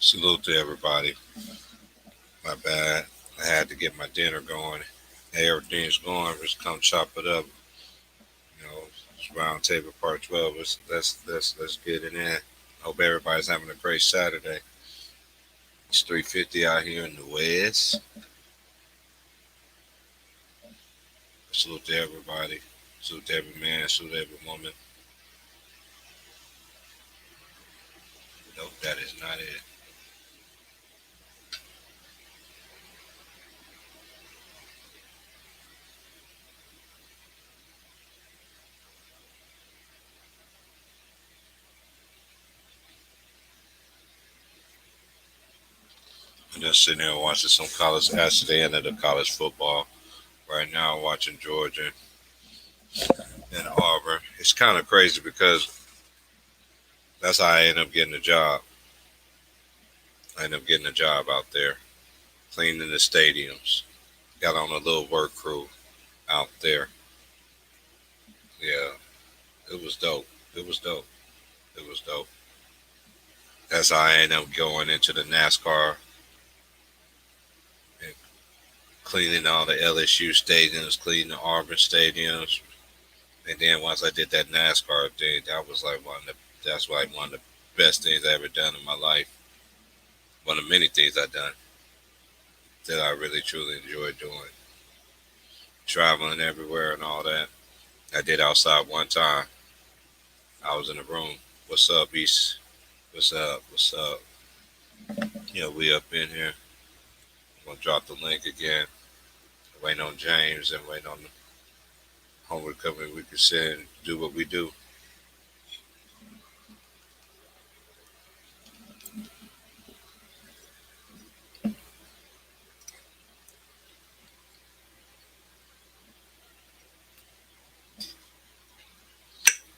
Salute to everybody. My bad. I had to get my dinner going. Hey, everything's going. Let's come chop it up. It's round table part 12. Let's get it in. Hope everybody's having a great Saturday. It's 3:50 out here in the West. Salute to everybody. Salute to every man. Salute to every woman. Nope, that is not it. I'm just sitting there watching some college after the end of the college football. Right now, I'm watching Georgia and Auburn. It's kind of crazy because that's how I end up getting a job. I ended up getting a job out there, cleaning the stadiums. Got on a little work crew out there. Yeah, it was dope. It was dope. It was dope. That's how I ended up going into the NASCAR and cleaning all the LSU stadiums, cleaning the Auburn stadiums. And then once I did that NASCAR thing, that was like that's like one of the best things I ever done in my life. One of many things I've done that I really truly enjoyed doing. Traveling everywhere and all that. I did outside one time. I was in the room. What's up, East? What's up? What's up? Yeah, we up in here. I'm gonna drop the link again. Waiting on James and waiting on the home recovery. We can sit and do what we do.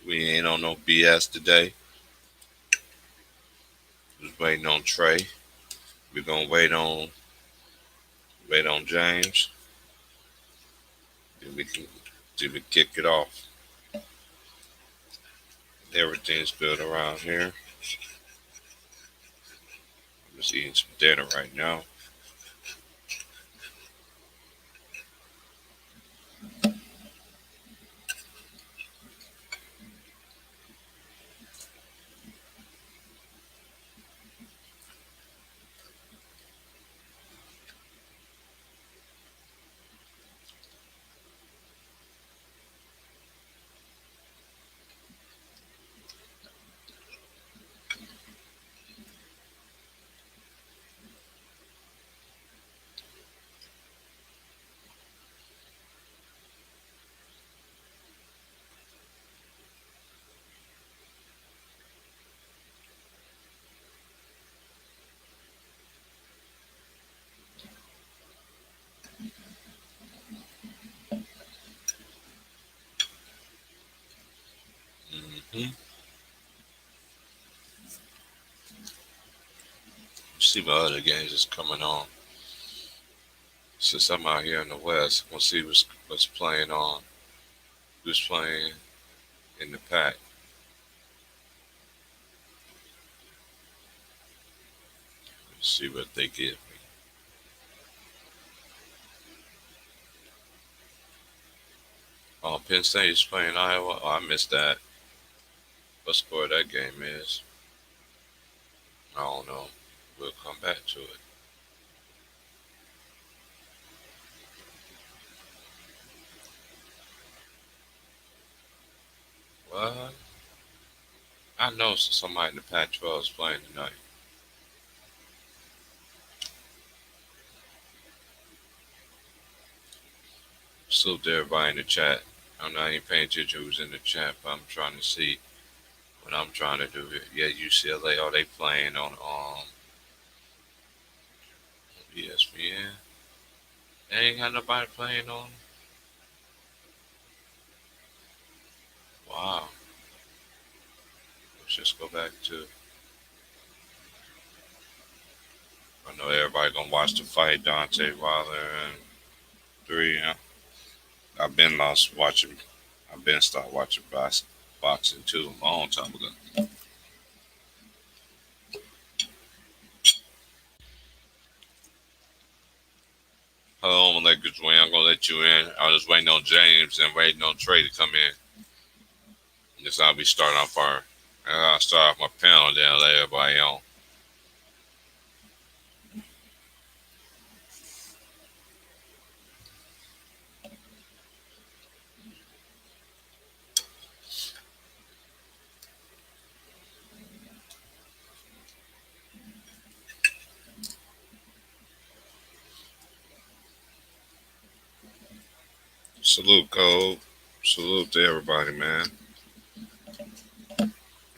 We ain't on no BS today. Just waiting on Trey. We're gonna wait on James. Then we kick it off. Everything's good around here. I'm just eating some dinner right now. Hmm. See my other games is coming on. Since I'm out here in the West, we'll see what's playing on. Who's playing in the pack? Let's see what they give me. Oh, Penn State is playing Iowa. Oh, I missed that. What score that game is? I don't know. We'll come back to it. What? I know somebody in the Pac-12 is playing tonight. Salute to everybody in the chat. I'm not even paying attention who's in the chat, but I'm trying to see what I'm trying to do here. Yeah, UCLA. Are they playing on ESPN? They ain't got nobody playing on. Wow. Let's just go back to. I know everybody gonna watch the fight, Dante Wilder and 3. I've been lost watching. I've been start watching boxing too a long time ago. Dwayne, I'm gonna let you in. I was just waiting on James and waiting on Trey to come in. This how we start off our. I'll start off my panel, then let everybody on. Salute, Cole. Salute to everybody, man.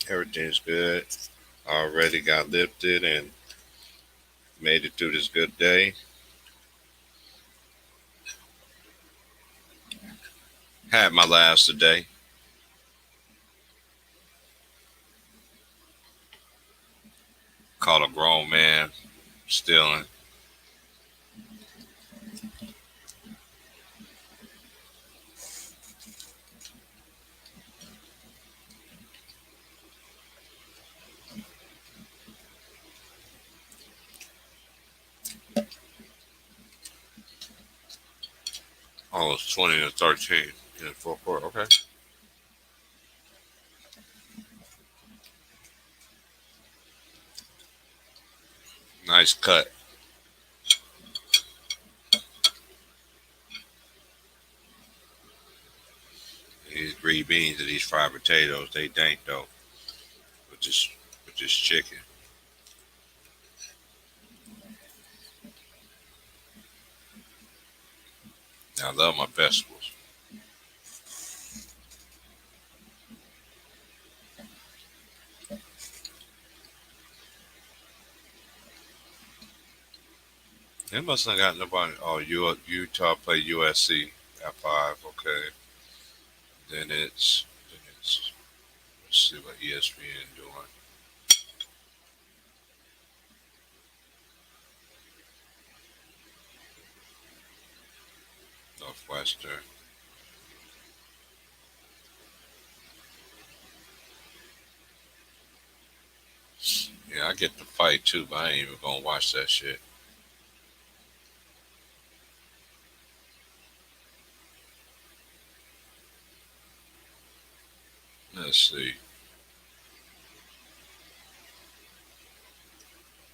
Everything's good. Already got lifted and made it through this good day. Had my last today. Caught a grown man stealing. Oh, it's 20-13 in the fourth quarter. Okay. Nice cut. These green beans and these fried potatoes, they dank though. With this chicken. I love my vegetables. They must not got nobody. Oh, Utah play USC at 5. Okay. Then it's. Let's see what ESPN doing. Northwestern. Yeah, I get the fight too, but I ain't even gonna watch that shit. Let's see.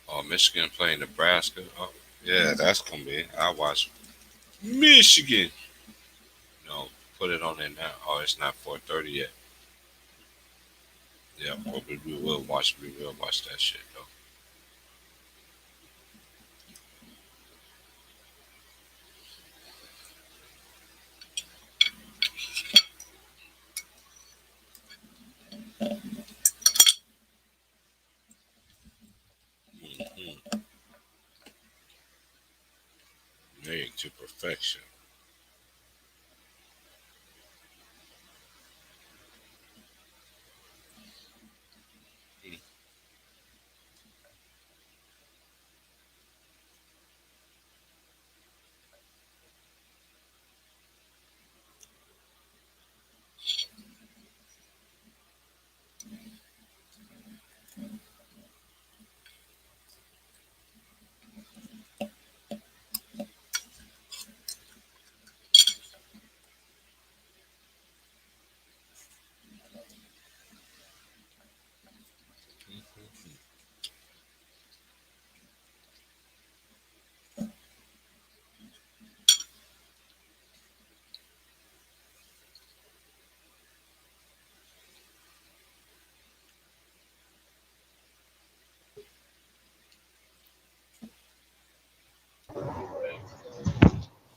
Oh, Michigan playing Nebraska. Oh, yeah, that's gonna be. I watch Michigan. No, put it on there now. Oh, it's not 4:30 yet. Yeah, well, we will watch. We will watch that shit though. Mm-hmm. Made to perfection.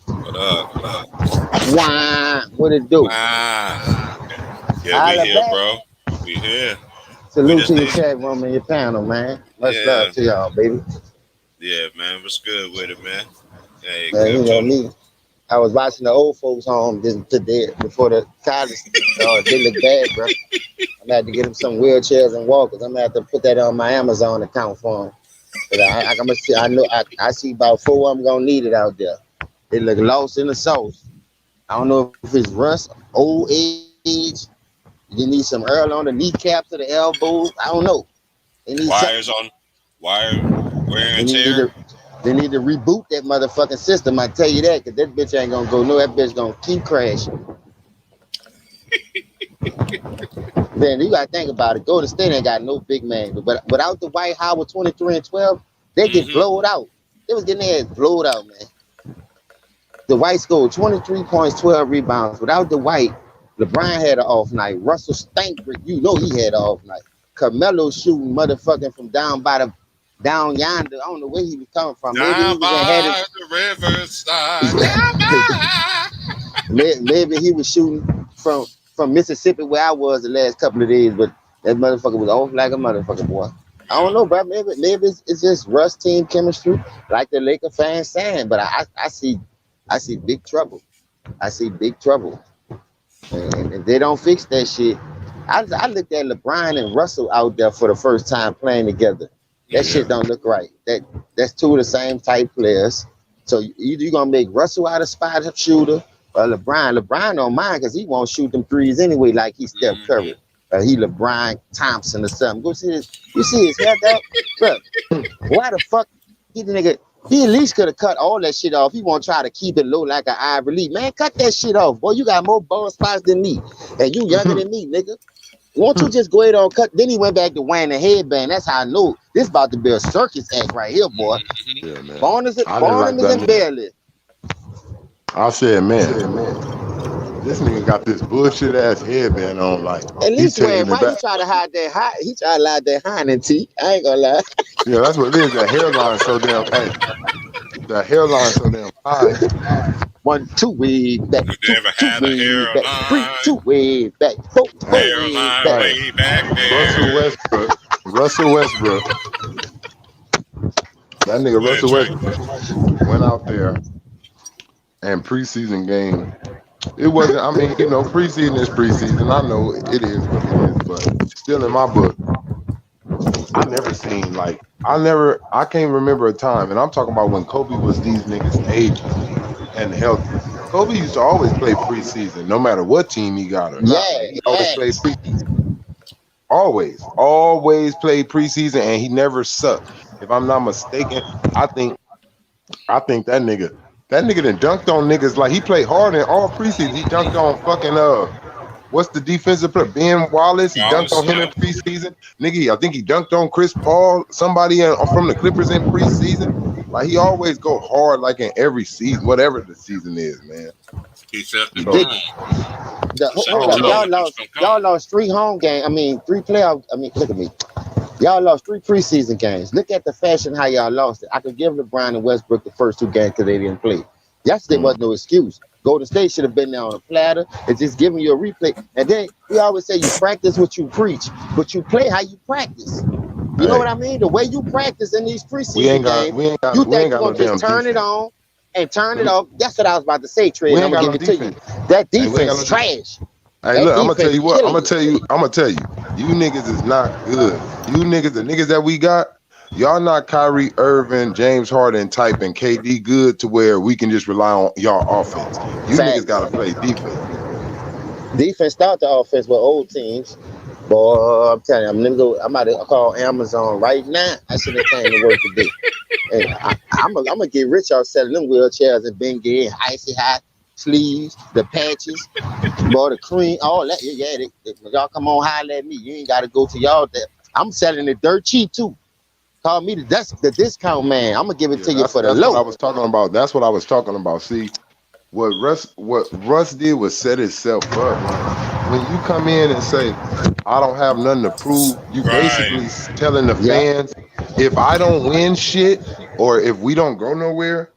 What up? What up? Why? What it do? Ah, yeah, we Holla here, back. bro. We here. We Salute just to your need. chat room and your panel, man. Much love Yeah, to y'all, baby. yeah, man. What's good with it, man? Hey, Man, come you know to. me. I was watching the old folks home this today before the college started. They look bad, bro. I'm gonna have to get them some wheelchairs and walkers. I'm gonna have to put that on my Amazon account for them. But I'm gonna see. I know. I see about 4 of them gonna need it out there. They look lost in the sauce. I don't know if it's rust, old age. You need some Earl on the kneecaps or the elbows. I don't know. They need something. Wires on wire wear They and need to tear. They need to reboot that motherfucking system. I tell you that, cause that bitch ain't gonna go. No, that bitch gonna keep crashing. Then you gotta think about it. Golden State ain't got no big man, but without the White Howard 23 and 12, they get Mm-hmm. blowed out. They was getting their ass blowed out, man. The White scored 23 points, 12 rebounds. Without the White, LeBron had an off night. Russell Stank, you know he had an off night. Carmelo shooting motherfucking from down yonder. I don't know where he was coming from. Maybe he Down was in had by the riverside. Down by. maybe he was shooting from Mississippi where I was the last couple of days, but that motherfucker was off like a motherfucker, boy. I don't know, bro. Maybe it's just Russ team chemistry, like the Laker fans saying. But I see big trouble. I see big trouble. And if they don't fix that shit, I looked at LeBron and Russell out there for the first time playing together. That shit don't look right. That's two of the same type players. So either you're gonna make Russell out of spot up shooter or LeBron. LeBron don't mind because he won't shoot them threes anyway, like he's Steph Curry. He LeBron Thompson or something. Go see this. You see his hair, dog? Look, why the fuck he the nigga? He at least could have cut all that shit off. He won't try to keep it low like an Ivory League. Man, cut that shit off. Boy, you got more ball spots than me. And you younger than me, nigga. Won't you just go ahead on cut? Then he went back to wearing the headband. That's how I know this about to be a circus act right here, boy. Yeah, man. Barnum like is in Bailey. I said, man, this nigga got this bullshit ass headband on. Like, At least wearing, why back. he try to hide that high? He try to hide that Heineken teeth. I ain't gonna lie. Yeah, that's what it is. The hairline so damn. Hey, the hairline so damn high. 1, 2, way back. You 2, never 2, had a way hairline. back. 3, 2, way back. 4, way Hairline back. way back Russell there. Westbrook. That nigga Russell Westbrook went out there and preseason game. It wasn't. I mean, you know, preseason is preseason. I know it is what it is, but still in my book, I never seen like I can't remember a time, and I'm talking about when Kobe was these niggas' age and healthy. Kobe used to always play preseason, no matter what team he got or not. Yeah, He always played preseason. Always played preseason, and he never sucked. If I'm not mistaken, I think that nigga done dunked on niggas like he played hard in all preseason. He dunked on fucking what's the defensive player? Ben Wallace. He dunked on him in preseason. Nigga, I think he dunked on Chris Paul, somebody from the Clippers in preseason. Like he always go hard like in every season, whatever the season is, man. He set the Y'all lost 3 home games. I mean, 3 playoff. I mean, look at me. Y'all lost 3 preseason games. Look at the fashion how y'all lost it. I could give LeBron and Westbrook the first 2 games because they didn't play. Yesterday was no excuse. Golden State should have been there on a platter and just giving you a replay. And then we always say you practice what you preach, but you play how you practice. You know what I mean? The way you practice in these preseason games, you think you're going to just turn it on and turn it off. That's what I was about to say, Trey. I'm going to give it to you. That defense is trash. Hey, look, I'm gonna tell you what. I'm gonna tell you. You niggas is not good. You niggas, the niggas that we got, y'all not Kyrie Irving, James Harden type, and KD good to where we can just rely on y'all offense. You niggas gotta play defense. Defense start the offense with old teams. Boy, I'm telling you, I'm about to call Amazon right now. I should have came to work today. And I'm gonna get rich out selling them wheelchairs and Bengay and icy hot sleeves, the patches, boy, the cream, all that. Yeah, y'all come on, holler at me. You ain't got to go to y'all there. I'm selling it dirt cheap too. Call me the discount man. I'm gonna give it to you for the low. What I was talking about. That's what I was talking about. See, what Russ did was set itself up. When you come in and say, I don't have nothing to prove, you basically telling the fans, if I don't win shit or if we don't go nowhere,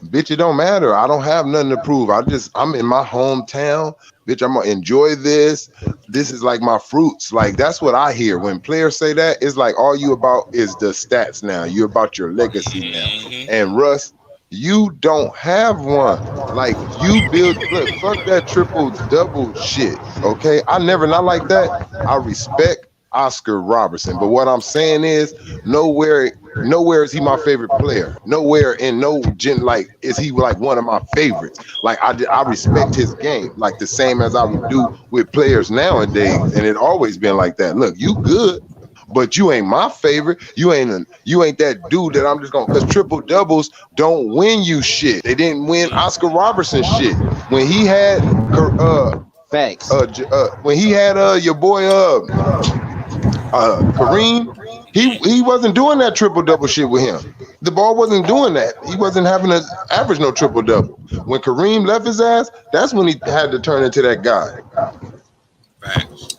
bitch, it don't matter. I don't have nothing to prove. I'm in my hometown. Bitch, I'm gonna enjoy this. This is like my fruits. Like, that's what I hear. When players say that, it's like all you about is the stats now. You're about your legacy now. And Russ, you don't have one. Like, you build, look, fuck that triple-double shit, okay? I never not like that. I respect Oscar Robertson. But what I'm saying is, nowhere is he my favorite player. Nowhere in no gen like is he like one of my favorites. Like I respect his game like the same as I would do with players nowadays, and it always been like that. Look, you good, but you ain't my favorite. You ain't that dude that I'm just gonna, because triple doubles don't win you shit. They didn't win Oscar Robertson shit when he had Facts. when he had your boy Kareem. He wasn't doing that triple double shit with him. The ball wasn't doing that. He wasn't having an average no triple double. When Kareem left his ass, that's when he had to turn into that guy. Facts.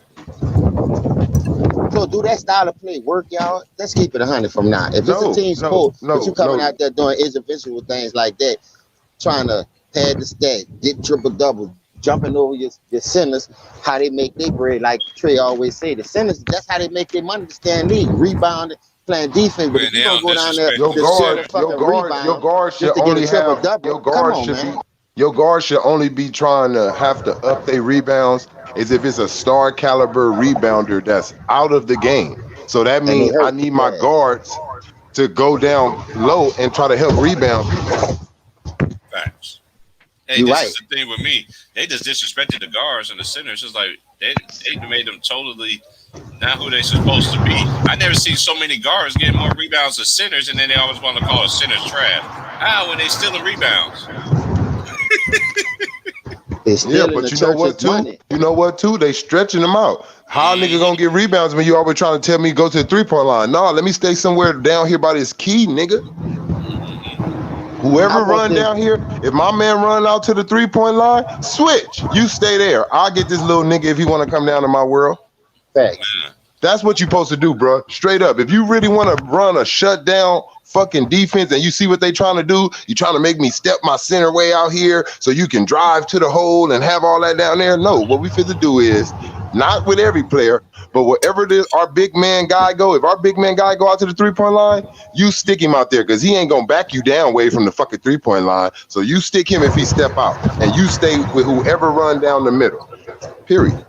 So do that style of play work, y'all? Let's keep it 100 from now. If it's a team sport, but you coming out there doing individual things like that, trying to pad the stat, get triple double, jumping over your centers, how they make their bread, like Trey always say, the centers, that's how they make their money to stay in league, rebounding, playing defense. But if you don't go down there, your guard should only have your guard should only be trying to have to up their rebounds is if it's a star caliber rebounder that's out of the game. So that means I need my guards to go down low and try to help rebound. Facts. Hey, this is the thing with me. They just disrespected the guards and the centers. It's like they made them totally not who they supposed to be. I never seen so many guards getting more rebounds than centers, and then they always want to call a centers trash. How when they stealing rebounds? Yeah, but you know what too? Money. You know what too? They stretching them out. How a nigga gonna get rebounds when you always trying to tell me go to the 3-point line? No, let me stay somewhere down here by this key, nigga. Whoever run down here, if my man run out to the 3-point line, switch. You stay there. I'll get this little nigga if he want to come down to my world. Thanks. That's what you supposed to do, bro. Straight up. If you really want to run a shutdown fucking defense and you see what they trying to do, you trying to make me step my center way out here so you can drive to the hole and have all that down there. No, what we fit to do is, not with every player, but wherever it is, our big man guy go, if our big man guy go out to the 3-point line, you stick him out there because he ain't going to back you down way from the fucking 3-point line. So you stick him if he step out and you stay with whoever run down the middle. Period.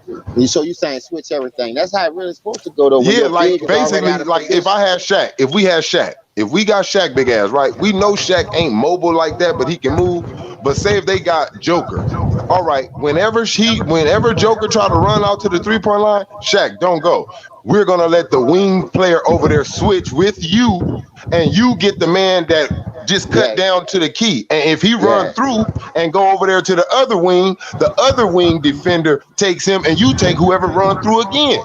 So you saying switch everything. That's how it really supposed to go though. Yeah, like basically, like if I had Shaq, if we had Shaq, if we got Shaq big ass, right? We know Shaq ain't mobile like that, but he can move. But say if they got Joker, all right, whenever Joker try to run out to the 3-point line, Shaq, don't go. We're gonna let the wing player over there switch with you, and you get the man that just cut down to the key. And if he run through and go over there to the other wing defender takes him, and you take whoever run through again.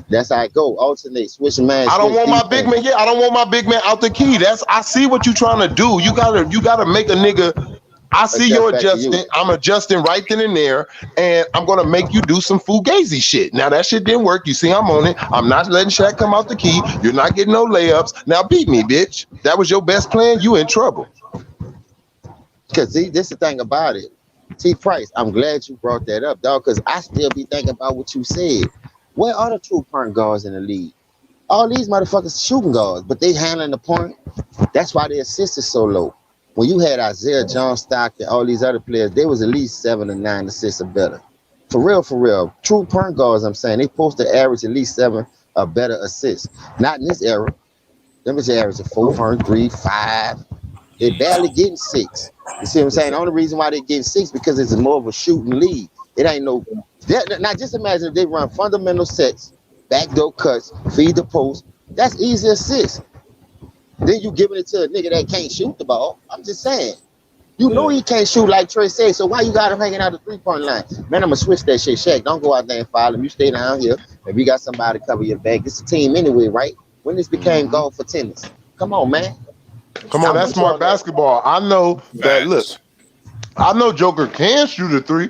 That's how I go. Alternate, switch man. I don't want my big man. Yeah, I don't want my big man out the key. I see what you trying to do. You gotta make a nigga. I see your adjusting. I'm adjusting right then and there, and I'm gonna make you do some fugazi shit. Now that shit didn't work. You see, I'm on it. I'm not letting Shaq come out the key. You're not getting no layups. Now beat me, bitch. That was your best plan. You in trouble. Cause see, this is the thing about it. T. Price, I'm glad you brought that up, dog. Cause I still be thinking about what you said. Where are the true point guards in the league? All these motherfuckers shooting guards, but they handling the point. That's why their assist is so low. When you had Isaiah, John Stockton, all these other players, they was at least 7 or 9 assists or better. For real. True point guards, I'm saying, they supposed to average at least 7 or better assists. Not in this era. Them was average of 4, 3, 5. They're barely getting 6. You see what I'm saying? The only reason why they're getting 6 because it's more of a shooting league. It ain't no. Now just imagine if they run fundamental sets, backdoor cuts, feed the post. That's easy assist. Then you giving it to a nigga that can't shoot the ball. I'm just saying. You know he can't shoot like Trey said, so why you got him hanging out the 3-point line? Man, I'm going to switch that shit. Shaq, don't go out there and foul him. You stay down here. If you got somebody to cover your back, it's a team anyway, right? When this became golf for tennis. Come on, man. Come on, that's smart basketball. I know that, look, I know Joker can shoot a 3,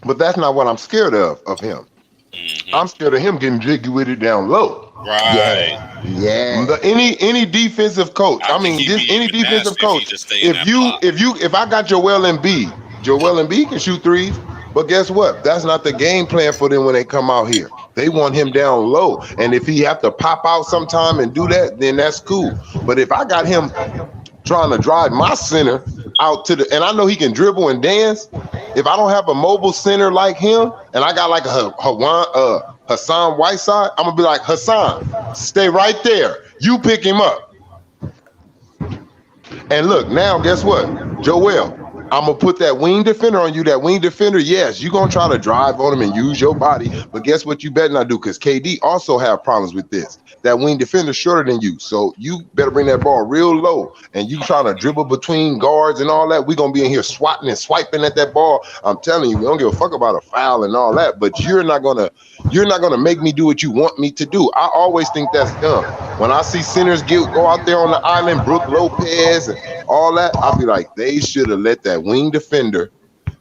but that's not what I'm scared of him. Mm-hmm. I'm scared of him getting jiggy with it down low. Right. Yeah. Any defensive coach. Any defensive coach. If I got Joel Embiid can shoot 3s. But guess what? That's not the game plan for them when they come out here. They want him down low. And if he have to pop out sometime and do that, then that's cool. But if I got him trying to drive my center out to and I know he can dribble and dance. If I don't have a mobile center like him, and I got like a Hassan Whiteside, I'm gonna be like, Hassan, stay right there. You pick him up. And look, now guess what? Joel, I'm gonna put that wing defender on you. That wing defender, yes, you're gonna try to drive on him and use your body, but guess what? You better not do, because KD also have problems with this. That wing defender shorter than you, so you better bring that ball real low. And you trying to dribble between guards and all that. We're gonna be in here swatting and swiping at that ball. I'm telling you, we don't give a fuck about a foul and all that. But you're not gonna make me do what you want me to do. I always think that's dumb. When I see centers go out there on the island, Brooke Lopez and all that, I'll be like, they should have let that wing defender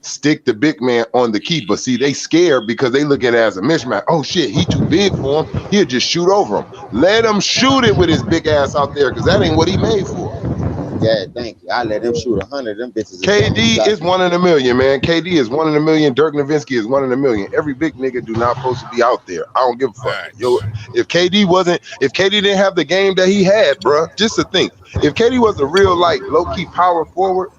stick the big man on the keeper. See, they scared because they look at it as a mismatch. Oh shit, he too big for him. He'll just shoot over him. Let him shoot it with his big ass out there, because that ain't what he made for. Yeah, thank you. I let him shoot 100 of them bitches. KD is 1 in a million, man. KD is 1 in a million. Dirk Nowitzki is 1 in a million. Every big nigga do not supposed to be out there. I don't give a fuck. Yo, if KD didn't have the game that he had, bruh, just to think, if KD was a real like low key power forward,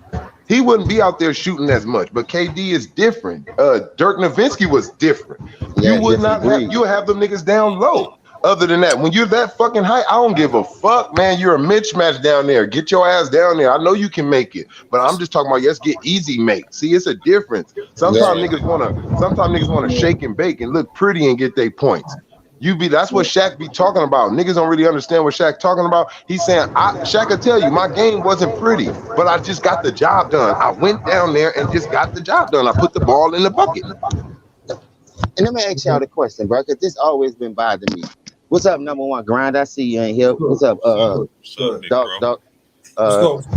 he wouldn't be out there shooting as much. But KD is different. Dirk Nowitzki was different. Yeah, you would not have. You have them niggas down low. Other than that, when you're that fucking high, I don't give a fuck, man. You're a mismatch down there. Get your ass down there. I know you can make it, but I'm just talking about, yes, get easy make. See, it's a difference. Sometimes niggas wanna shake and bake and look pretty and get their points. That's what Shaq be talking about. Niggas don't really understand what Shaq talking about. He's saying, Shaq will tell you, my game wasn't pretty, but I just got the job done. I went down there and just got the job done. I put the ball in the bucket. And let me ask y'all the question, bro, because this always been bothering me. What's up, number one? Grind, I see you in here. What's up, dog,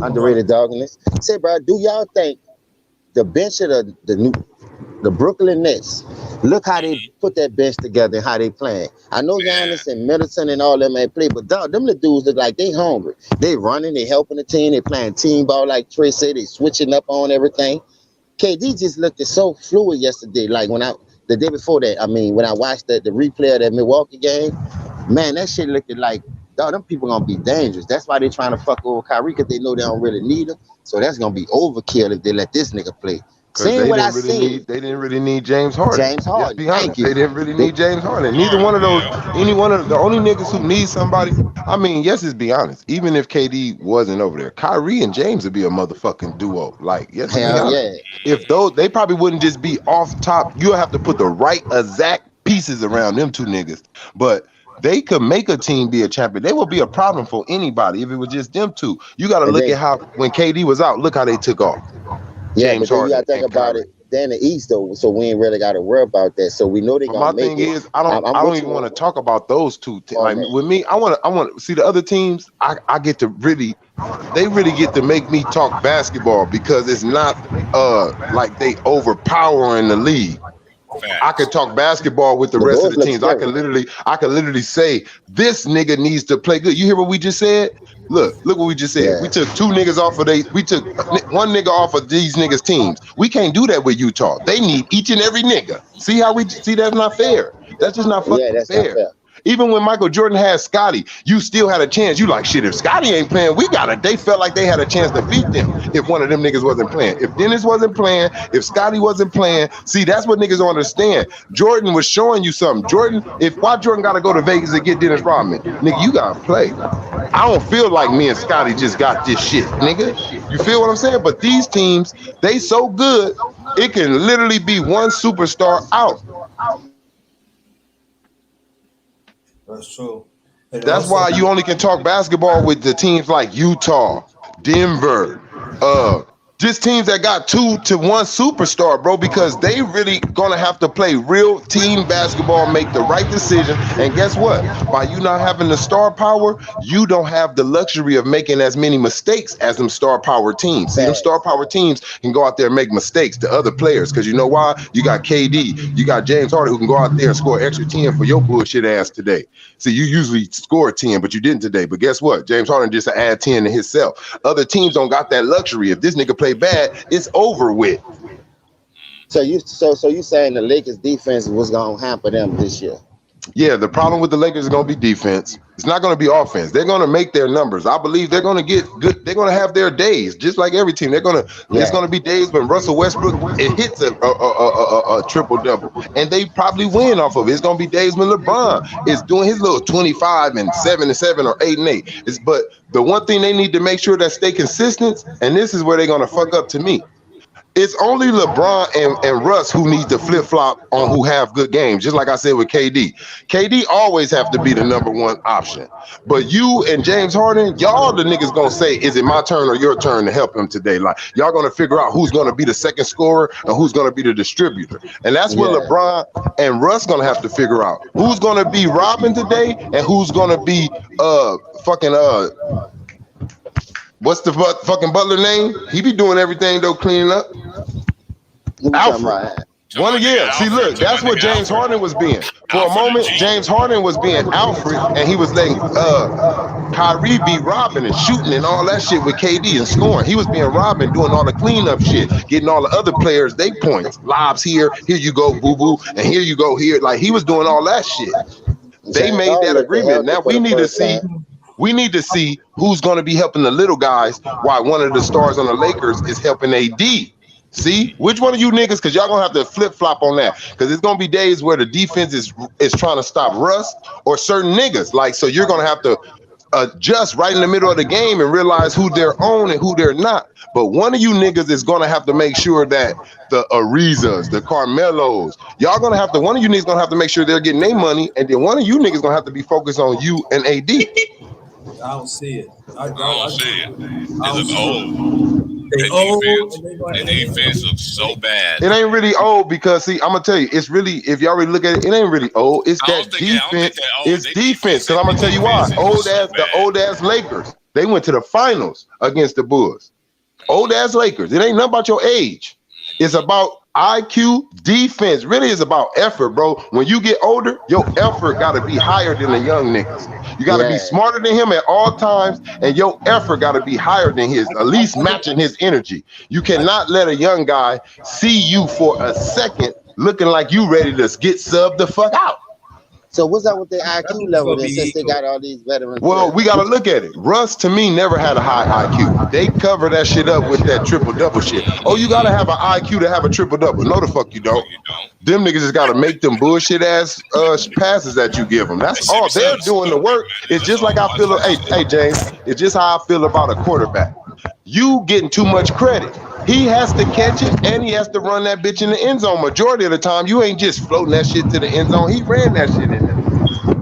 underrated dog in this. Say, bro, do y'all think the bench of the Brooklyn Nets, look how they put that bench together and how they playing? I know Giannis and Middleton and all them ain't play, but dog, them little dudes look like they hungry. They running, they helping the team, they playing team ball like Trey said, they switching up on everything. KD just looked so fluid yesterday. Like the day before that, I mean, when I watched the replay of that Milwaukee game, man, that shit looked like, dog, them people gonna be dangerous. That's why they trying to fuck over Kyrie, because they know they don't really need him. So that's gonna be overkill if they let this nigga play. Seeing what I see, they didn't really need James Harden. Thank you. They didn't really need James Harden. Neither one of those, any one of the only niggas who need somebody. I mean, yes, let's be honest. Even if KD wasn't over there, Kyrie and James would be a motherfucking duo. Like, yes, hell yeah. If they probably wouldn't just be off top. You'll have to put the right exact pieces around them two niggas. But they could make a team be a champion. They would be a problem for anybody if it was just them two. You got to look at how when KD was out, look how they took off. Yeah, James but then you got to think about it. They're in the East though, so we ain't really got to worry about that. So we know they gonna make it. My thing is, I don't even want to talk about those two. Like with me, I want to see the other teams. I get to they really get to make me talk basketball, because it's not like they overpowering the league. I could talk basketball with the rest of the teams. I can literally say this nigga needs to play good. You hear what we just said? Look what we just said. Yeah. We took two niggas off of we took one nigga off of these niggas' teams. We can't do that with Utah. They need each and every nigga. See how we see? That's not fair. That's just not fucking fair. Not fair. Even when Michael Jordan had Scotty, you still had a chance. You like, shit, if Scotty ain't playing, they felt like they had a chance to beat them if one of them niggas wasn't playing. If Dennis wasn't playing, if Scotty wasn't playing, see, that's what niggas don't understand. Jordan was showing you something. Why Jordan got to go to Vegas and get Dennis Rodman? Nigga, you got to play. I don't feel like me and Scotty just got this shit, nigga. You feel what I'm saying? But these teams, they so good, it can literally be one superstar out. That's true. That's why you only can talk basketball with the teams like Utah, Denver, just teams that got 2 to 1 superstar, bro, because they really gonna have to play real team basketball, make the right decision. And guess what? By you not having the star power, you don't have the luxury of making as many mistakes as them star power teams. See, them star power teams can go out there and make mistakes to other players, because you know why? You got KD, you got James Harden, who can go out there and score extra 10 for your bullshit ass today. See, you usually score 10, but you didn't today. But guess what? James Harden just add 10 to himself. Other teams don't got that luxury. If this nigga play bad, it's over with. So you saying the Lakers defense was gonna hamper them this year? Yeah, the problem with the Lakers is gonna be defense. It's not gonna be offense. They're gonna make their numbers. I believe they're gonna get good. They're gonna have their days, just like every team. There's gonna be days when Russell Westbrook hits a triple double, and they probably win off of it. It's gonna be days when LeBron is doing his little 25 and 7 and 7 or 8 and 8. But the one thing they need to make sure that stay consistent, and this is where they're gonna fuck up to me. It's only LeBron and Russ who need to flip-flop on who have good games. Just like I said with KD. KD always have to be the number one option. But you and James Harden, y'all the niggas gonna say, is it my turn or your turn to help him today? Like, y'all gonna figure out who's gonna be the second scorer and who's gonna be the distributor. And that's what LeBron and Russ gonna have to figure out. Who's gonna be Robin today and who's gonna be what's the fucking Butler name? He be doing everything though, cleaning up. Alfred. See, look, that's what James Harden was being. For a moment, James Harden was being Alfred, and he was letting Kyrie be Robin and shooting and all that shit with KD and scoring. He was being Robin, doing all the cleanup shit, getting all the other players they points, lobs here you go, boo boo, and here you go here. Like he was doing all that shit. They made that agreement. Now we need to see. We need to see who's going to be helping the little guys while one of the stars on the Lakers is helping AD. See? Which one of you niggas, because y'all going to have to flip-flop on that. Because it's going to be days where the defense is trying to stop Russ or certain niggas. Like, so you're going to have to adjust right in the middle of the game and realize who they're on and who they're not. But one of you niggas is going to have to make sure that the Arizas, the Carmelos, one of you niggas going to have to make sure they're getting their money. And then one of you niggas going to have to be focused on you and AD. I don't see it. I don't see it. They look old. The defense looks so bad. It ain't really old because, see, I'm going to tell you, it's really, if y'all really look at it, it ain't really old. It's that defense. It's defense. Because I'm going to tell you why. The old-ass Lakers, they went to the finals against the Bulls. Old-ass Lakers. It ain't nothing about your age. It's about IQ. Defense really is about effort, bro. When you get older, your effort got to be higher than the young niggas. You got to be smarter than him at all times, and your effort got to be higher than his, at least matching his energy. You cannot let a young guy see you for a second looking like you ready to get subbed the fuck out. So what's up with the IQ level then, since they got all these veterans? Well, we got to look at it. Russ, to me, never had a high IQ. They cover that shit up with that triple-double shit. Oh, you got to have an IQ to have a triple-double. No, the fuck you don't. Them niggas just got to make them bullshit-ass passes that you give them. That's all. They're doing the work. It's just like I feel, hey, James, it's just how I feel about a quarterback. You getting too much credit. He has to catch it, and he has to run that bitch in the end zone. Majority of the time, you ain't just floating that shit to the end zone. He ran that shit in there.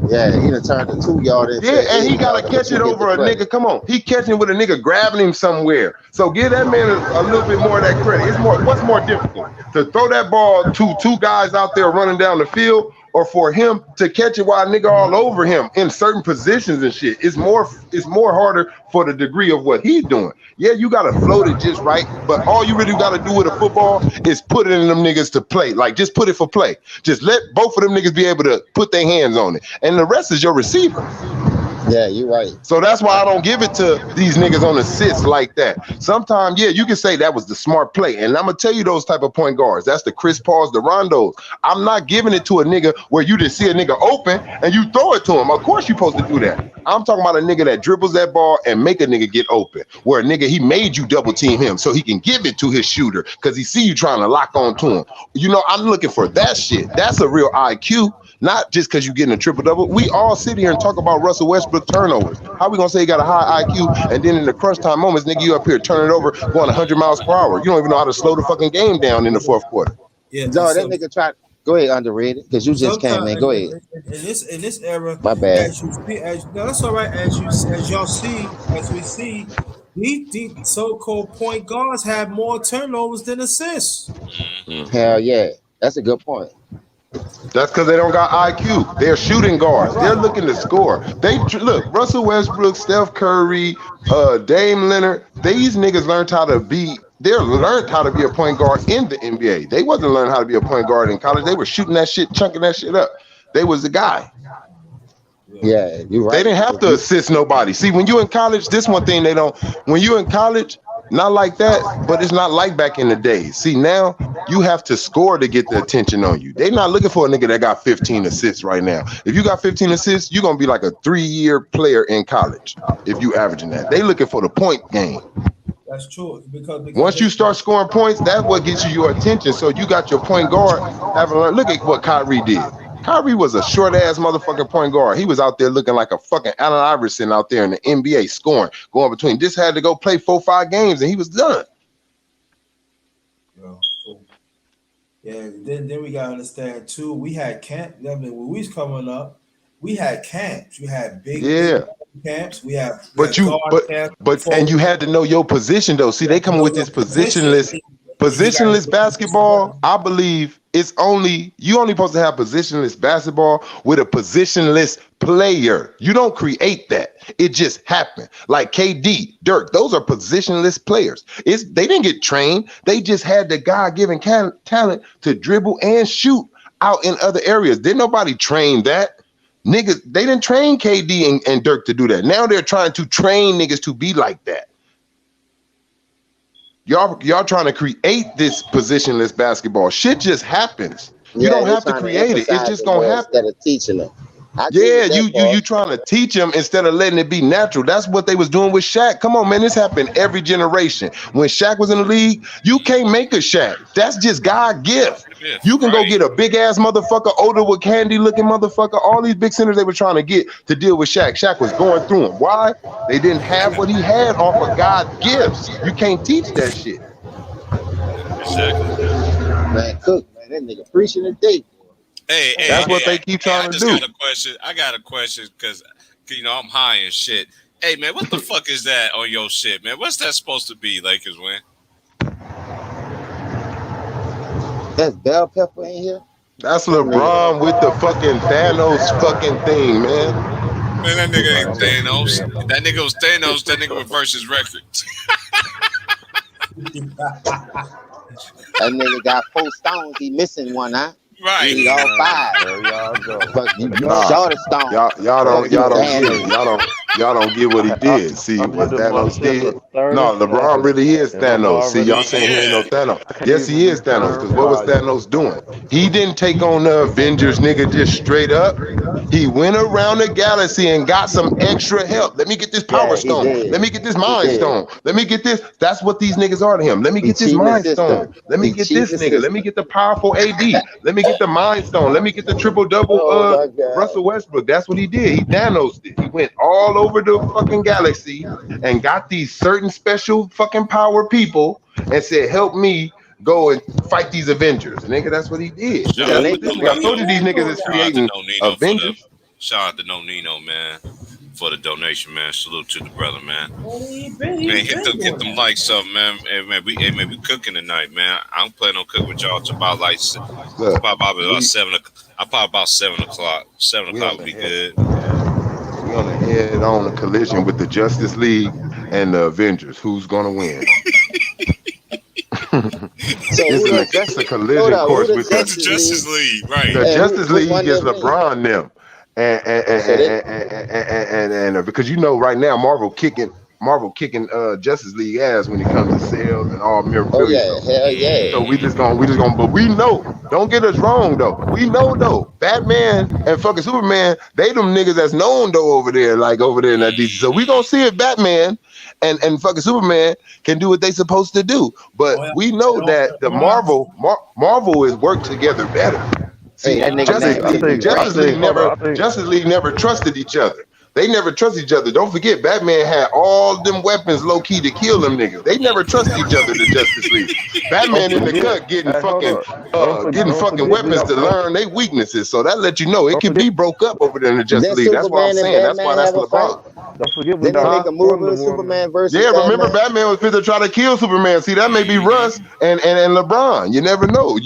Yeah, he done turned the 2 yard into. Yeah, and he got to catch it over a nigga. Come on. He catching with a nigga grabbing him somewhere. So give that man a little bit more of that credit. What's more difficult? To throw that ball to 2 guys out there running down the field, or for him to catch it while a nigga all over him in certain positions and shit? It's more harder for the degree of what he's doing. Yeah, you got to float it just right, but all you really got to do with a football is put it in them niggas to play. Like, just put it for play. Just let both of them niggas be able to put their hands on it. And the rest is your receiver. Yeah, you're right. So that's why I don't give it to these niggas on assists like that. Sometimes, yeah, you can say that was the smart play. And I'm going to tell you those type of point guards. That's the Chris Pauls, the Rondos. I'm not giving it to a nigga where you just see a nigga open and you throw it to him. Of course you're supposed to do that. I'm talking about a nigga that dribbles that ball and make a nigga get open. Where a nigga, he made you double team him so he can give it to his shooter because he see you trying to lock on to him. You know, I'm looking for that shit. That's a real IQ. Not just because you're getting a triple-double. We all sit here and talk about Russell Westbrook turnovers. How we going to say he got a high IQ, and then in the crunch time moments, nigga, you up here turning it over, going 100 miles per hour. You don't even know how to slow the fucking game down in the fourth quarter. Yeah, no, that nigga tried. Go ahead, underrated, because you just came in. Go ahead. In this era, my bad. No, that's all right. As we see, the so-called point guards have more turnovers than assists. Hell yeah, that's a good point. That's because they don't got IQ. They're shooting guards. They're looking to score. Look, Russell Westbrook, Steph Curry, Dame Leonard. These niggas learned how to be. They learned how to be a point guard in the NBA. They wasn't learning how to be a point guard in college. They were shooting that shit, chunking that shit up. They was the guy. Yeah, you're right. They didn't have to assist nobody. See, when you in college, this one thing they don't. When you in college, not like that, but it's not like back in the day. See, now you have to score to get the attention on you. They're not looking for a nigga that got 15 assists right now. If you got 15 assists, you're going to be like a 3-year player in college if you averaging that. They looking for the point game. That's true. Because once you start scoring points, that's what gets you your attention. So you got your point guard having learned. Look at what Kyrie did. Kyrie was a short-ass motherfucking point guard. He was out there looking like a fucking Allen Iverson out there in the NBA scoring, going between. Just had to go play 4-5 games, and he was done. Yeah, then we gotta understand too. We had camp. I mean, when we was coming up, we had camps. We had big Yeah. camps. We But had you, guard but, camps, and you forward had to know your position though. See, they camps. come Know with your this position. You gotta positionless basketball. I believe it's only supposed to have positionless basketball with a positionless player. You don't create that; it just happened. Like KD, Dirk, those are positionless players. They didn't get trained; they just had the God-given talent to dribble and shoot out in other areas. Didn't nobody train that? Niggas, they didn't train KD and Dirk to do that. Now they're trying to train niggas to be like that. Y'all trying to create this positionless basketball. Shit just happens. You Yeah, don't they're have to trying to create it. It's emphasize just it gonna more happen. instead of teaching them. I agree Yeah, with that you part. trying to teach them instead of letting it be natural. That's what they was doing with Shaq. Come on, man, this happened every generation. When Shaq was in the league, you can't make a Shaq. That's just God gift. You can go get a big ass motherfucker, older with candy looking motherfucker. All these big centers they were trying to get to deal with Shaq. Shaq was going through them. Why? They didn't have what he had off of God gifts. You can't teach that shit. Exactly. Man, Cook, man, that nigga preaching today. Hey, That's what they keep trying I to just do. got a question. I got a question because I'm high and shit. Hey man, what the fuck is that on your shit, man? What's that supposed to be, Lakers win? That's bell pepper in here. That's LeBron with the fucking Thanos fucking thing, man. Man, that nigga ain't Thanos. That nigga was Thanos. That nigga reversed his record. That nigga got 4 stones. He missing one, huh? Right. He need all 5. There y'all go. But you Nah. short a stone. Y'all don't get it. Y'all don't get what he did. See I'm what gonna do my Thanos shit did. for 30 No, LeBron seconds, really is and I'm Thanos. See, already y'all saying he ain't no Thanos. Yes, he is Thanos. Because what was Thanos doing? He didn't take on the Avengers, nigga, just straight up. He went around the galaxy and got some extra help. Let me get this power Yeah, he stone. did. Let me get this He mind did. stone. Let me get this. That's what these niggas are to him. Let me He get this cheating the mind stone. system. Let me He get cheating this the nigga. Let me system. get the powerful AD. Let me get the mind stone. Let me get the triple double Oh my God. Russell Westbrook. That's what he did. He Thanos did. He went all over the fucking galaxy and got these certain special fucking power people and said, help me go and fight these Avengers. Nigga, that's what he did. Shout That's out what to this No nigga. I Nino. told you these niggas is Shout out to creating No Nino Avengers. shout out to No Nino, man, for the donation, man. Salute to the brother, man. He Man, hit them likes up, man. Hey, man, we cooking tonight, man. I don't plan on cooking with y'all till about like Look, probably about we- 7 o'clock. I probably about 7 o'clock. 7 We o'clock on would the be head. good. We on the head on a collision with the Justice League and the Avengers. Who's gonna win? So It's a collision course with Who's the Justice League? Right. the Hey, Justice which League one is they win? LeBron them, So they and because you know right now Marvel kicking Justice League ass when it comes to sales and all oh memorabilia. yeah, hell yeah. So we just gonna, but we know, don't get us wrong though. We know though, Batman and fucking Superman, they them niggas that's known though over there, like over there in that DC. So we gonna see if Batman and fucking Superman can do what they supposed to do. But we know that the Marvel is worked together better. See, Hey, that nigga name Justice League never trusted each other. They never trusted each other. Don't forget, Batman had all them weapons low key to kill them niggas. They never trusted each other. The Justice League. Batman in the cut getting fucking weapons to learn their weaknesses. So that let you know it can be broke up over there in the Justice League. That's what I'm Superman and saying. That's why Batman that's have a fight? LeBron. Don't forget we Didn't they got make a movie Wonder with Woman. Superman versus Yeah, remember Batman? Batman was fit to try to kill Superman. See, that may be Russ and LeBron. You never know.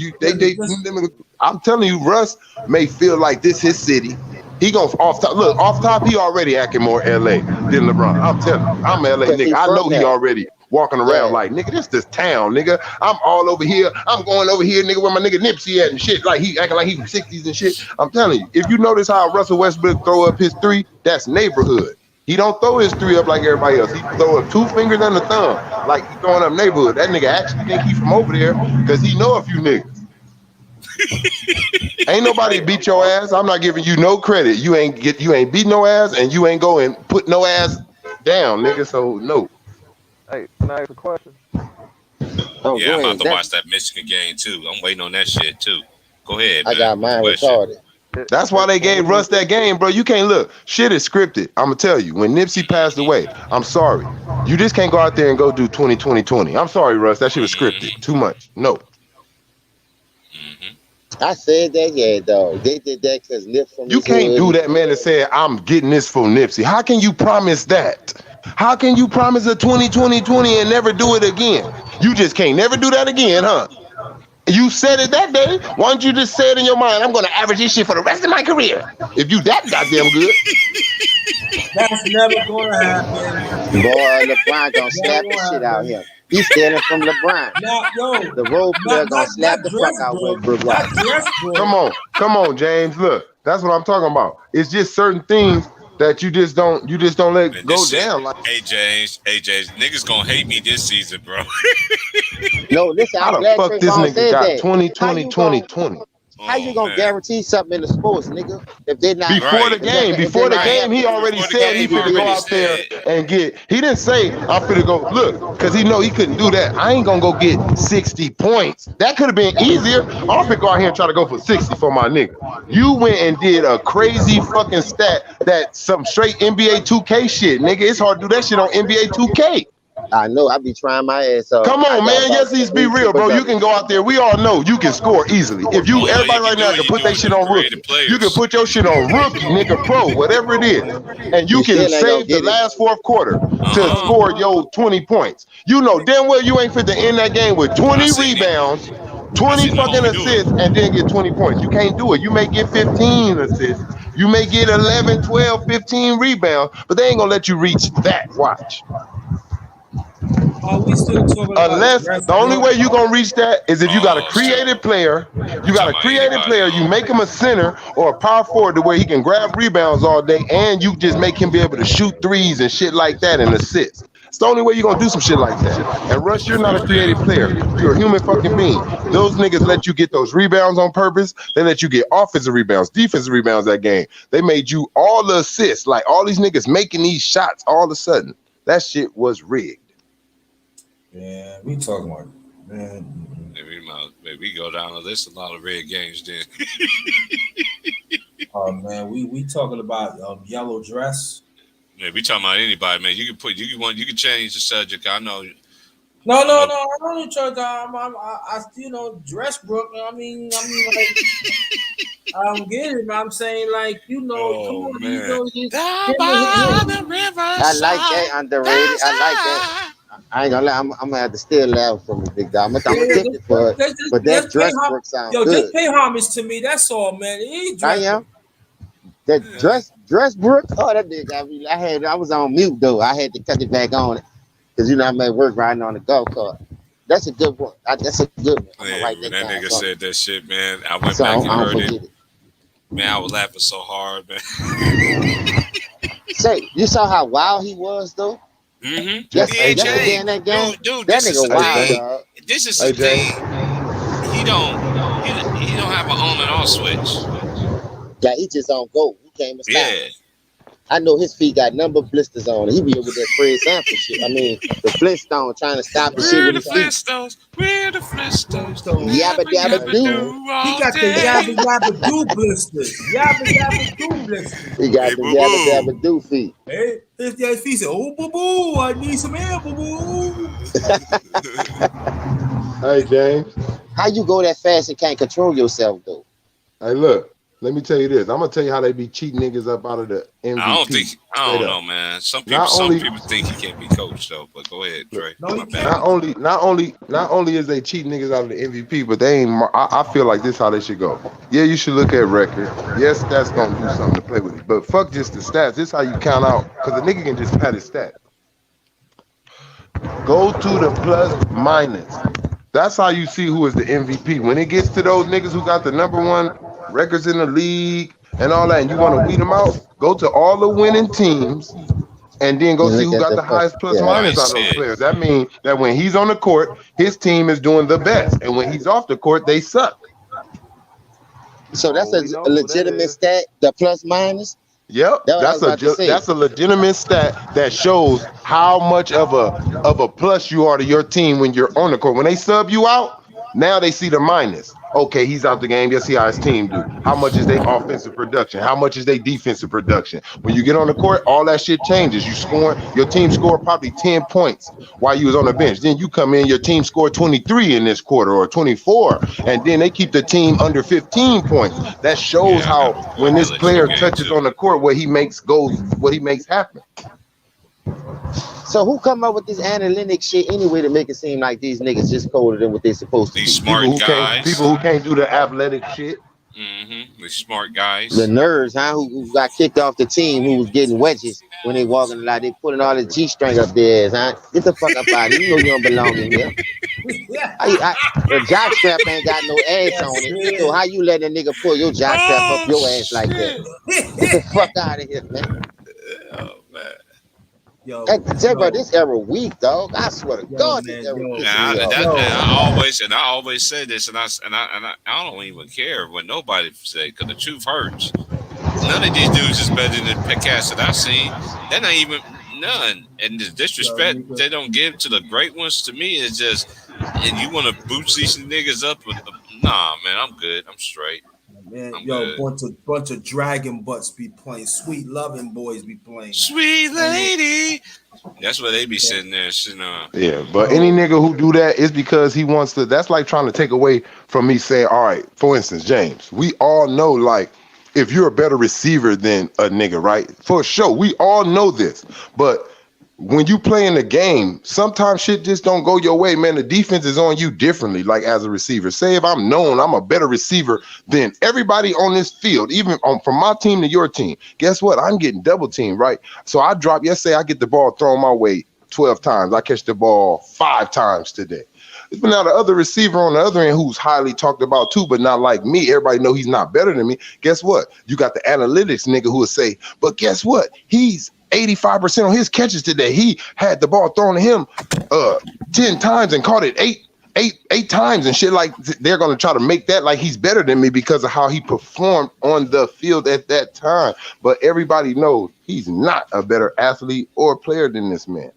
I'm telling you, Russ may feel like this his city. He gonna off top. He already acting more LA than LeBron. I'm telling you, I'm LA Because he nigga. I from know he there. already walking around like nigga. This town, nigga. I'm all over here. I'm going over here, nigga. Where my nigga Nipsey at and shit. Like he acting like he from 60s and shit. I'm telling you, if you notice how Russell Westbrook throw up his 3, that's neighborhood. He don't throw his 3 up like everybody else. He throw up 2 fingers and a thumb, like he throwing up neighborhood. That nigga actually think he from over there because he know a few niggas. Ain't nobody beat your ass. I'm not giving you no credit. You ain't beat no ass, and you ain't go and put no ass down, nigga. So no. Hey, can I ask a question? Oh, Yeah, I'm go about to ahead. watch that Michigan game too. I'm waiting on that shit too. Go ahead, I man. got mine retarded. That's why they gave Russ that game, bro. You can't look. Shit is scripted. I'm gonna tell you. When Nipsey passed away, I'm sorry. You just can't go out there and go do 20-20-20. I'm sorry, Russ. That shit was scripted. Too much. No. I said that, yeah, dog. They did that because Nip from You his can't hood. do that, man, and say, I'm getting this for Nipsey. How can you promise that? How can you promise a 20-20-20 and never do it again? You just can't never do that again, huh? You said it that day. Why don't you just say it in your mind? I'm going to average this shit for the rest of my career. If you that goddamn good. That's never gonna happen. Boy, LeBron gonna slap Never the gonna shit out of happen. him. He's stealing from LeBron. Not yo, The role player not gonna not slap not the fuck out Dressbrook, Westbrook not White. Dressbrook. Come on, James. Look, that's what I'm talking about. It's just certain things that you just don't let Man, go this shit. down. Like, Hey James, niggas gonna hate me this season, bro. No, listen, how I'm the glad fuck Trey this Vaughn nigga said got that. 20-20-20-20? How you Oh gonna man. guarantee something in the sports, nigga? If they're not Before the Right. game, if they're before the not game, he having already Before the said he game, he finna go already out there said. and get. He didn't say I'm finna go look, cause he know he couldn't do that. I ain't gonna go get 60 points. That could have been easier. I'm finna go out here and try to go for 60 for my nigga. You went and did a crazy fucking stat that some straight NBA 2K shit, nigga. It's hard to do that shit on NBA 2K. I know I be trying my ass off. Come I on, got man. about Yes, he's be 3 real, triple bro. You can doubles. go out there. We all know you can score easily. If you, Only way you everybody can right do now it, can you put do their it shit through on creative rookie. You can players. put your shit on rookie, nigga, pro, whatever it is, and you You can still ain't gonna save the get it. last fourth quarter to Uh-huh. score your 20 points. You know damn well you ain't fit to end that game with I 20 seen it. rebounds, I 20 seen the fucking homie do it. assists, and then get 20 points. You can't do it. You may get 15 assists. You may get 11, 12, 15 rebounds, but they ain't gonna let you reach that. Watch. Are we still talking about Unless the only Dressbrook? way you're gonna reach that is if you got a Oh shoot. creative player, You talking about anybody? you make him a center or a power forward to where he can grab rebounds all day, and you just make him be able to shoot threes and shit like that and assist. It's the only way you're gonna do some shit like that. And Russ, you're not a creative player. You're a human fucking being. Those niggas let you get those rebounds on purpose. They let you get offensive rebounds, defensive rebounds that game. They made you all the assists. Like all these niggas making these shots all of a sudden. That shit was rigged. Yeah, we talking about man. Maybe we go down the list a lot of red games then. Oh man, we talking about yellow dress. Yeah, we talking about anybody, man. You can change the subject. I know. No, I don't try to. I Dressbrook. Like, I don't get it. I'm saying, like, come Oh on, man. Down him. by the I like that riverside. underrated. I like that. I ain't gonna lie, I'm gonna have to still laugh from the big dog. I'm gonna tip it for it. But that Dressbrook sound Yo, good. just pay homage to me. That's all, man. It ain't I Dressbrook. am. That Dressbrook. Oh, that nigga got me. I was on mute though. I had to cut it back on because I'm at work riding on the golf cart. That's a good one. That's a good one. I'm gonna Yeah, write when that that down. nigga So, said that shit, man, I went so back I and don't heard forget it. it. Man, I was laughing so hard, man. Say, you saw how wild he was though. Mm-hmm. Yesterday in that game, Dude, that this is nigga the wild, thing. dog. This is Hey, the James. thing. He don't have an on and off switch. Yeah, he just on go. He came and stop. Yeah. I know his feet got number blisters on it. He be with that Fred Sanford shit. I mean, the Flintstone trying to stop the shit We're with the his feet. Flintstones. We're the Flintstones. Yabba dabba do. He All got the day. yabba yabba do blisters. Yabba yabba do blisters. He got Hey, the boo yabba boo. dabba do feet. Hey, his feet said, "Oh, boo boo, I need some air, boo boo." Hey, James. How you go that fast and can't control yourself though? Hey, look. Let me tell you this. I'm gonna tell you how they be cheating niggas up out of the MVP. I don't know, man. Some people think he can't be coached though. But go ahead, Dre. No, he My bad. Not only is they cheating niggas out of the MVP, but they ain't. I feel like this how they should go. Yeah, you should look at record. Yes, stats gonna do something to play with it, but fuck just the stats. This how you count out because the nigga can just pad his stat. Go to the plus minus. That's how you see who is the MVP. When it gets to those niggas who got the number one records in the league and all that, and you want to weed them out, go to all the winning teams and then go see who got the highest plus minus out of those players. That means that when he's on the court, his team is doing the best. And when he's off the court, they suck. So that's a legitimate stat, the plus minus. Yep, that's a legitimate stat that shows how much of a plus you are to your team when you're on the court. When they sub you out, now they see the minus. Okay, he's out the game. Let's see how his team do. How much is their offensive production? How much is their defensive production? When you get on the court, all that shit changes. You scoring, your team scored probably 10 points while you was on the bench. Then you come in, your team scored 23 in this quarter or 24, and then they keep the team under 15 points. That shows how when this player touches on the court, what he makes happen. So who come up with this analytic shit anyway to make it seem like these niggas just colder than what they supposed to be? These smart guys. People who can't do the athletic shit. These smart guys. The nerds, huh? Who got kicked off the team, who was getting wedges when they walking like they putting all the G-string up theirs, huh? Get the fuck up out of here. You know you don't belong in here. The jock strap ain't got no ass on it. So how you let a nigga pull your jock strap up your ass like that? Get the fuck out of here, man. Oh man. Yo, bro, this era weak, dog. I swear to God, this era weak. I always say this, and I don't even care what nobody say, because the truth hurts. None of these dudes is better than the cats that I seen. They're not even none. And the disrespect they don't give to the great ones, to me, is just, and you want to boost these niggas up with nah, man, I'm good. I'm straight. Man, bunch of dragon butts be playing. Sweet loving boys be playing. Sweet lady. That's where they be sitting there, sitting on. Yeah, but any nigga who do that is because he wants to. That's like trying to take away from me saying, all right, for instance, James, we all know, like, if you're a better receiver than a nigga, right? For sure, we all know this. But when you play in the game, sometimes shit just don't go your way, man. The defense is on you differently, like as a receiver. Say if I'm known I'm a better receiver than everybody on this field, even from my team to your team, guess what? I'm getting double teamed, right? So I drop, say I get the ball thrown my way 12 times. I catch the ball 5 times today. It's been now the other receiver on the other end who's highly talked about too, but not like me. Everybody know he's not better than me. Guess what? You got the analytics nigga who will say, but guess what? He's 85% on his catches today. He had the ball thrown to him 10 times and caught it eight times and shit. Like, they're gonna try to make that like he's better than me because of how he performed on the field at that time. But everybody knows he's not a better athlete or player than this man.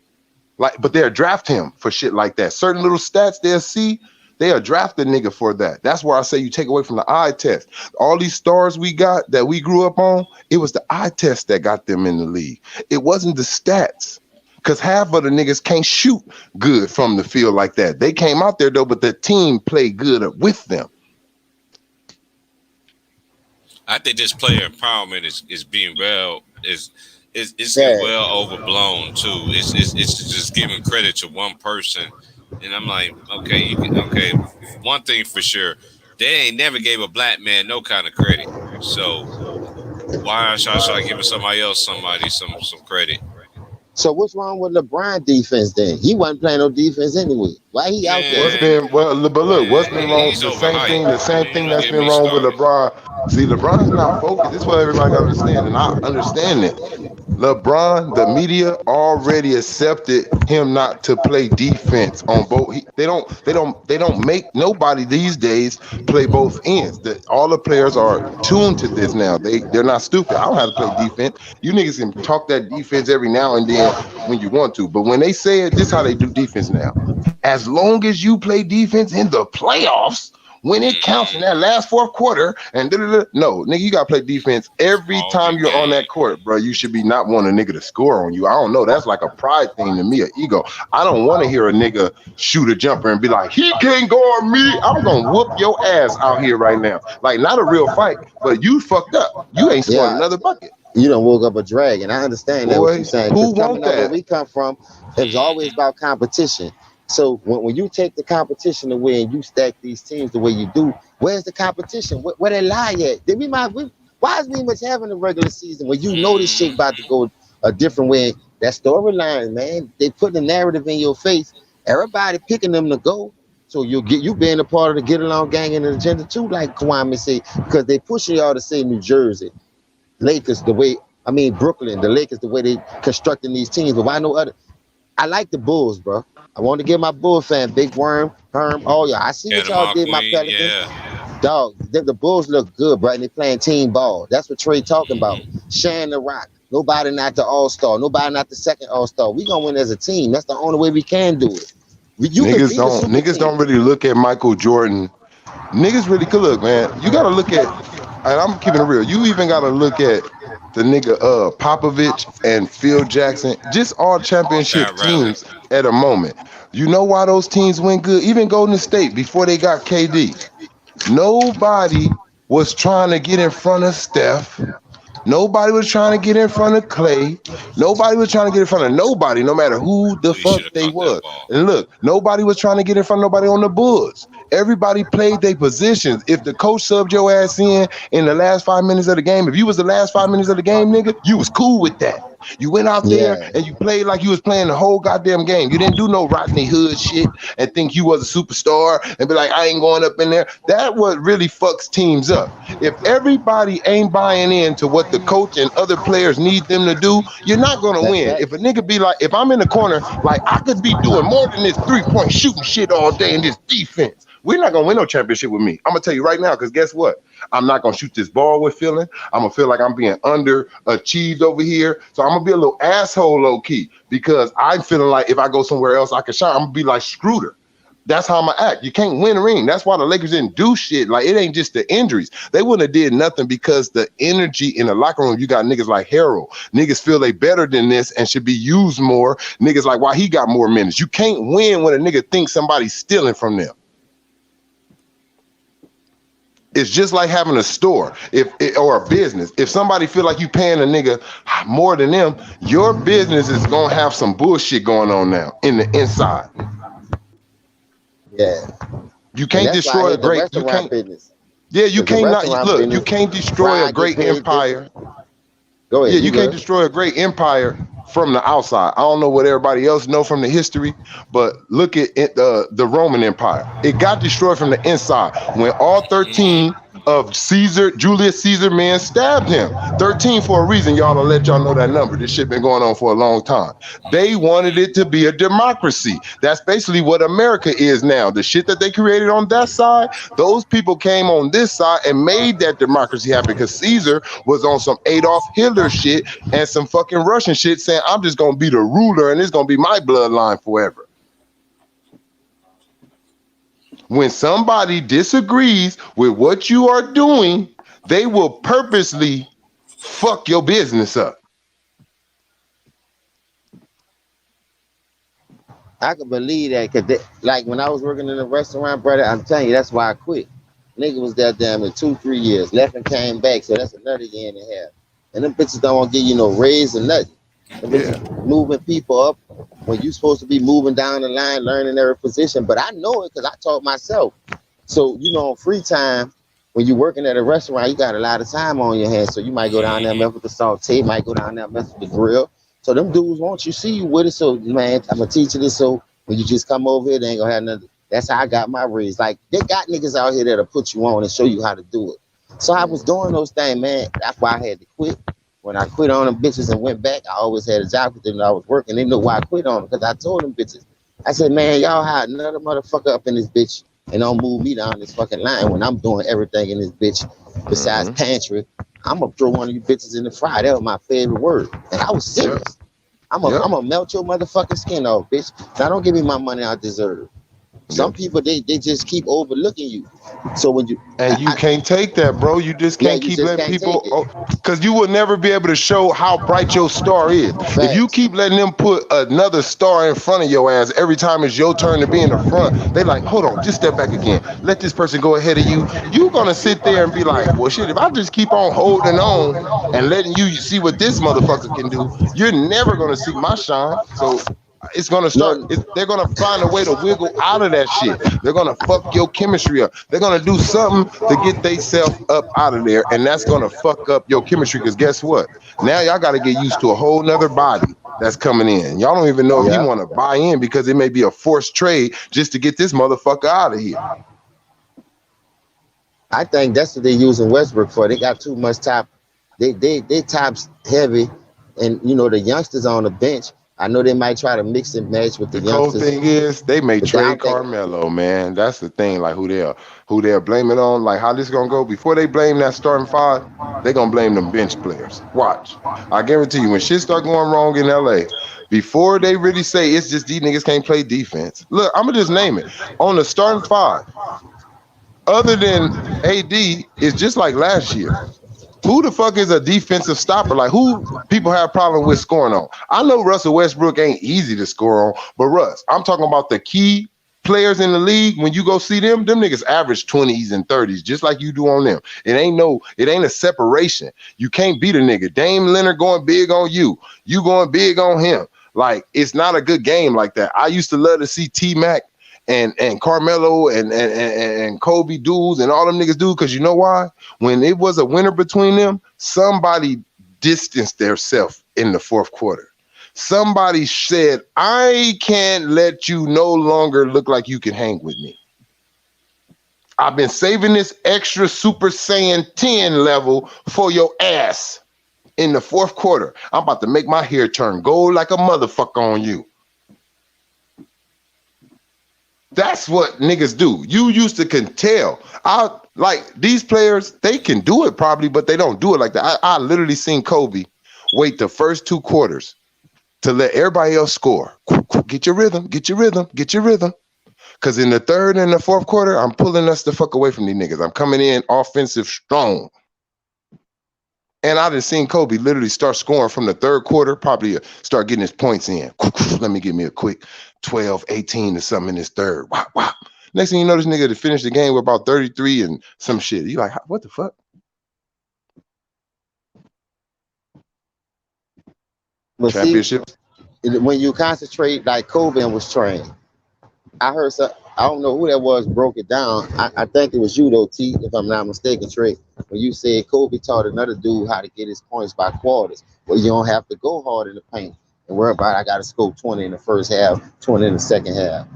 Like, but they'll draft him for shit like that. Certain little stats they'll see, they'll draft the nigga for that. That's why I say you take away from the eye test. All these stars we got that we grew up on, it was the eye test that got them in the league. It wasn't the stats. Because half of the niggas can't shoot good from the field like that. They came out there, though, but the team played good with them. I think this player empowerment is being getting well overblown too. It's just giving credit to one person, and I'm like, okay. One thing for sure, they ain't never gave a black man no kind of credit. So why should I give somebody else some credit? So what's wrong with LeBron defense then? He wasn't playing no defense anyway. Why he out there? But look, what's been wrong? The same thing that's been wrong with LeBron. See, LeBron's not focused. This is what everybody got to understand, and I understand it. LeBron, the media already accepted him not to play defense on both. They don't make nobody these days play both ends. All the players are tuned to this now. They're not stupid. I don't have to play defense. You niggas can talk that defense every now and then when you want to, but when they say it, this is how they do defense now. As long as you play defense in the playoffs, when it counts in that last fourth quarter, and no, nigga, you gotta play defense every time you're on that court, bro. You should be not wanting a nigga to score on you. I don't know. That's like a pride thing to me, an ego. I don't want to hear a nigga shoot a jumper and be like, he can't go on me. I'm gonna whoop your ass out here right now. Like, not a real fight, but you fucked up. You ain't scoring another bucket. You done woke up a dragon. I understand that what you're saying. Who want that? Where we come from, it's always about competition. So when you take the competition away and you stack these teams the way you do, where's the competition? Where they lie at? Why is we much having a regular season when you know this shit about to go a different way? That storyline, man, they put the narrative in your face. Everybody picking them to go. So you being a part of the get along gang and the agenda too, like Kwame say, because they pushing y'all to say New Jersey, Lakers Brooklyn, the Lakers the way they constructing these teams. But why no other? I like the Bulls, bro. I want to give my Bull fan, Big Worm, Herm, all y'all. I see what y'all did, my Pelicans. Yeah. Dog, the Bulls look good, bro, and they playing team ball. That's what Trey talking about. Sharing the rock. Nobody not the all-star. Nobody not the second all-star. We gonna win as a team. That's the only way we can do it. Niggas don't really look at Michael Jordan Niggas really could look, man. You gotta look at, and I'm keeping it real. You even gotta look at the nigga Popovich and Phil Jackson, just all championship Pat Riley. teams at a moment. You know why those teams went good? Even Golden State before they got KD. Nobody was trying to get in front of Steph. Nobody was trying to get in front of Clay. Nobody was trying to get in front of nobody, no matter who the He should fuck have they caught that was. ball. And look, nobody was trying to get in front of nobody on the Bulls. Everybody played their positions. If the coach subbed your ass in the last 5 minutes of the game, if you was the last 5 minutes of the game, nigga, you was cool with that. You went out there Yeah. and you played like you was playing the whole goddamn game. You didn't do no Rodney Hood shit and think you was a superstar and be like, I ain't going up in there. That what really fucks teams up. If everybody ain't buying into what the coach and other players need them to do, you're not gonna That's win. right. If a nigga be like, if I'm in the corner, like I could be doing more than this 3-point shooting shit all day in this defense. We're not gonna win no championship with me. I'm gonna tell you right now, because guess what? I'm not gonna shoot this ball with feeling. I'm gonna feel like I'm being underachieved over here. So I'm gonna be a little asshole low key because I'm feeling like if I go somewhere else I can shine. I'm gonna be like Scrooter. That's how I'm gonna act. You can't win a ring. That's why the Lakers didn't do shit. Like it ain't just the injuries. They wouldn't have did nothing because the energy in the locker room. You got niggas like Harold. Niggas feel they better than this and should be used more. Niggas like why he got more minutes. You can't win when a nigga thinks somebody's stealing from them. It's just like having a store or a business. If somebody feel like you paying a nigga more than them, your business is gonna have some bullshit going on now in the inside. Yeah. You And can't that's why I destroy a hate the great. You restaurant can't. business. Yeah, you 'Cause the can't not restaurant look. You business, can't why destroy I a get great paid empire. Go ahead. Yeah, you can't good. destroy a great empire from the outside. I don't know what everybody else know from the history, but look at it, the Roman Empire. It got destroyed from the inside when all 13 of Julius Caesar men stabbed him. 13 for a reason, y'all. I'll let y'all know that number. This shit been going on for a long time. They wanted it to be a democracy. That's basically what America is now. The shit that they created on that side, those people came on this side and made that democracy happen because Caesar was on some Adolf Hitler shit and some fucking Russian shit saying, I'm just gonna be the ruler and it's gonna be my bloodline forever. When somebody disagrees with what you are doing, they will purposely fuck your business up. I can believe that because, like, when I was working in a restaurant, brother, I'm telling you, that's why I quit. Nigga was there damn in 2-3 years, left and came back, so that's another year and a half. And them bitches don't want to give you no raise or nothing. Them bitches moving people up when you supposed to be moving down the line, learning every position. But I know it because I taught myself. So, on free time, when you're working at a restaurant, you got a lot of time on your hands. So you might go down there and mess with the saute, might go down there and mess with the grill. So them dudes want you, see you with it. So, man, I'm going to teach you this. So when you just come over here, they ain't going to have nothing. That's how I got my raise. Like, they got niggas out here that'll put you on and show you how to do it. So I was doing those things, man. That's why I had to quit. When I quit on them bitches and went back, I always had a job with them that I was working. They know why I quit on them because I told them bitches. I said, man, y'all hire another motherfucker up in this bitch and don't move me down this fucking line when I'm doing everything in this bitch besides pantry. I'm going to throw one of you bitches in the fry. That was my favorite word. And I was serious. I'm gonna melt your motherfucking skin off, bitch. Now don't give me my money I deserve. Some people they just keep overlooking you. So when you can't take that, bro. You just can't keep letting people, because you will never be able to show how bright your star is. If you keep letting them put another star in front of your ass every time it's your turn to be in the front, they like, hold on, just step back again. Let this person go ahead of you. You're gonna sit there and be like, well, shit, if I just keep on holding on and letting you see what this motherfucker can do, you're never gonna see my shine. So it's gonna start. They're gonna find a way to wiggle out of that shit. They're gonna fuck your chemistry up. They're gonna do something to get themselves up out of there, and that's gonna fuck up your chemistry. Because guess what? Now y'all got to get used to a whole nother body that's coming in. Y'all don't even know if you want to buy in because it may be a forced trade just to get this motherfucker out of here. I think that's what they're using Westbrook for. They got too much top. They tops heavy, and the youngsters on the bench. I know they might try to mix and match with the youngsters. The cool thing is they may trade Carmelo, man. That's the thing. Like who they'll blame it on. Like how this gonna go. Before they blame that starting five, they gonna blame them bench players. Watch. I guarantee you, when shit start going wrong in LA, before they really say it's just these niggas can't play defense. Look, I'm gonna just name it. On the starting five, other than AD is just like last year. Who the fuck is a defensive stopper? Like, who people have problem with scoring on? I know Russell Westbrook ain't easy to score on, but Russ, I'm talking about the key players in the league. When you go see them niggas average 20s and 30s, just like you do on them. It ain't a separation. You can't beat a nigga. Dame Leonard going big on you. You going big on him. Like, it's not a good game like that. I used to love to see T-Mac and Carmelo and Kobe dudes and all them niggas do, because you know why? When it was a winner between them, somebody distanced themselves in the fourth quarter. Somebody said, I can't let you no longer look like you can hang with me. I've been saving this extra Super Saiyan 10 level for your ass in the fourth quarter. I'm about to make my hair turn gold like a motherfucker on you. That's what niggas do. You used to can tell. Like these players, they can do it probably, but they don't do it like that. I literally seen Kobe wait the first 2 quarters to let everybody else score. Get your rhythm, get your rhythm, get your rhythm. Because in the third and the fourth quarter, I'm pulling us the fuck away from these niggas. I'm coming in offensive strong. And I done seen Kobe literally start scoring from the third quarter, probably start getting his points in. Let me give me a quick 12, 18 or something in this third. Wow, wow. Next thing you know, this nigga to finish the game with about 33 and some shit. You like, what the fuck? But Championships. See, when you concentrate like Kobe was trained, I heard some, I don't know who that was, broke it down. I think it was you though, T, if I'm not mistaken, Trey, when you said Kobe taught another dude how to get his points by quarters. Well, you don't have to go hard in the paint and worry about I got to score 20 in the first half, 20 in the second half.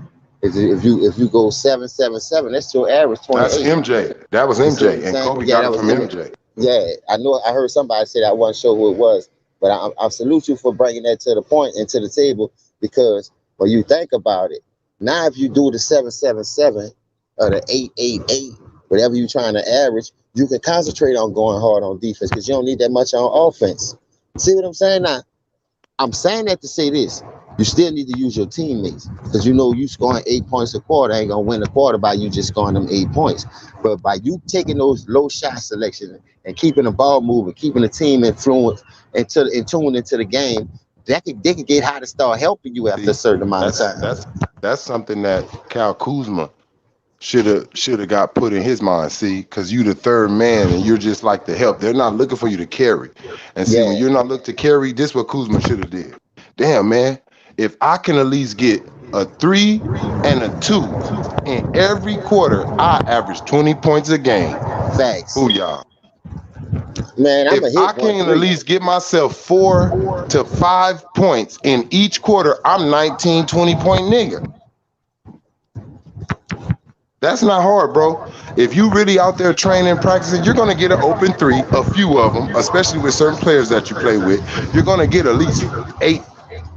If you go 7-7-7, that's your average 28. That's MJ. That was MJ, and Kobe got it from MJ. Yeah, I know. I heard somebody say that. I wasn't sure who it was, but I salute you for bringing that to the point and to the table, because when you think about it, now if you do the 7-7-7 or the 8-8-8, whatever you're trying to average, you can concentrate on going hard on defense because you don't need that much on offense. See what I'm saying? Now, I'm saying that to say this. You still need to use your teammates, because you know you scoring 8 points a quarter ain't gonna win a quarter by you just scoring them 8 points. But by you taking those low shot selections and keeping the ball moving, keeping the team influenced and tuned into the game, they could get how to start helping you after a certain amount of time. That's something that Cal Kuzma should have got put in his mind. See, because you the third man and you're just like the help. They're not looking for you to carry. And see, when you're not looking to carry, this what Kuzma should have did. Damn, man. If I can at least get a 3 and a 2 in every quarter, I average 20 points a game. Facts. Who y'all? Man, if I can at least get myself 4 to 5 points in each quarter, I'm 19, 20 point nigga. That's not hard, bro. If you really out there training, practicing, you're going to get an open 3, a few of them, especially with certain players that you play with. You're going to get at least 8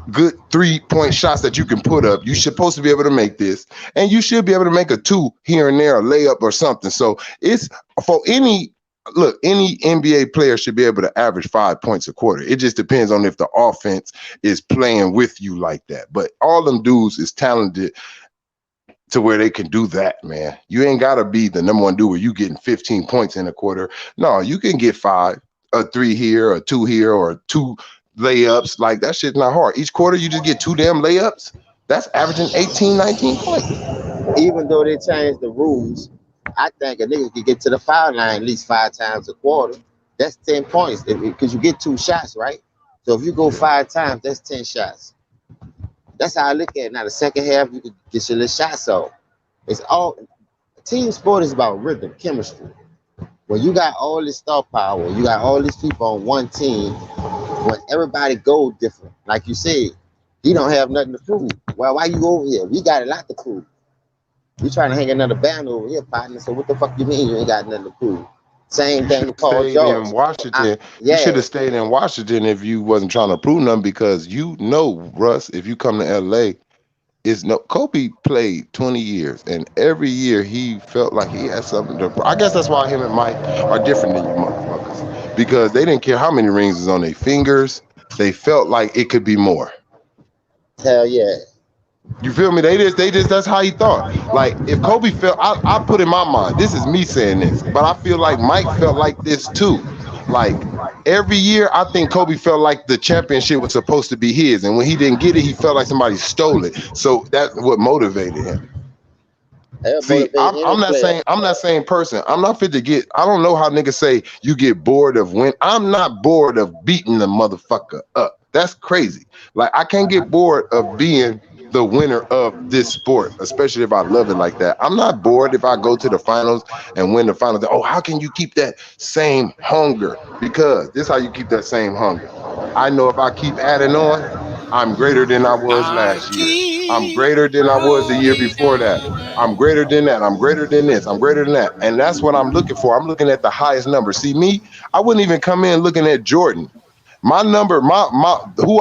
good 3-point shots that you can put up. You're supposed to be able to make this, and you should be able to make a 2 here and there, a layup or something. So it's for any NBA player should be able to average 5 points a quarter. It just depends on if the offense is playing with you like that. But all them dudes is talented to where they can do that, man. You ain't got to be the number one dude where you getting 15 points in a quarter. No, you can get 5, a 3 here, a 2 here, or 2 layups. Like, that shit's not hard. Each quarter you just get 2 damn layups. That's averaging 18, 19 points. Even though they changed the rules, I think a nigga could get to the foul line at least 5 times a quarter. That's 10 points because you get 2 shots, right? So if you go 5 times, that's 10 shots. That's how I look at it. Now the second half, you could get your little shots off. It's all team sport is about rhythm, chemistry. When you got all this star power, you got all these people on one team. When everybody go different, like you said, he don't have nothing to prove. Well, why you over here? We got a lot to prove. You trying to hang another band over here, partner. So what the fuck you mean you ain't got nothing to prove? Same thing with Paul George. In Washington. You should have stayed in Washington if you wasn't trying to prove nothing, because you know, Russ, if you come to LA, Kobe played 20 years, and every year he felt like he had something to prove. I guess that's why him and Mike are different than you motherfuckers, because they didn't care how many rings was on their fingers. They felt like it could be more. Hell yeah. You feel me? They just that's how he thought. Like if Kobe felt, I put in my mind, this is me saying this, but I feel like Mike felt like this too. Like every year, I think Kobe felt like the championship was supposed to be his, and when he didn't get it, he felt like somebody stole it. So that's what motivated him. That See, motivate any player. I'm that same person. I'm not fit to get. I don't know how niggas say you get bored of win. I'm not bored of beating the motherfucker up. That's crazy. Like I can't get bored of being the winner of this sport, especially if I love it like that. I'm not bored if I go to the finals and win the finals. Oh, how can you keep that same hunger? Because this is how you keep that same hunger. I know if I keep adding on, I'm greater than I was I last year. I'm keep greater than I was the year rolling before that. on. I'm greater than that. I'm greater than this. I'm greater than that. And that's what I'm looking for. I'm looking at the highest number. See me, I wouldn't even come in looking at Jordan. My number, my who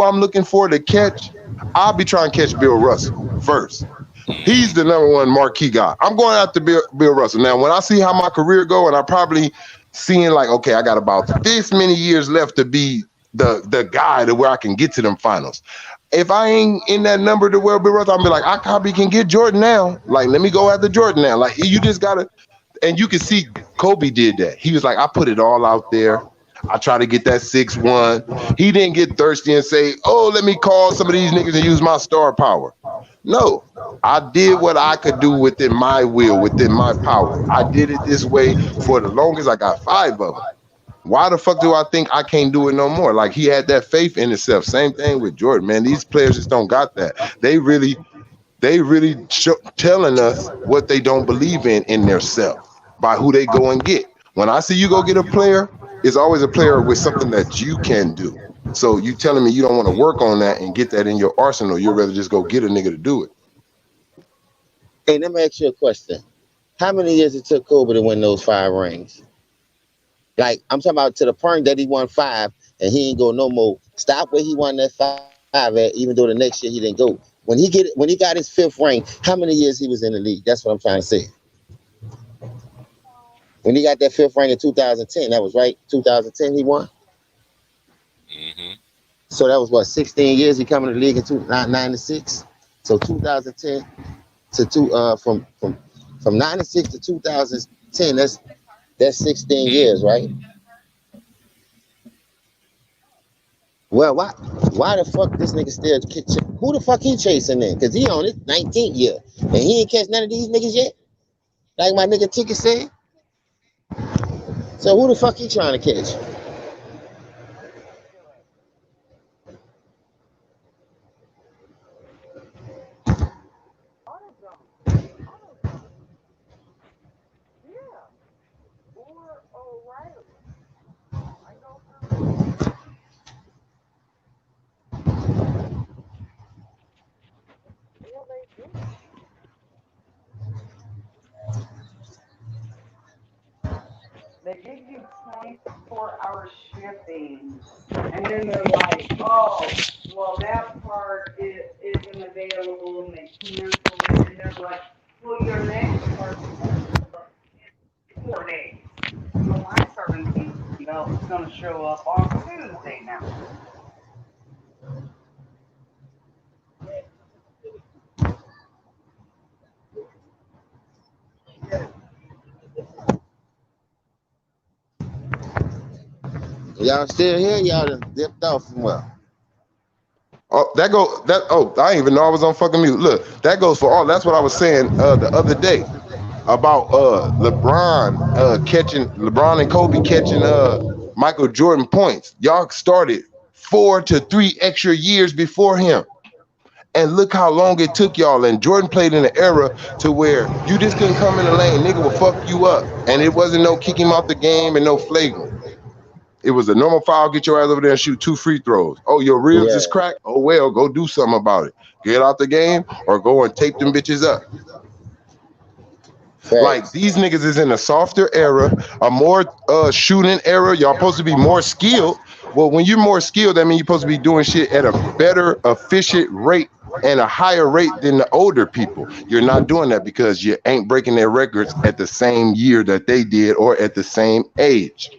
I'm looking for to catch, I'll be trying to catch Bill Russell first. He's the number one marquee guy. I'm going after Bill Russell. Now, when I see how my career go, and I probably seeing like, okay, I got about this many years left to be the guy to where I can get to them finals. If I ain't in that number to where Bill Russell, I'll be like, I probably can get Jordan now. Like, let me go after Jordan now. Like, you just gotta, and you can see Kobe did that. He was like, I put it all out there. I try to get that 6-1. He didn't get thirsty and say, oh, let me call some of these niggas and use my star power. No, I did what I could do within my will, within my power. I did it this way for the longest. I got 5 of them. Why the fuck do I think I can't do it no more? Like he had that faith in himself. Same thing with Jordan, man. These players just don't got that. They really telling us what they don't believe in their self by who they go and get. When I see you go get a player, it's always a player with something that you can do. So you telling me you don't want to work on that and get that in your arsenal. You'd rather just go get a nigga to do it. Hey, let me ask you a question. How many years it took Kobe to win those 5 rings? Like, I'm talking about to the point that he won 5 and he ain't go no more. Stop where he won that 5 at, even though the next year he didn't go. When he got his 5th ring, how many years he was in the league? That's what I'm trying to say. When he got that 5th ring in 2010, that was right. 2010 he won. Mm-hmm. So that was what, 16 years he come in the league in 96. So 2010 to from 96 to 2010, that's 16 years, right? Well, why the fuck this nigga still who the fuck he chasing then? Because he on his 19th year and he ain't catch none of these niggas yet. Like my nigga Ticket said. So who the fuck he trying to catch? They give you 24-hour shipping, and then they're like, oh, well, that part isn't available, and they cancel it, and they're like, well, your next part is 4 days. Well, my serving belt is going to show up on Tuesday now. Y'all still here? Y'all done dipped off from well. Oh, I didn't even know I was on fucking mute. Look, that goes for all. That's what I was saying the other day about LeBron and Kobe catching Michael Jordan points. Y'all started 4 to 3 extra years before him. And look how long it took y'all. And Jordan played in an era to where you just couldn't come in the lane. Nigga will fuck you up. And it wasn't no kick him out the game and no flagrant. It was a normal foul, get your ass over there and shoot 2 free throws. Oh, your ribs is cracked? Oh, well, go do something about it. Get out the game or go and tape them bitches up. Facts. Like, these niggas is in a softer era, a more shooting era. Y'all supposed to be more skilled. Well, when you're more skilled, that means you're supposed to be doing shit at a better, efficient rate and a higher rate than the older people. You're not doing that because you ain't breaking their records at the same year that they did or at the same age.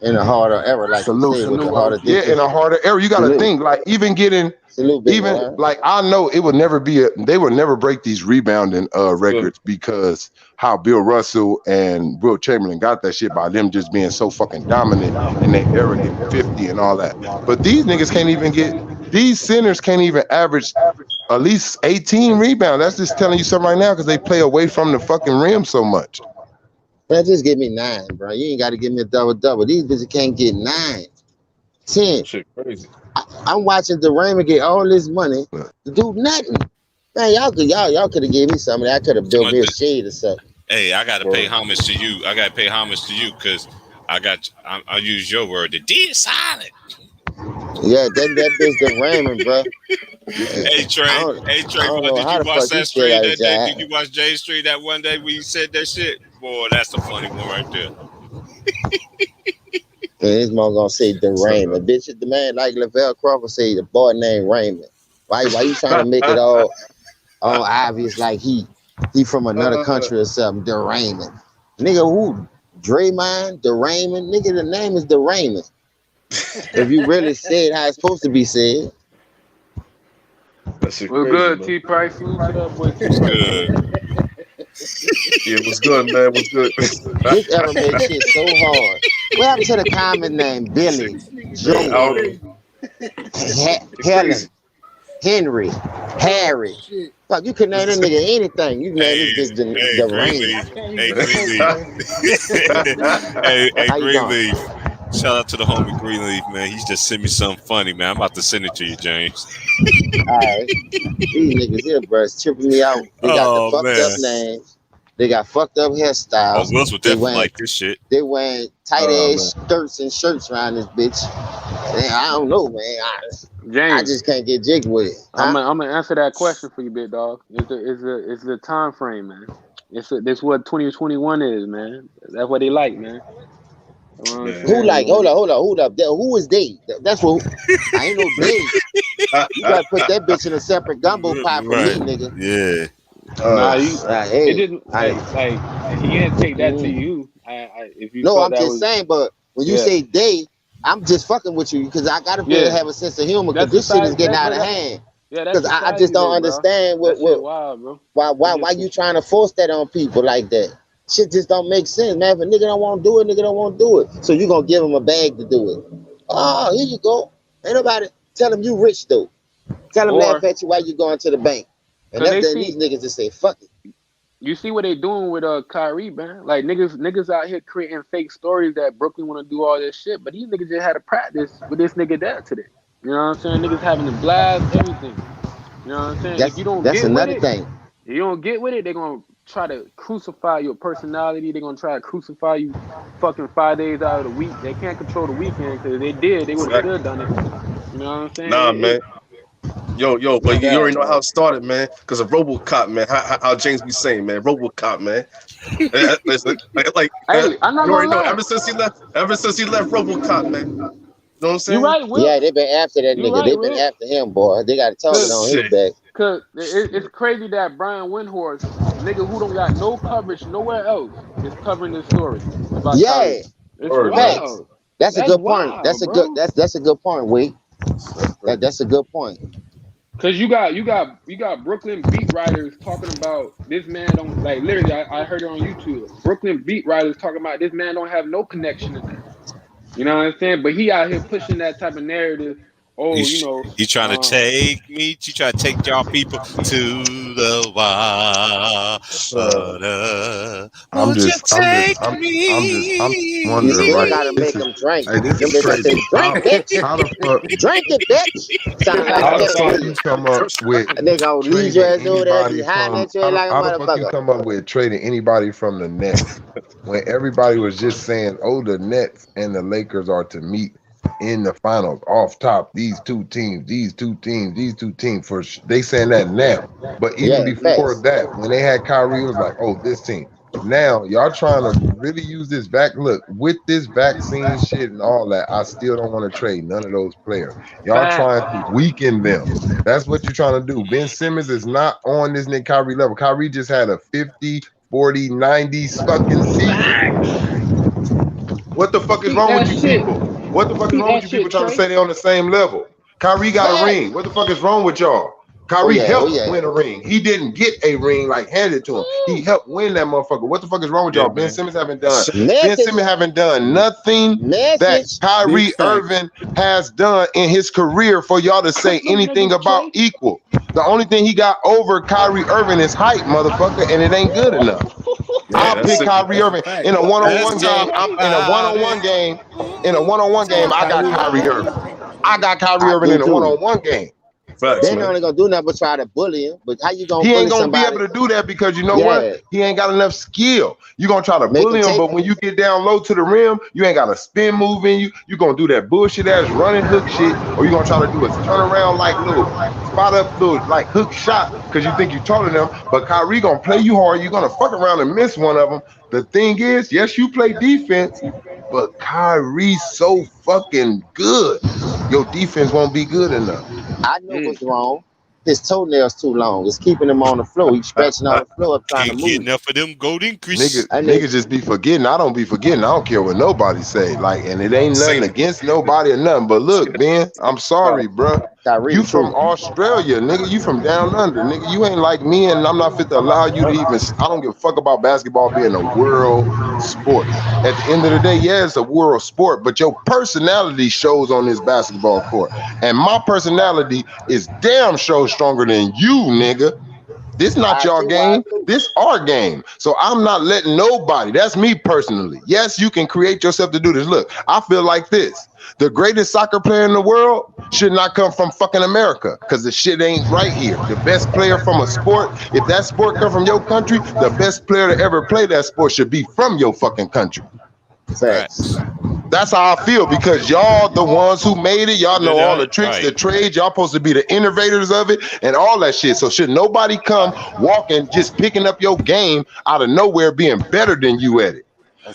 in a harder era, like you Salute, said, with the Salute, harder OG. yeah, in a harder era. You got to Salute. think like even getting. Salute, big Even man. like I know it would never be they would never break these rebounding records because how Bill Russell and Will Chamberlain got that shit by them just being so fucking dominant in their era getting 50 and all that. But these niggas can't even get these centers can't even average at least 18 rebounds. That's just telling you something right now because they play away from the fucking rim so much. Man, just give me 9, bro. You ain't got to give me a double. These bitches can't get 9, 10. Shit crazy. I'm watching the Raymond get all this money to do nothing. Man, y'all could have gave me something. I could have built me a shade or something. Hey, I gotta pay homage to you. I gotta pay homage to you because I'll use your word. The D is silent. Yeah, that bitch the Raymond, bro. Hey Trey, I don't did know you how the watch fuck you that stay stream out that of day? Jack. Did you watch Jay Street that one day when you said that shit? Boy, that's the funny one right there. And this mom gonna say the Raymond. Bitch, the man like Lavelle Crawford say the boy named Raymond. Why you trying to make it all obvious like he from another country or something? The Raymond. Nigga, who? Draymond, the Raymond. Nigga, the name is the Raymond. If you really say it how it's supposed to be said. That shit We're crazy, good, man. T Price. Salute to that boy T Price. Good. Yeah, what's good, man? What's good? This era makes shit so hard. What happened to the common name? Billy, Joe, Helen, Henry, Harry. Fuck, you can name that nigga anything. You can name this bitch the Raymond. Hey, Greenleaf. hey, How you doing? Greenleaf. Shout out to the homie Greenleaf, man. He's just sent me something funny, man. I'm about to send it to you, James. Alright. These niggas here, bro, it's tripping me out. They got the fucked up names. They got fucked up Oh, hairstyles. Wills would definitely like this shit. They wearing tight ass skirts and shirts around this bitch. Man, I don't know, man. I James, just can't get jig with it. I'm gonna answer that question for you, big dog. It's the time frame, man. This what 2021 is, man. That's what they like, man. You know what I'm Man. Who saying? like? Hold up. Who is they? That's what. I ain't no they. You gotta put that bitch in a separate gumbo pot for Right. me, nigga. Yeah. Nah, you. Hey, It didn't like he didn't take that to you. If you no, felt I'm that just was saying. But when you Yeah. say they, I'm just fucking with you because I gotta be able to Yeah. have a sense of humor because That's this shit is society- getting that- out of that- hand. yeah, that's Because I society just don't though, bro. understand That shit wild, bro. why you trying to force that on people like that. Shit just don't make sense, man. If a nigga don't want to do it, nigga don't want to do it. So you gonna give him a bag to do it. Oh, here you go. Ain't nobody tell him you rich though. Tell him Or- laugh at you while you going to the bank. And 'Cause that's they then these niggas just say, fuck it. You see what they doing with Kyrie, man? Like niggas out here creating fake stories that Brooklyn want to do all this shit, but these niggas just had to practice with this nigga there today. You know what I'm saying? Niggas having to blast everything. You know what I'm saying? If you don't That's get with another it, thing. if you don't get with it, they're gonna try to crucify your personality. They're gonna try to crucify you fucking 5 days out of the week. They can't control the weekend because if they did, they would have still done it. You know what I'm saying? Nah, man. Yo, but you already know how it started, man. Because of RoboCop, man. How James be saying, man. RoboCop, man. like, Hey, I'm not you already gonna know. lie. Ever since he left RoboCop, man. You know what I'm saying? You right, Will. Yeah, they been after that You nigga. right, They been Will. after him, boy. They got a target on his back. Cause it's crazy that Brian Windhorst, nigga who don't got no coverage nowhere else, is covering this story about Kyrie. It's wild. That's a good point. Wild, That's a bro. good. That's a good point. Wait, that's a good point. Cause you got Brooklyn beat writers talking about this man don't like literally. I heard it on YouTube. Brooklyn beat writers talking about this man don't have no connection in there. You know what I'm saying? But he out here pushing that type of narrative. Oh, He trying to take me. He trying to take y'all people to the water. I'm wondering, You still like, gotta make them drink. hey, this Them is bitches say, crazy. drink, bitch. How the fuck? Drink it, bitch. Sound like How the that fuck to you you. come up with And they gonna leave trading your ass over there, be anybody hiding from? at you like a How the fuck you motherfucker. come up with trading anybody from the Nets when everybody was just saying, "Oh, the Nets and the Lakers are to meet in the finals off top. These two teams. For they saying that now, but even before that, when they had Kyrie, it was like, oh, this team. Now y'all trying to really use this back. Look, with this vaccine shit and all that, I still don't want to trade none of those players. Y'all trying to weaken them. That's what you're trying to do. Ben Simmons is not on this Nick Kyrie level. Kyrie just had a 50, 40, 90 fucking season. What the fuck is Keep wrong that with you shit. people? What the fuck is Keep wrong with that you people shit, trying to Trey. say they on the same level? Kyrie got a Facts. ring. What the fuck is wrong with y'all? Oh Kyrie yeah, oh helped yeah. win a ring. He didn't get a ring like handed to him. He helped win that motherfucker. What the fuck is wrong with Yeah, y'all? Ben man. Simmons haven't done. Ben Message, Simmons haven't done nothing that message. Kyrie Big facts. Irving has done in his career for y'all to say Cook them anything niggas, about Trey. equal. The only thing he got over Kyrie Irving is height, motherfucker, and it ain't good enough. Yeah, I'll that's pick it. Kyrie That's a Irving fact. in a Let's one-on-one talk game. In a about one-on-one it. game. In a one-on-one game, I got Kyrie Irving. I got Kyrie I Irving do in a too. one-on-one game. Facts, They're man. not only gonna do nothing but try to bully him. But how you gonna He ain't bully gonna be somebody? able to do that because you know what? Yeah, He ain't got enough skill. You gonna try to make him bully him, take. but when you get down low to the rim, you ain't got a spin move in you. You gonna do that bullshit ass running hook shit, or you gonna try to do a turnaround like little spot up little like hook shot because you think you taller than him. But Kyrie gonna play you hard. You're gonna fuck around and miss one of them. The thing is, yes, you play defense, but Kyrie's so fucking good. Your defense won't be good enough. I know what's wrong. His toenails too long. It's keeping him on the floor. He's stretching on the floor up trying to Can't get move. enough of them golden Niggas, Chris. I know. niggas just be forgetting. I don't be forgetting. I don't care what nobody say. Like, and it ain't nothing Same. against nobody or nothing. But look, Ben, I'm sorry, bruh. Kyrie You the from truth. Australia, nigga. You from down under, nigga. You ain't like me, and I'm not fit to allow you to even. I don't give a fuck about basketball being a world sport. At the end of the day, yeah, it's a world sport, but your personality shows on this basketball court, and my personality is damn sure stronger than you, nigga. This not I y'all too. I game. too. This our game. So I'm not letting nobody. That's me personally. Yes, you can create yourself to do this. Look, I feel like this. The greatest soccer player in the world should not come from fucking America because the shit ain't right here. The best player from a sport, if that sport come from your country, the best player to ever play that sport should be from your fucking country. Facts. That's how I feel because y'all the ones who made it. Y'all know all the tricks, the trades. Y'all supposed to be the innovators of it and all that shit. So should nobody come walking, just picking up your game out of nowhere, being better than you at it.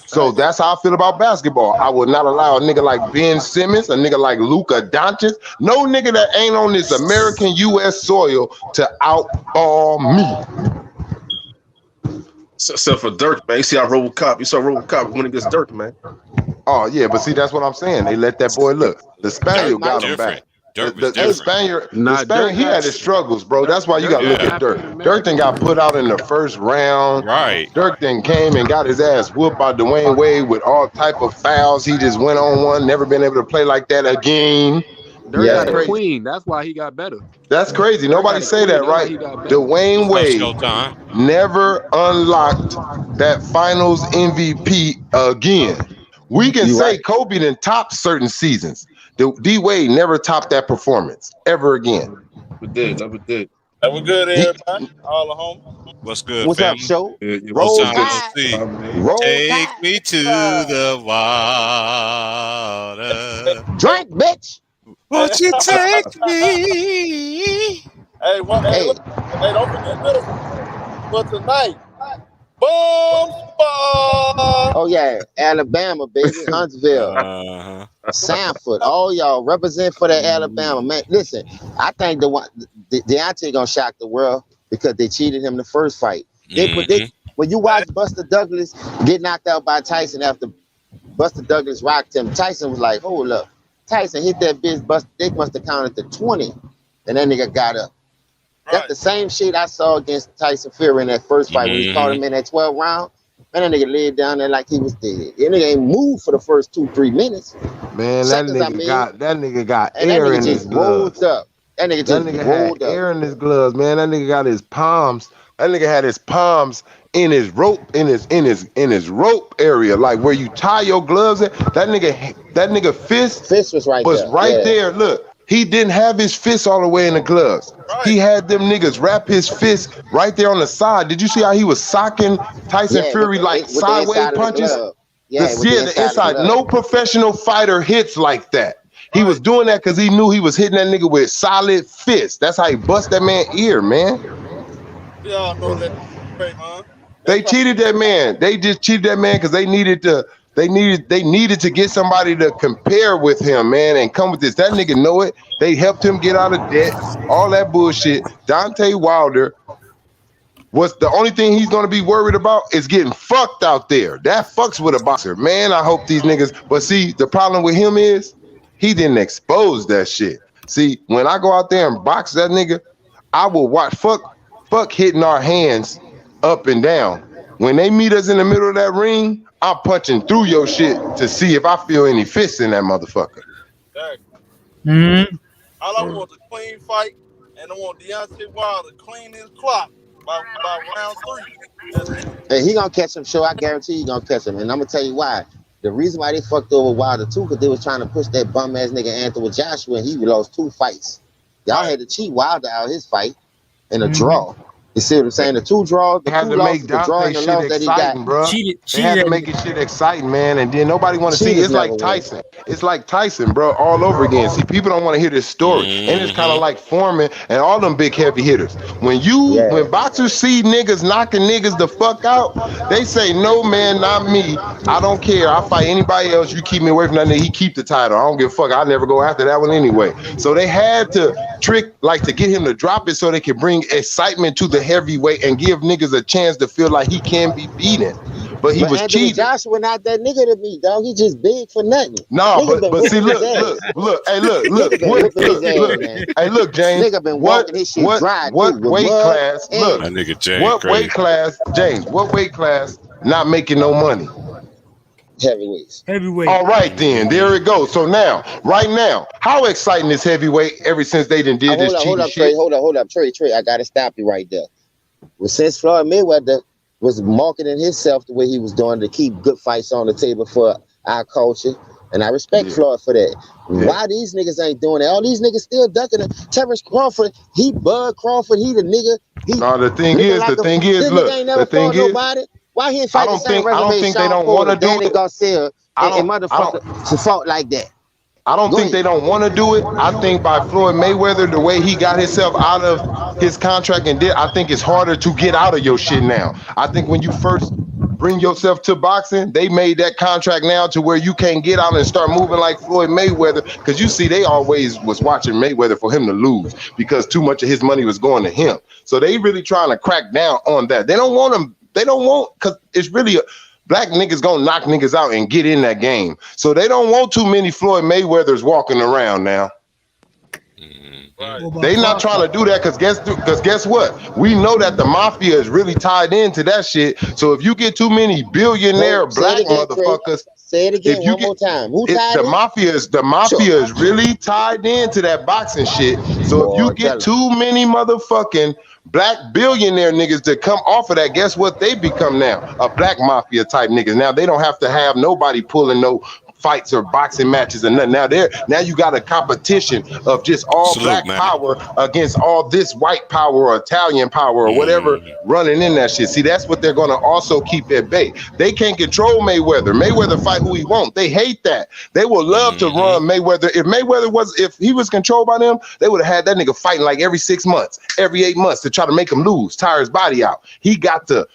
So that's how I feel about basketball. I would not allow a nigga like Ben Simmons, a nigga like Luka Doncic, no nigga that ain't on this American U.S. soil to outball me. Except for Dirk, man. You see how RoboCop? You saw RoboCop when against Dirk, man. Oh yeah, but see that's what I'm saying. They let that boy look. The Spaniard got him different. back. Dirt The was different. Spaniard, Nah, Dirk he had his struggles, bro. That's why you got to look at Dirk. Dirk then got put out in the first round. Right. Dirk then came and got his ass whooped by Dwayne Wade with all type of fouls. He just went on one, never been able to play like that again. Dirk Yeah. got a queen. That's why he got better. That's crazy. Nobody say that, right? Dwayne Wade Showtime. never unlocked that finals MVP again. We can You say right. Kobe done topped certain seasons. D Wade never topped that performance ever again. Never did. That was good, He- everybody. All the home. What's good, What's up, family? show? Yeah, Roll What's up, Tide. LC? Roll Take Tide. me to the water. Drink, bitch. Won't you take me? Hey, Hey. don't forget this. For tonight, Boom Spot. Oh yeah, Alabama, baby, Huntsville, Uh-huh. Sanford, all y'all represent for that Alabama, man. Listen, I think Deontay gonna shock the world because they cheated him the first fight. When you watch Buster Douglas get knocked out by Tyson after Buster Douglas rocked him, Tyson was like, "Hold up." Tyson hit that bitch, they must have counted to 20, and that nigga got up. That's the same shit I saw against Tyson Fury in that first fight when he caught him in that 12th round. Man, that nigga laid down there like he was dead. That nigga ain't moved for the first 2-3 minutes. Man, Seconds, that nigga got and that air nigga in his just gloves. rolled up. That nigga just rolled had up. air in his gloves, man. That nigga got his palms. That nigga had his palms in his rope, in his rope area, like where you tie your gloves in. That nigga fist was right there. Look, he didn't have his fist all the way in the gloves. Right. He had them niggas wrap his fist right there on the side. Did you see how he was socking Tyson Fury like sideways punches? The inside. No professional fighter hits like that. He was doing that because he knew he was hitting that nigga with solid fists. That's how he bust that man's ear, man. Y'all know that, man. They cheated that man. They just cheated that man because they needed to get somebody to compare with him, man, and come with this. That nigga know it. They helped him get out of debt, all that bullshit. Deontay Wilder What's the only thing he's gonna be worried about is getting fucked out there. That fucks with a boxer, man. I hope these niggas. But see, the problem with him is he didn't expose that shit. See, when I go out there and box that nigga, I will watch fuck hitting our hands up and down. When they meet us in the middle of that ring, I'm punching through your shit to see if I feel any fists in that motherfucker. Exactly. All I want is a clean fight, and I want Deontay Wilder to clean his clock by round 3. Hey, he gonna catch him, sure. I guarantee he gonna catch him. And I'm gonna tell you why. The reason why they fucked over Wilder too, because they was trying to push that bum ass nigga Anthony Joshua, and he lost 2 fights. Y'all had to cheat Wilder out his fight in a draw. You see what I'm saying? The 2 draws, the 2 losses, the draw and the loss that he got. Bro. They had to make it shit exciting, man. And then nobody want to see it. It's like Tyson. It's like Tyson, bro, all over again. See, people don't want to hear this story. And it's kind of like Foreman and all them big heavy hitters. When boxers see niggas knocking niggas the fuck out, they say, no, man, not me. I don't care. I'll fight anybody else. You keep me away from that nigga. He keep the title. I don't give a fuck. I'll never go after that one anyway. So they had to trick, like, to get him to drop it so they could bring excitement to the heavyweight and give niggas a chance to feel like he can be beaten. But he was cheating. Joshua not that nigga to me, dog. He just big for nothing. No, but see, look. Hey, look. Hey, look, James. Nigga been walking his shit dry. What weight class? Look, that nigga James. What weight class, James? What weight class? Not making no money. Heavyweights. All right, then. There it goes. So now, right now, how exciting is heavyweight ever since they done did this cheating shit? Hold up, Trey. I gotta stop you right there. Well, since Floyd Mayweather was marketing himself the way he was doing to keep good fights on the table for our culture, and I respect Floyd for that. Why these niggas ain't doing it? All these niggas still ducking it. Terrence Crawford, he Bud Crawford, he the nigga. The thing is, why he ain't fighting the same resume? I don't think they don't want to do it. Garcia and motherfucker to fault like that. I don't think they don't want to do it. I think by Floyd Mayweather, the way he got himself out of his contract and I think it's harder to get out of your shit now. I think when you first bring yourself to boxing, they made that contract now to where you can't get out and start moving like Floyd Mayweather. Because you see, they always was watching Mayweather for him to lose because too much of his money was going to him. So they really trying to crack down on that. They don't want him. They don't want, because it's really black niggas gonna knock niggas out and get in that game. So they don't want too many Floyd Mayweathers walking around now. They not trying to do that because guess what? We know that the mafia is really tied into that shit. So if you get too many billionaire black motherfuckers, say it again one more time. The mafia is really tied into that boxing shit. So if you get too many motherfucking black billionaire niggas to come off of that, guess what they become now? A black mafia type niggas. Now they don't have to have nobody pulling no fights or boxing matches or nothing. Now you got a competition of just all black power against all this white power or Italian power or whatever running in that shit. See, that's what they're gonna also keep at bay. They can't control Mayweather. Mayweather fight who he wants. They hate that. They would love to run Mayweather. If he was controlled by them, they would have had that nigga fighting like every 6 months, every 8 months to try to make him lose, tire his body out. He got to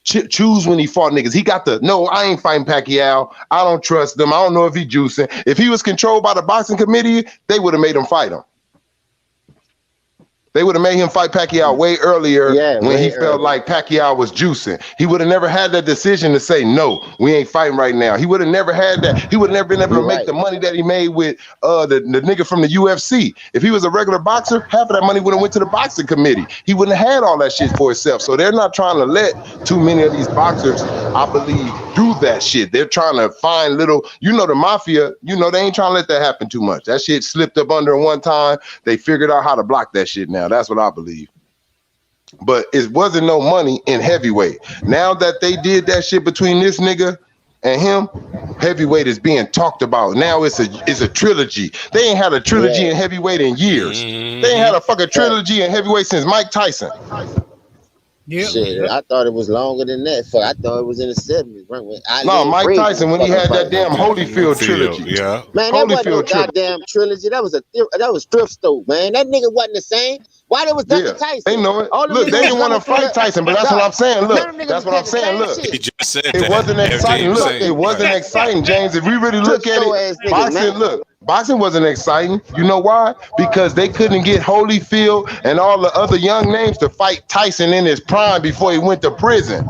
choose when he fought niggas. He got no, I ain't fighting Pacquiao. I don't trust them. I don't know if he juicing. If he was controlled by the boxing committee, they would have made him fight him. They would have made him fight Pacquiao way earlier when he felt like Pacquiao was juicing. He would have never had that decision to say, no, we ain't fighting right now. He would have never had that. He would have never been able to make the money that he made with the nigga from the UFC. If he was a regular boxer, half of that money would have went to the boxing committee. He wouldn't have had all that shit for himself. So they're not trying to let too many of these boxers, I believe, do that shit. They're trying to find little, the mafia, they ain't trying to let that happen too much. That shit slipped up under one time. They figured out how to block that shit now. That's what I believe. But it wasn't no money in heavyweight. Now that they did that shit between this nigga and him, heavyweight is being talked about. Now it's a trilogy. They ain't had a trilogy in heavyweight in years. They ain't had a fucking trilogy in heavyweight since Mike Tyson. Yeah, shit, I thought it was longer than that. I thought it was in the 70s. Mike Tyson when he had that damn Holyfield trilogy. Yeah, man, that wasn't no goddamn trilogy. That was thrift stove, man. That nigga wasn't the same. Why they was Yeah, ducking Tyson? they know it. All them Look, niggas they was didn't want to coming through fight the- Tyson, but that's Dog, what I'm saying. none Look, of them niggas that's was what I'm catching saying. fast Look, shit. He just said it that. wasn't Everything exciting. you Look, saying, it wasn't right. exciting, James. If we really look at Show it, ass niggas, boxing, man. look, boxing wasn't exciting. You know why? Because they couldn't get Holyfield and all the other young names to fight Tyson in his prime before he went to prison.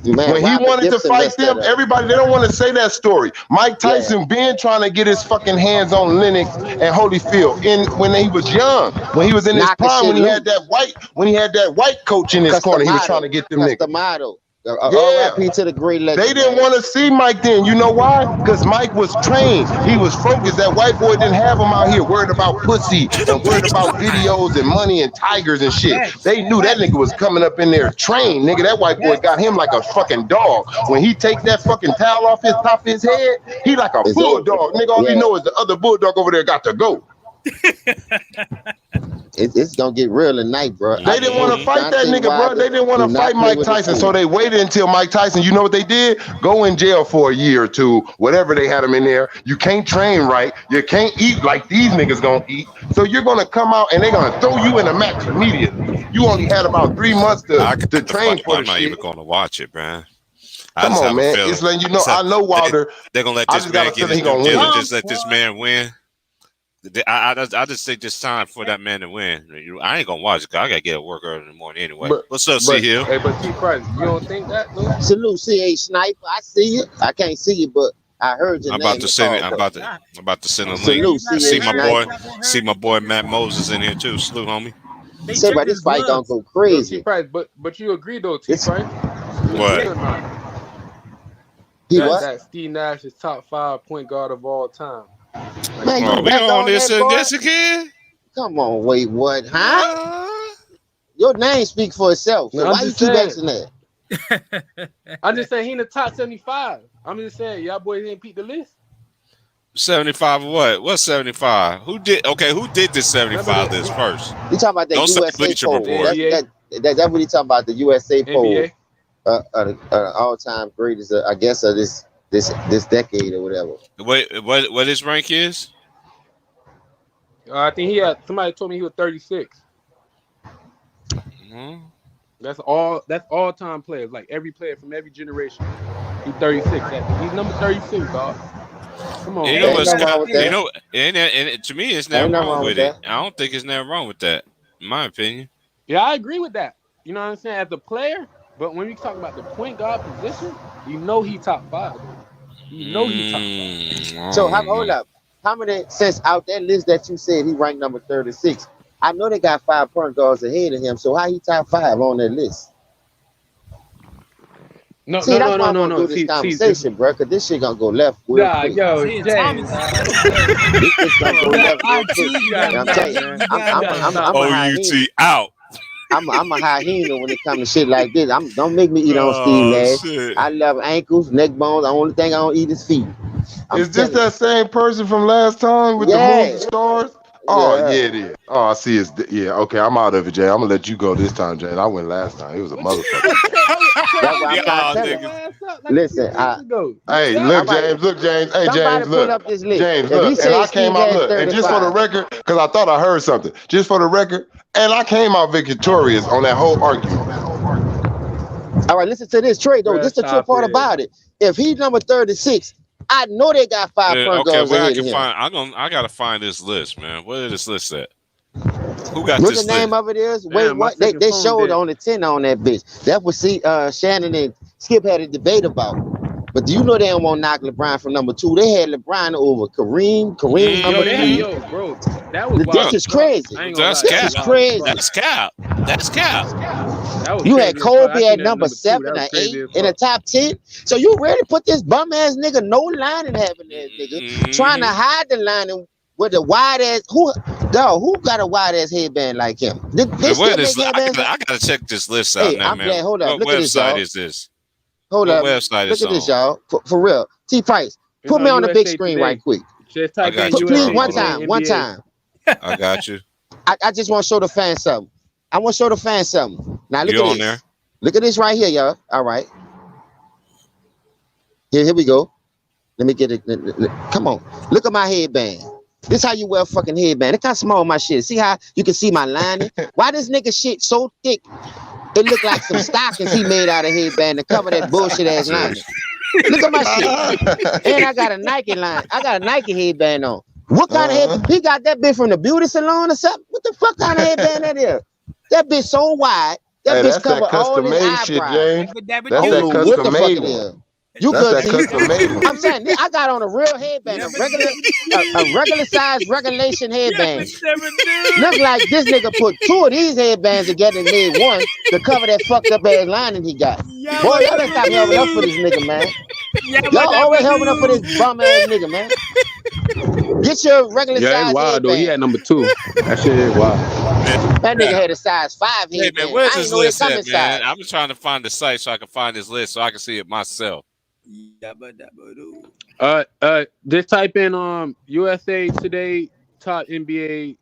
Man, When he Robert wanted to Gibson fight messed that them, up. everybody, they don't want to say that story. Mike Yeah. Tyson been trying to get his fucking hands on Lennox and Holyfield when he was young, when he was in his Knocking prime, shit when he had loose. that white coach in his corner, he was trying to Customado. get them niggas. Customado. Yeah. R.I.P. to the great legend. They didn't man. want to see Mike then. You know why? Because Mike was trained. He was focused. That white boy didn't have him out here worried about pussy and worried about videos and money and tigers and shit. They knew that nigga was coming up in there trained. Nigga, that white boy got him like a fucking dog. When he take that fucking towel off his top of his head, he like a It's bulldog. Nigga, all he Yeah. know is the other bulldog over there got to go. It's gonna get real tonight, bro. They didn't want to fight that nigga, bro. They didn't want to fight Mike Tyson, so they waited until Mike Tyson. You know what they did? Go in jail for a year or two, whatever they had him in there. You can't train right. You can't eat like these niggas gonna eat. So you're gonna come out and they're gonna throw you in a match immediately. You only had about 3 months to train for I'm the not shit. even going to watch it, man. Come on, man. It's letting you know. I know Wilder. They're gonna let I this just got man a get feeling his he due gonna win. diligence. Let this man win. I just think it's time for that man to win. I ain't gonna watch it. 'Cause I gotta get at work early in the morning anyway. What's up, C Hill? Hey, but T Price, you don't think that though? Salute, CH Sniper. I see you. I can't see you, but I heard your I'm name. about to send it. I'm about to send a link. Salute, See CH my boy. Sniper. See my boy Matt Moses in here too. Salute, homie. Say, but this fight gonna go Yo, T crazy. Price, but you agree though, T Price? You What? agree or not? He that, what? that Steve Nash is top 5 point guard of all time. Man, you Oh, we back on this that, and boy? this again? Come on, wait, what? Huh? Your name speak for itself. So No, I'm why you just keep saying. asking that? I'm just saying he in the top 75. I'm just saying y'all boys ain't peeped the list. 75 of what? What's 75? Who did this 75 list first? You talking about the Don't say USA Bleacher poll? Report. That's what he talking about. The USA poll, NBA. all-time greatest, I guess, of this decade or whatever. What his rank is? I think he had somebody told me he was 36. Mhm. That's all time players. Like every player from every generation. He's 36. He's number 36, dog. Come on. You know Ain't what's nothing wrong with that. you know, and to me, it's Ain't nothing nothing wrong wrong with with it. I don't think it's nothing wrong with that, in my opinion. Yeah, I agree with that. You know what I'm saying? As a player, but when we talk about the point guard position, you know he top 5. You know he top 5. So hold up. How many since out that list that you said he ranked number 36? I know they got 5 point guards ahead of him. So how he top 5 on that list? No. See, that's why I'm gonna do this conversation, bro. Cause this shit gonna go left real quick. James. This shit gonna go left real quick. I'm telling you, I'm a hyena. OUT out. I'm a hyena when it comes to shit like this. Don't make me eat on Steve Nash. Shit. I love ankles, neck bones. The only thing I don't eat is feet. Is this that same person from last time with the moving stars? Oh, Yeah. yeah, it is. Oh, I see. Yeah, okay, I'm out of it, Jay. I'm gonna let you go this time, Jay. I went last time. It was a motherfucker. That's why I'm trying to tell you. Listen, Hey, look, James. Look, James. Hey, somebody James, pull look. up this list. James, If he look. And said I Steve came out, had look. And just for the 35. record, because I thought I heard something. Just for the record, and I came out victorious on that whole argument. All right, listen to this, Trey. Though, Bruh, this is the true stop part it. about it. If he's number 36, I know they got 5 point Okay, guards where I ahead can of him. find? I gotta find this list, man. Where is this list at? Who got What this the name list? of it is? Damn, Wait, my what? They second phone showed dead. on the 10 on that bitch. That's what Shannon and Skip had a debate about. But do you know they don't want to knock LeBron from number 2? They had LeBron over Kareem number 3. Bro, that was This wild. is crazy. I ain't gonna That's lie. This cap. is crazy. That's cap. That's cap. That was You crazy had as fuck. I Kobe seen at that number 2. 7 That was or 8 crazy as in the fuck. top 10. So you really put this bum ass nigga no line in having that nigga trying to hide the line with the wide ass who got a wide ass headband like him? They still Where make this? headbands. I gotta check this list out Hey, now, I'm man. glad. Hold up. What Look at this, website y'all. is this? Hold What up. website Look is at this, on? y'all. For real. T Price. It's Put me on the big USA screen Today. right quick. Just I type got in you, Please, bro. one Hold on. time. One time. I got you. I just want to show the fans something. I want to show the fans something. Now look You at on this. there? Look at this right here, y'all. All right. Here we go. Let me get it. Come on. Look at my headband. This how you wear a fucking headband. Look how small my shit. See how you can see my lining? Why this nigga shit so thick? It look like some stockings he made out of headband to cover that bullshit ass lining. Look at my shit. And I got a Nike line. I got a Nike headband on. What kind of headband? He got that bitch from the beauty salon or something? What the fuck kind of headband that is? That bitch so wide. That bitch cover all his eyebrows. Shit, James. That's That's that What the custom fuck made it one. is? You That's good? that custom made one. I'm saying I got on a real headband, a regular size regulation headband. Look like this nigga put 2 of these headbands together and made one to cover that fucked up ass lining he got. Boy, y'all done stop helping up for this nigga, man. Y'all always helping up for this bum ass nigga, man. Get your regular Yeah, size it's wild though. headband. He had number 2. That shit is wild. That nigga had a size 5 Hey headband. man, where's I this ain't know they list come at, in man? size. I'm just trying to find the site so I can find this list so I can see it myself. Just type in USA Today top NBA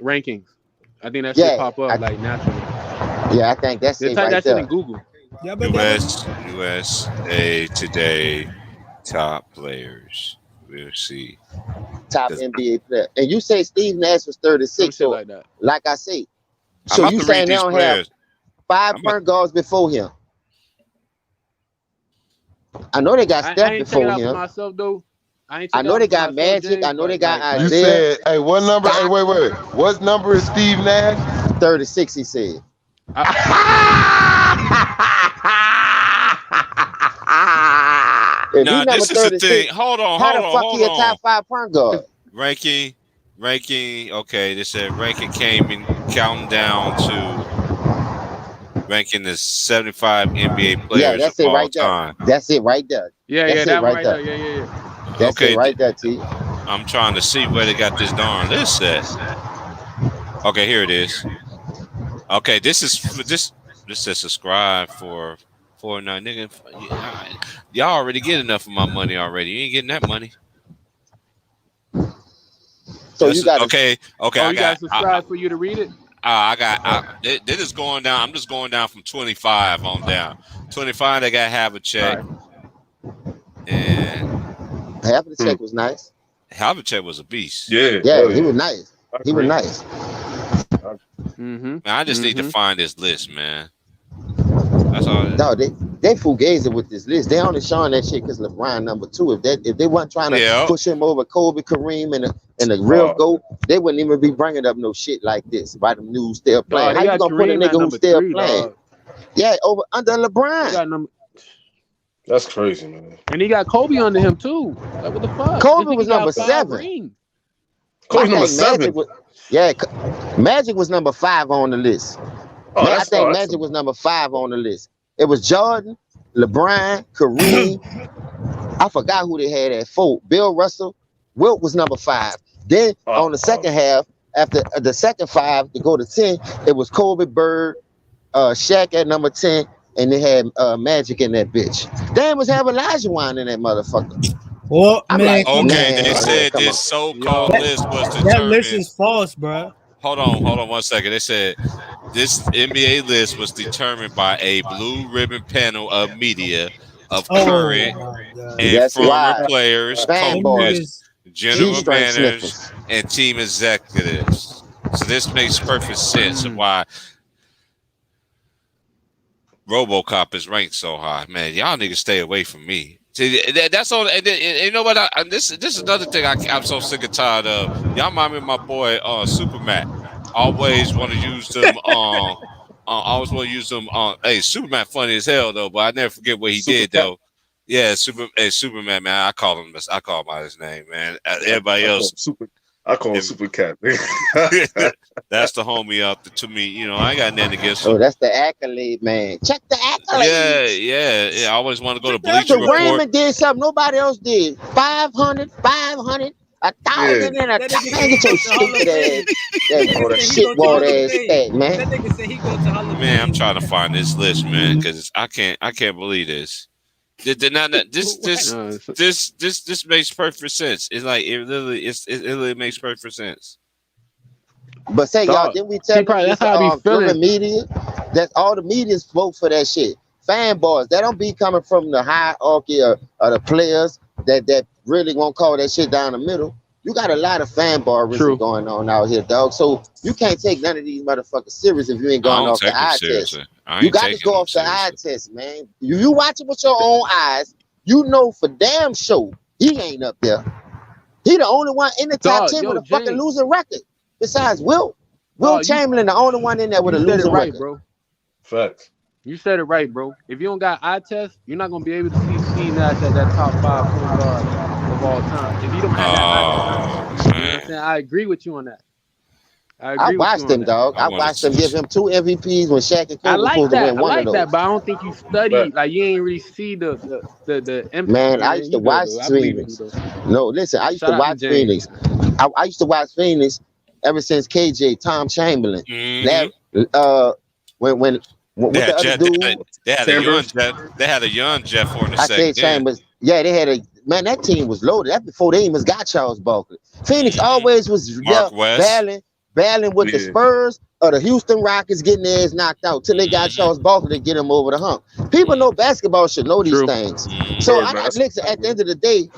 rankings. I think that should pop up like naturally. Yeah, I think that's Just it type right that there. shit in Google. USA Today top players. We'll see. Top NBA player. And you say Steve Nash was 36, so like that. Like I say, I'm so about you to read saying they these don't players. have 5 point guards before him? I know they got I Steph ain't checking before out for him. myself though. I know they got Magic. I know they got You Isaiah. said, hey, what number? Hey, wait. What number is Steve Nash? 36, he said. If Nah, he number this is the 36, thing. Hold on. how the fuck he a top 5 point guard? Ranking. Okay, they said ranking came in counting down to ranking the 75 NBA players that's of it all right time. there. That's it right there. Yeah, That's that it one right right there. there. Yeah. That's Okay, it right there, T. I'm trying to see where they got this darn list at. Okay, here it is. Okay, this says subscribe for 49 nigga. Y'all already get enough of my money already. You ain't getting that money. So you got okay. Oh, you got to subscribe for you to read it. This is going down. I'm just going down from 25 on down. 25, they got Havlicek. And Havlicek was nice. Havlicek was a beast. Yeah, he was nice. He was nice. Man, I just need to find this list, man. That's all. No, they fugazi with this list. They only showing that shit because LeBron number 2. If they weren't trying to push him over Kobe, Kareem, and the real GOAT, they wouldn't even be bringing up no shit like this. Why them news still playing? How you gonna put a nigga who's still playing? Dog. Yeah, over under LeBron. That's crazy, man. And he got Kobe under him too. Like, what the fuck? Kobe was number 7. Kobe number 7. Magic was number 5 on the list. I think Magic was number 5 on the list. It was Jordan, LeBron, Kareem. I forgot who they had at 4. Bill Russell. Wilt was number 5. Then on the second half, after the second 5 to go to 10, it was Kobe, Bird, Shaq at number 10, and they had Magic in that bitch. Then was have Elijah Wan in that motherfucker. Well, man, like, okay, they said this so-called list was determined. That list is false, bro. Hold on 1 second. They said this NBA list was determined by a blue ribbon panel of media of current and former players, coaches, general managers, and team executives. So this makes perfect sense of why RoboCop is ranked so high. Man, y'all niggas stay away from me. See, that's all. And you know what? This is another thing I'm so sick and tired of. Y'all remind me of my boy Superman. Always want to use them. Always want to use them. Hey, Superman funny as hell though, but I never forget what he did though. Yeah, Superman, man. I call him by his name, man. Everybody else, I call him Super Cat. That's the homie out there to me. You know, I ain't got nothing against him. Oh, that's the accolade, man. Check the accolade. Yeah. I always want to go to Bleacher Report. Raymond did something nobody else did. 500, 1,000, and 1,000. Get your stupid ass, that shit water ass stat, man. That nigga said he go to Hall of Fame. Man, I'm trying to find this list, man, because I can't believe this. This makes perfect sense. It's like it literally makes perfect sense. But say y'all, didn't we tell you that's how I be feeling. The media? That's all the media's vote for that shit. Fanboys, that don't be coming from the hierarchy of the players that really won't call that shit down the middle. You got a lot of fanboyism going on out here, dog. So you can't take none of these motherfuckers serious if you ain't I going don't off the take them eye test. seriously. I You ain't got to taking go them off the eye seriously. test, man. You watch it with your own eyes. You know for damn sure he ain't up there. He the only one in the top Dog, 10 yo, with a fucking James. losing record. Besides Will Dog, Chamberlain, the only one in there with a You said it losing right, record. bro. Facts. You said it right, bro. If you don't got eye test, you're not gonna be able to see Steve Nash at that top 5 point guard of all time. If you don't have that eye test, Oh you know what I'm man, saying? I agree with you on that. I I agree with you watched on him, that. dog. I I wanted watched him give to. him 2 MVPs when Shaq and I Kobe was like supposed to that. win I one of like that, those. but I don't think you study. Like you ain't really see the impact. Man, I Man, used to you good watch though. I believe in you Phoenix. though. No, listen, I used Shout to out to watch James. Phoenix. I used to watch Phoenix ever since KJ, Tom Chamberlain, Mm-hmm. when They with the had, other Jeff, dude. they had a young Chambers. Jeff. They had a young Jeff on the I second said then. Chambers. Yeah, they had a man. That team was loaded. That before they even got Charles Barkley. Phoenix Mm-hmm. always was Mark there West. battling with the Yeah. Spurs or the Houston Rockets getting their ass knocked out till they got Mm-hmm. Charles Barkley to get them over the hump. People know basketball should know these True. things. Mm-hmm. So Word, man. listen, at the end of the day,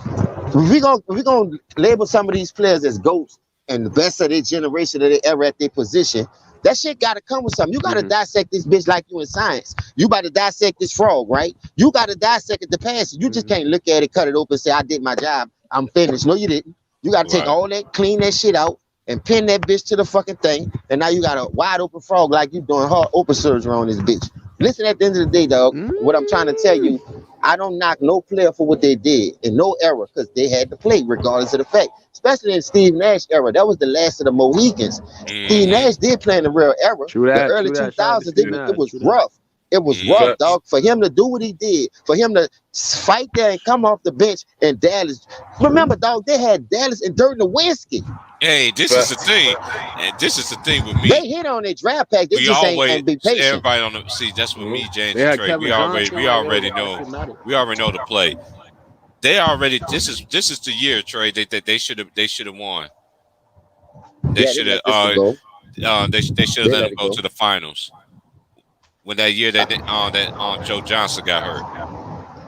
we gonna label some of these players as goats and the best of their generation of their era at their position. That shit gotta come with something. You gotta dissect this bitch like you in science. You about to dissect this frog, right? You gotta dissect it to pass it. You just can't look at it, cut it open, say I did my job, I'm finished. No, you didn't. You gotta take Right. all that, clean that shit out, and pin that bitch to the fucking thing. And now you got a wide open frog like you doing heart open surgery on this bitch. Listen, at the end of the day, dog, what I'm trying to tell you, I don't knock no player for what they did in no era because they had to play regardless of the fact. Especially in Steve Nash era, that was the last of the Mohicans. Steve Mm-hmm. Nash did play in the real era. True The that. early True that. Shout out to 2000s, Steve it Nash. was True that. rough. It was Mhm. rough, Facts. dog. For him to do what he did, for him to fight there and come off the bench in Dallas. Remember, dog, they had Dallas and Dirk Nowitzki. Hey, this is the thing, and this is the thing with They me. hit on their draft pack. They We just ain't always and be patient. everybody on the see. That's what me, James, They and had Trey. Kevin We Johnson. already That know. shit matter. We already know the play. They already. This is the year, Trey. They should have won. They Yeah, they should let have. this one go. They should have They let let them it go go. to the finals. When that year that Joe Johnson got hurt.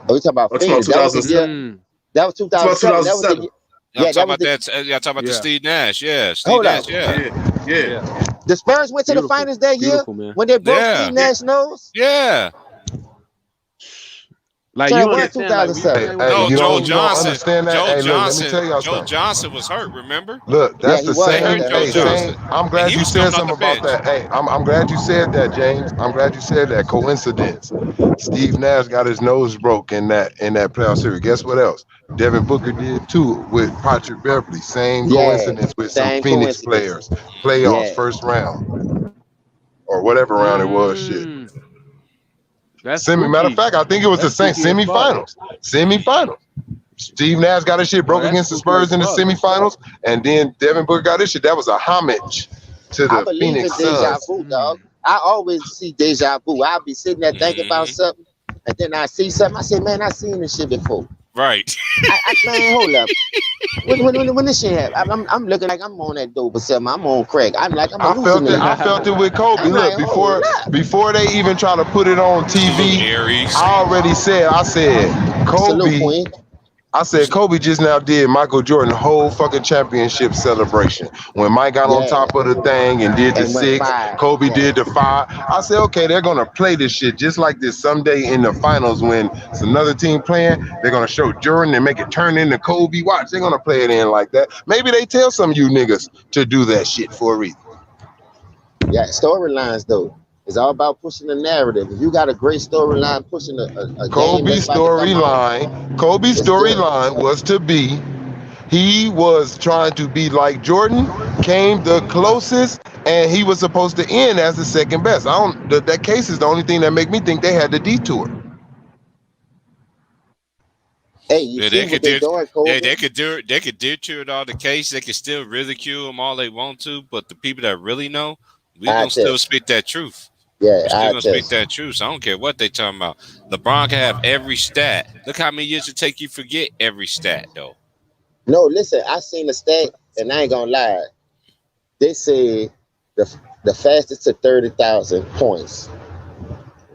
Oh, we talking about What's about Phoenix. That was the year. 2007? That was It's about 2007. That was the 2007. I'm yeah. That talking was about the that. Yeah, I'm talking about the Yeah. Steve Nash. Yeah, Steve hold Nash. up. Yeah, Yeah. The Spurs went to the Beautiful. finals that year Beautiful, man. when they broke Yeah. Steve Nash nose. yeah. Like So you it was understand, like we 2007. Hey, playing with No, you the Joe don't goals. understand that. Hey, look, let me tell y'all Joe something. Johnson was hurt. Remember? Look, Yeah, that's he the was. They He hurt same. got Joe hurt Hey, too. same. Johnson, I'm and glad he you was said coming off the something about bench. that. Hey, I'm glad you said that, James. I'm glad you said that. Coincidence. Steve Nash got his nose broke in that playoff series. Guess what else? Devin Booker did too with Patrick Beverly. Same Yeah, coincidence with some same Phoenix coincidence. players. Playoffs, Yeah, first round, or whatever round it was. Shit. That's Matter of spooky. fact, I think it was the That's same spooky as fuck. semifinals. Steve Nash got his shit Oh, broke that's against the spooky as Spurs in the fuck. semifinals, and then Devin Booker got his shit. That was a homage to I the believe in Phoenix deja Suns. vu, dog. I always see deja vu. I'll be sitting there thinking about Mm-hmm. something, and then I see something. I say, man, I seen this shit before. Right. Man, hold up. When this shit happen, I'm looking like I'm on that dope or something. I'm on crack. I'm like I'm I felt it. hallucinating. I felt it with Kobe. I'm like, Look, hold up. before they even try to put it on Salute TV, Aries. I already said. I said Salute, Kobe. Queen. I said Kobe just now did Michael Jordan whole fucking championship celebration. When Mike got on Yeah, top of the thing and did the and went 6, 5. Kobe Yeah, did the 5. I said, okay, they're gonna play this shit just like this someday in the finals when it's another team playing. They're gonna show Jordan and make it turn into Kobe. Watch, they're gonna play it in like that. Maybe they tell some of you niggas to do that shit for a reason. yeah. Storylines though, it's all about pushing the narrative. If you got a great storyline pushing a game Kobe's that's about to come on, Kobe's it's good. storyline was to be he was trying to be like Jordan, came the closest, and he was supposed to end as the second best. That case is the only thing that make me think they had the detour. Hey, you Yeah, see they what could they do. doing, Yeah, Kobe? they could do it. They could detour it all the case. They could still ridicule them all they want to, but the people that really know, we I gonna still test. speak that truth. Yeah, We're still I gonna speak test. that truth. So I don't care what they talking about. LeBron can have every stat. Look how many years it take you to forget every stat, though. No, listen, I seen the stat, and I ain't gonna lie. They said the fastest to 30,000 points.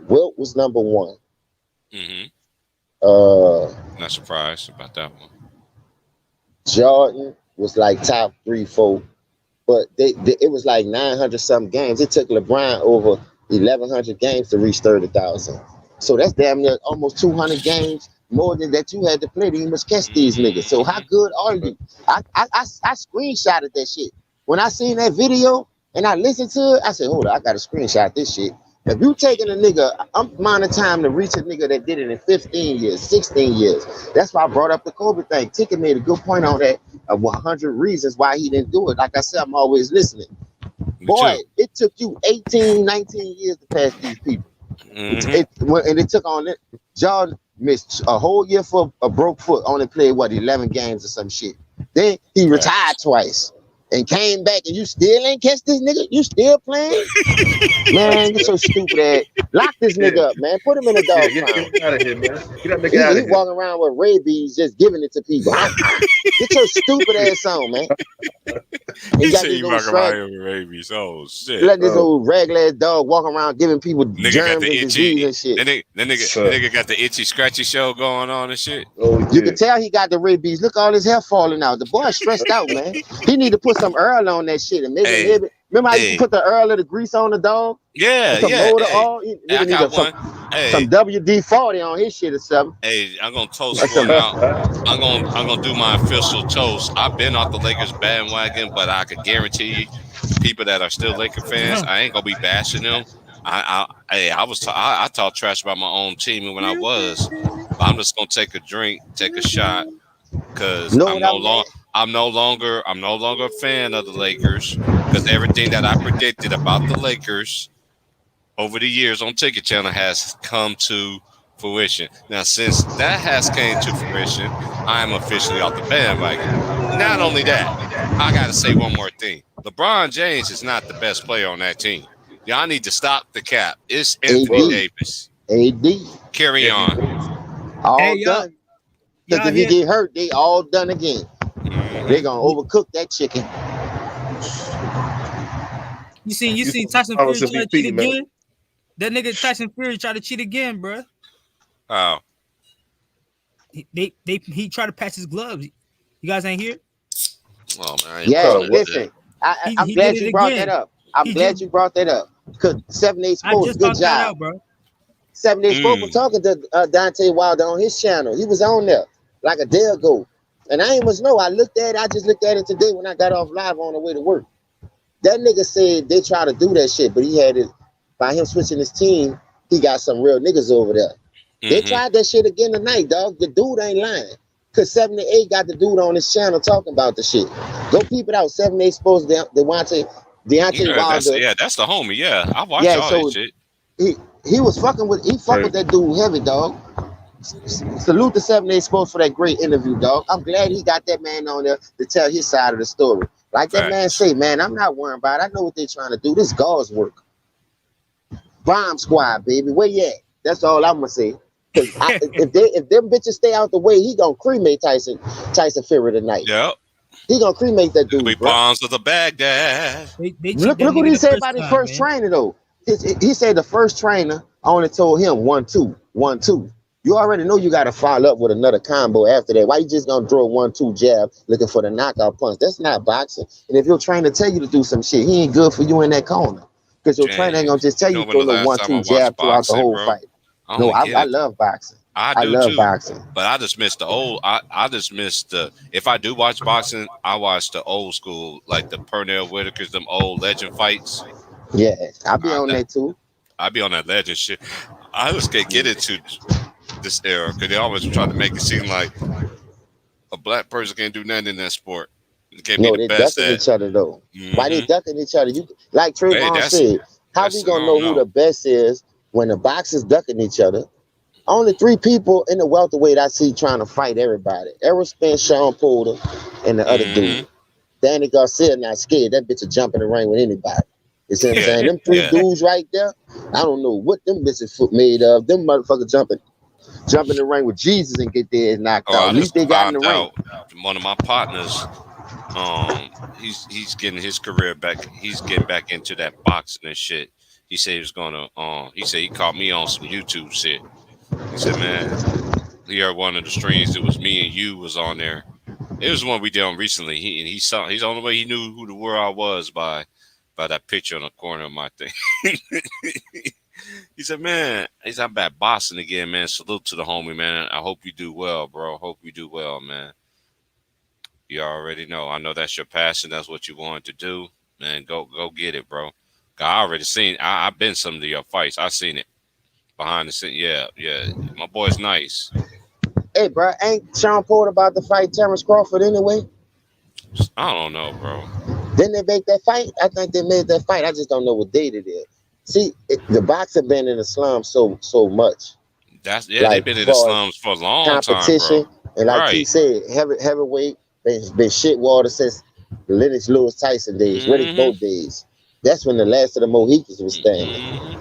Wilt was number 1. Mm-hmm. Uh, Not surprised about that one. Jordan was like top 3, 4, but it was like 900 something games. It took LeBron over 1,100 games to reach 30,000. So that's damn near almost 200 games more than that you had to play. You must catch these niggas. So how good are you? I screenshotted that shit when I seen that video and I listened to it. I said, hold on, I gotta screenshot this shit. If you taking a nigga amount of time to reach a nigga that did it in 15 years, 16 years, that's why I brought up the Kobe thing. Ticket made a good point on that of 100 reasons why he didn't do it. Like I said, I'm always listening. Boy, it took you 18, 19 years to pass these people. And it took on it. Jordan missed a whole year for a broke foot, only played 11 games or some shit. Then he retired twice and came back, and you still ain't catch this nigga? You still playing? Man, you're so stupid ass. Lock this nigga up, man. Put him in a dog pound. Get him out of here, man. Get that nigga out of He here. walking around with rabies, just giving it to people. Get your stupid ass on, man. He said you walking around here with rabies. Oh shit! Let this old regular ass dog walk around giving people nigga germs got the and disease and shit. That nigga got the itchy scratchy show going on and shit. You can tell he got the rabies. Look, all his hair falling out. The boy stressed out, man. He need to put some Earl on that shit and make it live. Remember how you put the Earl of the grease on the dog? Yeah, some yeah. I got one. Some WD-40 on his shit or something. Hey, I'm gonna toast one out. I'm gonna do my official toast. I've been off the Lakers bandwagon, but I could guarantee you, people that are still Laker fans, I ain't gonna be bashing them. I talk trash about my own team when I was. But I'm just gonna take a drink, take a shot, because I'm no longer a fan of the Lakers, because everything that I predicted about the Lakers over the years on Ticket Channel has come to fruition. Now, since that has came to fruition, I am officially off the bandwagon. Not only that, I got to say one more thing. LeBron James is not the best player on that team. Y'all need to stop the cap. It's Anthony Davis. AD. Carry on. All done. Because if he get hurt, they all done again. They gonna overcook that chicken. You seen Tyson Fury try to cheat again? That nigga Tyson Fury tried to cheat again, bro. Oh. He tried to pass his gloves. You guys ain't here? Oh man. Yeah, listen. I'm glad you brought that up. I'm glad you brought that up. Because 7-8 Sports, good job, bro. 7-8 Sports was talking to Dante Wilder on his channel. He was on there like a day ago. And I ain't much know. I just looked at it today when I got off live on the way to work. That nigga said they try to do that shit, but he had it by him switching his team. He got some real niggas over there. They tried that shit again tonight, dog. The dude ain't lying. Cause 7-8 got the dude on his channel talking about the shit. Go peep it out. 7-8 Sports, Deontay Wilder. That's the homie. Yeah, I watch all that shit. He was fucking with with that dude heavy, dog. Salute the 7-8 Sports for that great interview, dog. I'm glad he got that man on there to tell his side of the story. Like that man say, man, I'm not worrying about it. I know what they're trying to do. This God's work. Bomb squad, baby. Where you at? That's all I'm gonna say. If them bitches stay out the way, he gonna cremate Tyson Fury tonight. Yep. He gonna cremate that dude. We bombs of the Baghdad. Look what he said about his first trainer though. He said the first trainer only told him 1-2, 1-2. You already know you got to follow up with another combo after that. Why you just gonna throw 1-2 jab looking for the knockout punch? That's not boxing. And if your trainer tell you to do some shit, he ain't good for you in that corner. Because your trainer ain't gonna just tell you to throw the 1-2 jab throughout the whole fight. No, I love boxing. I love too, boxing. But I just missed the old. I just missed the. If I do watch boxing, I watch the old school, like the Pernell Whitakers, them old legend fights. Yeah, I'll be on that too. I be on that legend shit. I just can't get into this era because they always try to make it seem like a black person can't do nothing in that sport. They can't be the best ducking each other though. Why they ducking each other? You like Trayvon said. How we gonna know who the best is when the boxers ducking each other? Only 3 people in the welterweight I see trying to fight everybody. Errol Spence, Sean Porter, and the other dude. Danny Garcia not scared. That bitch will jump in the ring with anybody. You see what I'm saying? Them 3 dudes right there, I don't know what them bitches made of. Them motherfuckers jump in the ring with Jesus and get their knocked out. At least they got in the ring. One of my partners, he's getting his career back. He's getting back into that boxing and shit. He said he was gonna. He said he caught me on some YouTube shit. He said, man, he heard one of the streams. It was me and you was on there, It was one we did on recently. He saw. He's the only way he knew who the world I was by that picture on the corner of my thing. He said, "Man, I'm back Boston again, man. Salute to the homie, man. I hope you do well, bro. Hope you do well, man. You already know. I know that's your passion. That's what you wanted to do, man. Go get it, bro. I already seen. I've been some of your fights. I seen it behind the scene. Yeah. My boy's nice. Hey, bro, ain't Sean Porter about to fight Terrence Crawford anyway? I don't know, bro. Didn't they make that fight? I think they made that fight. I just don't know what date it is. See, the boxing been in the slums so much. They've been in the slums for a long competition, time, bro. And like he said, heavyweight been shit water since Lennox Lewis Tyson days, Riddick Bowe days. That's when the last of the Mohicans was standing.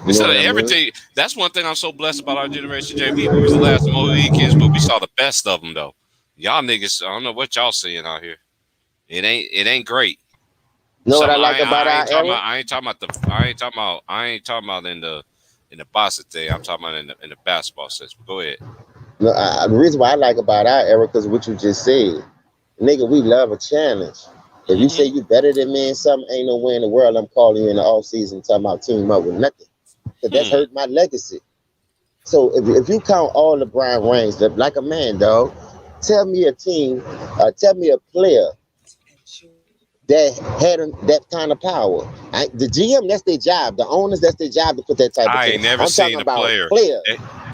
Instead of everything, that's one thing I'm so blessed about our generation, Jay. We was the last of the Mohicans, but we saw the best of them though. Y'all niggas, I don't know what y'all seeing out here. It ain't great. Know what I like about our era? I ain't talking about in the boxing thing. I'm talking about in the basketball sense. But go ahead. No, the reason why I like about our era because what you just said, nigga, we love a challenge. If you say you better than me in something, ain't no way in the world I'm calling you in the off season talking about team up with nothing. Because that's hurt my legacy. So if you count all the Brian Reigns, like a man, dog, tell me a team, tell me a player that had that kind of power. The GM, that's their job. The owners, that's their job to put that type of thing. I ain't never seen a player.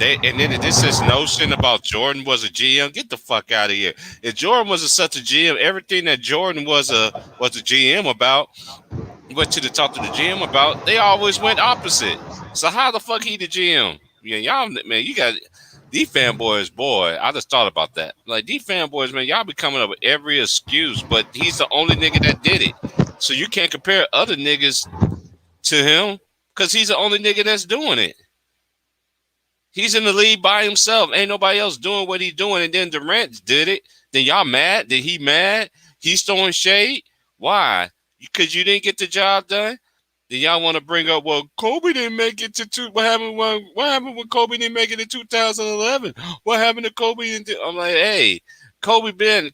And then this notion about Jordan was a GM. Get the fuck out of here. If Jordan was such a GM, everything that Jordan was a GM about, went to talk to the GM about, they always went opposite. So how the fuck he the GM? Yeah, y'all, man, you got these fanboys, boy. I just thought about that. Like these fanboys, man, y'all be coming up with every excuse, but he's the only nigga that did it. So you can't compare other niggas to him because he's the only nigga that's doing it. He's in the league by himself. Ain't nobody else doing what he's doing. And then Durant did it. Then y'all mad? Did he mad? He's throwing shade? Why? Because you didn't get the job done? Then y'all want to bring up, well, Kobe didn't make it to what happened when Kobe didn't make it in 2011? What happened to Kobe? I'm like, hey, Kobe been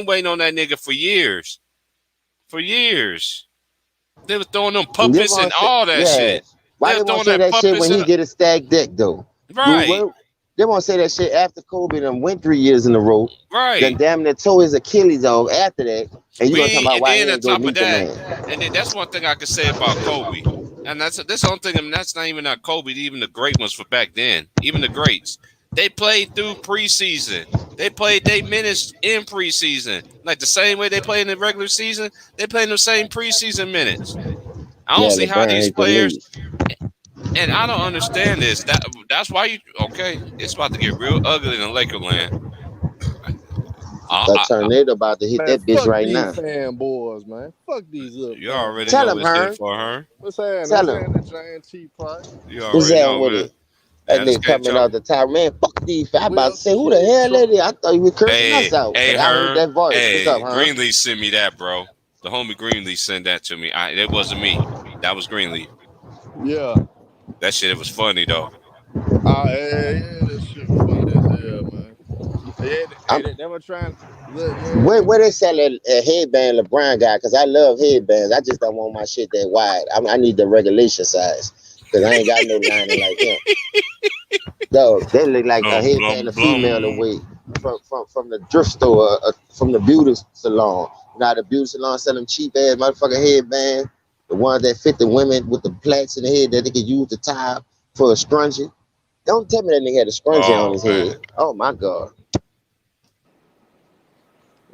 waiting on that nigga for years. For years. They were throwing them puppets and all that shit. Why they won't say that shit when he get a stacked deck, though? Right. They won't say that shit after Kobe and went 3 years in a row. Right. Then damn near tore his Achilles dog after that. And you gonna talk about why he didn't go meet the man. And then that's one thing I could say about Kobe. And that's the only thing, and that's not even not Kobe, even the great ones for back then. Even the greats. They played through preseason. They played their minutes in preseason. Like the same way they play in the regular season, they play in the same preseason minutes. I don't see how these players, and I don't understand this. That's why it's about to get real ugly in Lakerland. A tornado about to hit that bitch right now. Fanboys, man. Fuck these up. You already tell know him, what's for her. What's happening? Tell him. Giant cheap price. You already know, with it. That nigga coming out the top, man. Fuck these. I'm about to say, who the hell that is? I thought you were cursing us out. Hey, I heard that voice. Hey, what's up, huh? Greenleaf sent me that, bro. The homie Greenleaf sent that to me. It wasn't me. That was Greenleaf. Yeah. That shit, it was funny, though. Yeah, that shit was funny as hell, man. They were trying. Where they sell a headband LeBron guy? Because I love headbands. I just don't want my shit that wide. I need the regulation size. Because I ain't got no lining like him. No, they look like a headband a female away from the thrift store, from the beauty salon. Now the beauty salon sell them cheap ass motherfucking headband. The ones that fit the women with the plaits in the head that they can use to tie for a scrunchie. Don't tell me that nigga had a scrunchie on his head. Oh my God.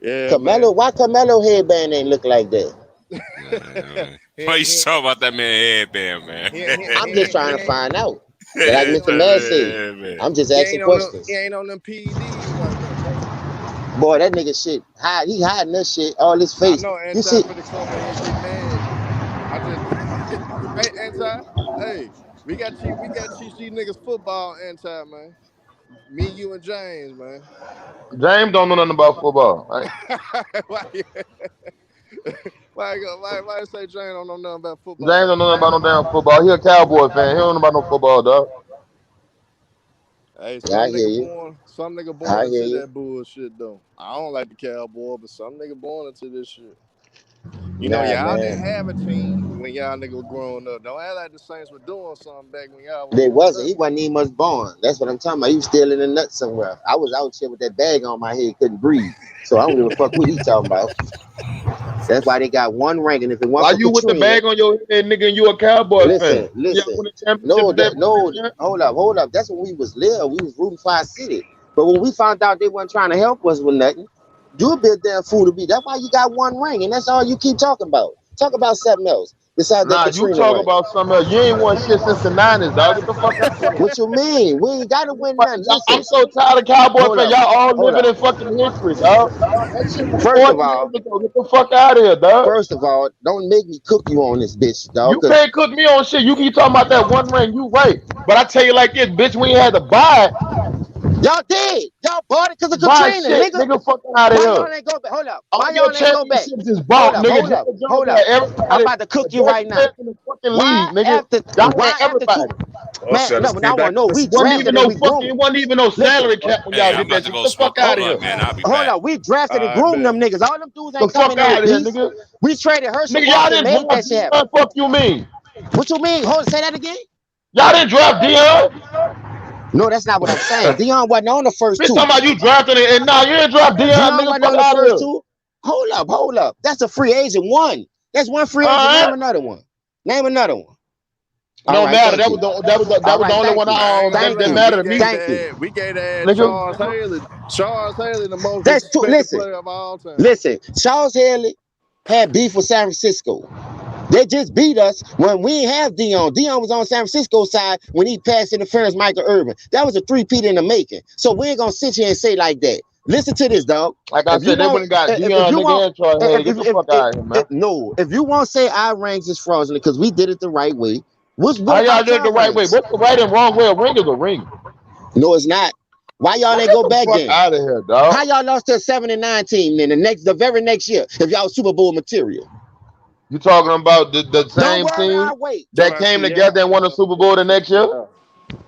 Yeah, Carmelo, why Carmelo headband ain't look like that? Why you talking about that man headband, man? I'm just trying to find out. Like Mr. Mad said, I'm just asking questions. He ain't on them PEDs like that. Boy, that nigga shit, he hiding that shit, all his face. You see? Hey, Anti, hey, we got cheap niggas football, Anti, man. Me, you, and James, man. James don't know nothing about football. Right? Why say James don't know nothing about football? James don't know nothing about no damn football. He a Cowboy fan. He don't know about no football, dog. Hey, some nigga I born hear into you. that bullshit though. I don't like the cowboy, but some nigga born into this shit. You know, Nah, y'all didn't man. have a team when y'all niggas was growing up. Don't act like the Saints were doing something back when y'all was They growing wasn't. up. He wasn't even much born. That's what I'm talking about. He was still in the nuts somewhere. I was out here with that bag on my head, couldn't breathe. So I don't give a fuck what he talking about. That's why they got one rank, and if it Why wasn't for you with the Katrina, bag on your head, nigga, and you a Cowboys fan? listen, Y'all listen. won a championship No, with that that no. man? Hold up. That's when we was little. We was rooting for our city. But when we found out they wasn't trying to help us with nothing, you a bit damn fool to be. That's why you got one ring, and that's all you keep talking about. Talk about something else besides that Nah, you Katrina talk ring. about something else. You ain't won shit since the 90s, dog. Get the fuck out of here. What you mean? We ain't gotta win nothing. I'm Listen, so tired of Cowboy hold fans. up, Y'all all hold living up. in fucking history, dog. That shit was First 40 of all, years ago. Get the fuck out of here, dog. don't make me cook you on this bitch, dog. You Cause can't cook me on shit. You keep talking about that one ring. You right. But I tell you like this, bitch, we ain't had to buy y'all did. Y'all bought it because of buy Katrina, shit, nigga. nigga. Fuck out of Why here. y'all ain't go back? Hold up. All Why your y'all ain't go back? championships is Hold bought, up, nigga. hold Jerry up, Jones hold had up. I'm everybody. about to cook The you best right now. players in the fucking Why league, nigga. after Y'all had why after two everybody. Oh man, shit, no, let's now I get back. wanna know. We Let's Wasn't even drafted and no we fucking, groomed. it wasn't even no Listen, salary cap when Hey, y'all I'm did about that to shit. Get go the fuck smoke a out of hold, here. blunt, man. I'll be hold back. on. We drafted and I groomed bet. them niggas. All them dudes The ain't fuck coming in out in of here, peace. nigga. We traded Herschel Nigga, y'all Walker and didn't made draft that shit happen. Dion. Fuck you mean? What you mean? Hold, say that again. Y'all didn't draft Dion. No, that's not what I'm saying. Dion wasn't on the first Bitch two. talking about you drafting it, and nah, you didn't draft Dion, Dion nigga. wasn't Fuck on the out of first here. two. Hold up. That's a free agent one. That's one free agent. All Name right. another one. Name another one. It All don't right, matter. thank That you. was that All was the right, only thank one you. I ain't gonna that, Thank that you. lie. mattered to me, We gave that nigga. Charles Haley. Charles Haley, the most That's two. disrespected Listen, player of all time. listen. Charles Haley had beef with San Francisco. They just beat us when we didn't have Dion. Dion was on San Francisco's side when he passed interference Michael Irvin. That was a three-peat in the making. So we ain't gonna sit here and say like that. Listen to this, dog. Like I If you said, they want, went and got if Dion, you nigga, want, and Troy Haley. Get the fuck out of here, man. no, if you want to say our ranks is fraudulent because we did it the right way, what How y'all about did it the your right way? ranks? What's the right and wrong way? A ring is a ring. No, it's not. Why y'all Man, ain't get go the back fuck then? out of here, dog. How y'all lost to a 7-9 team then the very next year if y'all was Super Bowl material? You talking about the Don't same worry, team I'll wait. Talking that about came Seattle. together and won a Super Bowl the next year?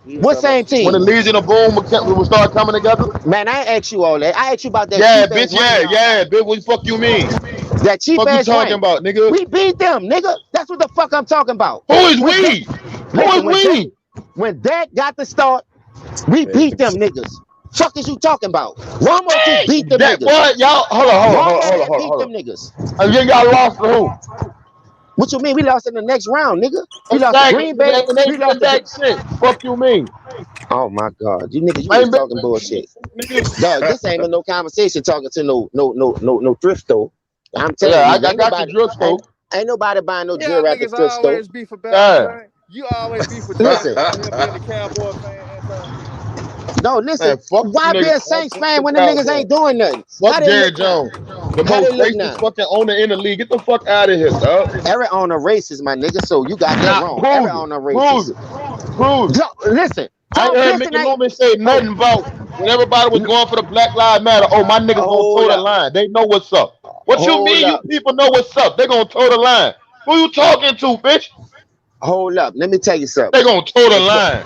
He was What talking about same When the team? Seattle. Legion of Boom will start coming together? Man, I ain't asked you all that. I asked you about that Yeah, cheap bitch, ass ring y'all got. bitch. What the fuck you mean? That cheap Fuck you ass talking ring. about, nigga? We beat them, nigga. That's what the fuck I'm talking about. Who is When that, we? Who is listen, we? when that got the start, we beat them niggas. Fuck is you talking about? Ramos just beat them That niggas. boy, y'all, Ramos just beat them niggas. And then y'all lost to who? What you mean? We lost in the next round, nigga. We lost to Exactly. Green Nigga, Bay. and they We lost been to. back since. Fuck you mean? Oh my God, you niggas, you I just ain't been talking back bullshit. since, nigga. Dog, this ain't no conversation talking to no thrift store. I'm telling Yeah, you, I got your drift store. ain't nobody buying no Y'all jewelry at the niggas thrift store. always beef about Yeah. John. You always beef with John Listen, about him being a Cowboy fan, Anton. no, listen. Man, fuck Why them be niggas. a Man. Saints Fuck fan the when them niggas Cowboys. ain't doing nothing? Fuck How they Jerry look now? Jones. The How they most look racist now? fucking owner in the league. Get the fuck out of here, dog. Every owner racist, my nigga. So you got that Nah, wrong. Every prove it. owner Prove racist. it. Prove it. Listen, I ain't Tom heard Benson Mickey ain't. Loomis say Oh, nothing about when everybody was going for the Black Lives Matter. Oh, my niggas gonna toe hold the up, line. They know what's up. What you hold mean? You up, people know what's up. They gonna toe the line. Who you talking to, bitch? hold up. Let me tell you They something. gonna toe the Before, line.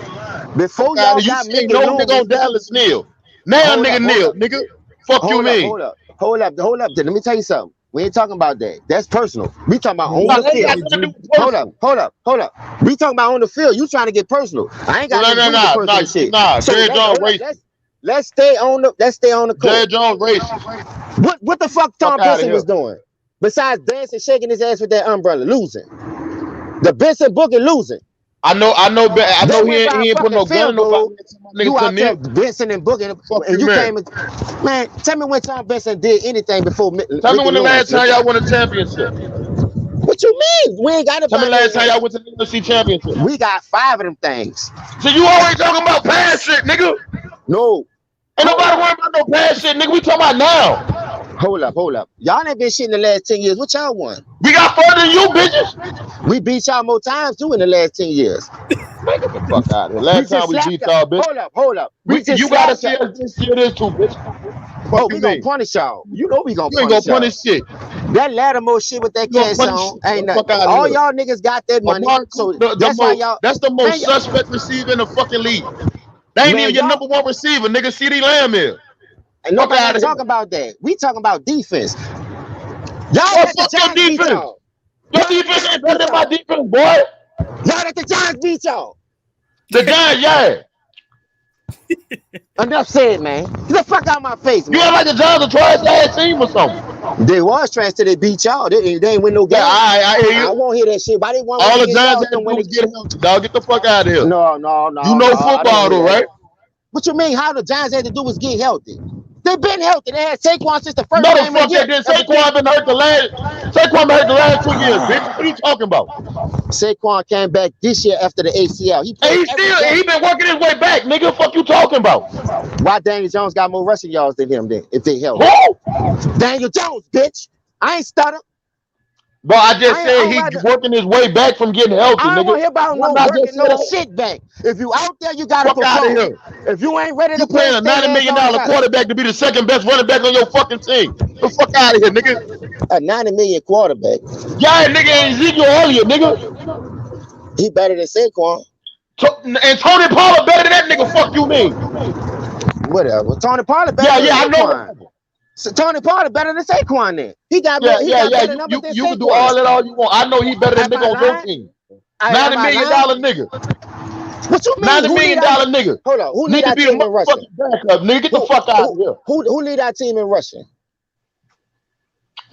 Fuck before out y'all of you. got Say Mickey no nigga on Loomis, Dallas Neal. Now hold up, nigga hold Neal, up. nigga. Fuck you mean? Hold up. Let me tell you something. We ain't talking about that. That's personal. We talking about on Nah, the that ain't got field. nothing to do with Hold up, personal. hold up. We talking about on the field. You trying to get personal. I ain't No, got no, nothing to no, do with the no, no, personal shit. nah. So Jerry let's Jones hold up. racist. Let's stay on the Jerry court. Jones racist. What the fuck Fuck Tom out of Benson here. was doing? Besides dancing, shaking his ass with that umbrella, losing. The Benson Boogie losing. I They know went by a he ain't put fucking no gun field in nobody. goal. My niggas You couldn't out there kneel. Benson and Boogie, Fuck and you, you man. came and man, tell me when Tom Benson did anything before Tell me Mickey when the last Loomis, time nigga. y'all won a championship. What you mean? We ain't got to Tell me buy the no last time ring. y'all went to the NFC championship. We got 5 of them things. So you always talking about past shit, nigga. No, Ain't hold nobody up, worrying about no past shit, nigga. We talking about now. hold up. Y'all ain't been shit in the last 10 years. What y'all won? We got further than you, bitches. We beat y'all more times too in the last 10 years. Man, get the fuck out of here. We Last time just we slapped beat y'all. y'all, bitch. Hold up. We just You gotta slapped see y'all. us this year, this too, bitch. Fuck Oh, you we gonna mean? punish y'all. You know we gonna You ain't gonna punish y'all. punish shit. That Lattimore shit with that You gonna cancer punish on shit. ain't Fuck nothing. out of All here. y'all niggas got that money, Amari so Cooper, that's why y'all that's the man. most suspect receiver in the fucking league. They ain't Man, even your y'all- number one receiver, nigga. CD Lamb is. And Fuck nobody outta ain't here. talking about that. We talking about defense. Y'all Boy, let the fuck your Giants beat defense. y'all. Your defense ain't better than my defense, boy. Y'all let the Giants beat y'all. The Giants, yeah. Enough said, man. Get the fuck out of my face, You man. act like the Giants a trash ass team or something. They was trash till they beat y'all. They ain't win no game. Yeah, I hear you. I won't hear that shit. Why they want All win the against Giants y'all? had to Them do when was they... get healthy, dog. Get the fuck out of here. No. You know I don't football wanna though, hear that. right? What you mean? How the Giants had to do was get healthy? They been healthy. They had Saquon since the first No, the game of fuck the they year. did. Saquon been hurt the last 2 years, bitch. What are you talking about? Saquon came back this year after the ACL. He And played every game. he been working his way back, nigga. Fuck you talking about? Why Daniel Jones got more rushing yards than him then, if they healthy? Who? Daniel Jones, bitch. I ain't stutter. But I just I said don't he rather- working his way back from getting healthy, I don't nigga. want to hear about no Wouldn't I just working say no that? shit back. If you out there, you gotta Fuck out of perform. here. If you ain't ready You to play, paying a stay $90 your ass million on the couch. quarterback to be the second best running back on your fucking team. The fuck out of here, nigga. A $90 million quarterback. Yeah, nigga, and Ezekiel Elliott, nigga. He better than Saquon. And Tony Pollard better than that nigga. Fuck you mean? Whatever. Tony Pollard better than Yeah, I Saquon. know. So Tony Pollard better than Saquon then. He got Yeah. better numbers than You can do Saquon. all that all you want. I know he better than Am I nigga on your lying? team. Am $90 I million lying? nigga. What you mean? $90 Who million lead our, nigga. hold on. Who Need lead to our be the team in rushing? motherfucking backup, nigga. Get the fuck out of here. Who lead our team in rushing?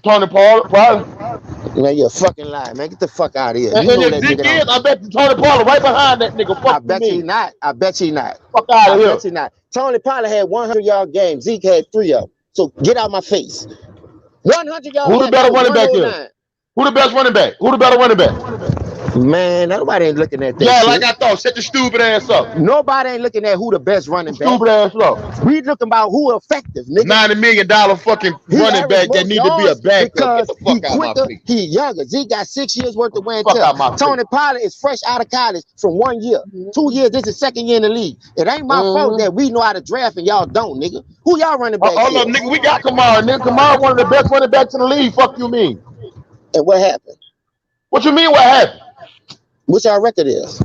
Tony Pollard, probably. Man, you're a fucking lie, man. Get the fuck out of here. And You know if that Zeke nigga is, don't. I bet you Tony Pollard right behind that nigga. I Fuck you bet you mean? not. I bet you not. Fuck out I of here. bet you not. Tony Pollard had 100-yard games. Zeke had 3 of them. So get out my face. 100-yard Who the game. better That was running back here? 109. Who the best running back? Who the better running back? Man, nobody ain't looking at that Yeah, shit. like I thought. Shut your stupid ass up. Nobody ain't looking at who the best running back. Stupid ass up. We looking about who effective, nigga. $90 million fucking He running averaged back that more need to be a yards backup. Get because the he fuck out my quicker, face. he younger. Zeke got 6 years worth of wear and Fuck tear. out my face. Tony Pollard is fresh out of college from 1 year. 2 years, this is second year in the league. It ain't my fault that we know how to draft and y'all don't, nigga. Who y'all running back Hold up, is? nigga. We got Kamara, nigga. Kamara one of the best running backs in the league. Fuck you mean? And what happened? What you mean what happened? What y'all record is?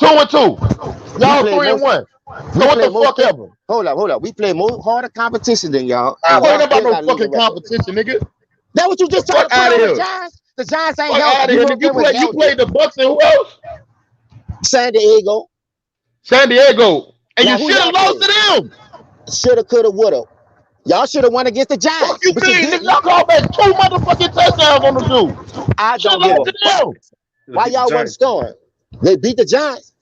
2-2. Y'all 3-1. So what the fuck ever? Hold up. We play more harder competition than y'all. I And ain't y'all about still no got losing fucking record. competition, nigga. That what you just Fuck tried to put outta on the here. Giants? The Giants ain't Fuck out healthy. of here, nigga. You played the Bucks and who else? San Diego. San Diego. And Now, you who should have y'all lost played? to them. Shoulda, coulda, woulda. Y'all should have won against the Giants. Fuck you but mean, you nigga? didn't. Y'all called back 2 motherfucking touchdowns on the dude. I Should have don't give lost a to fuck. them. Why y'all wasn't scoring? They beat the Giants.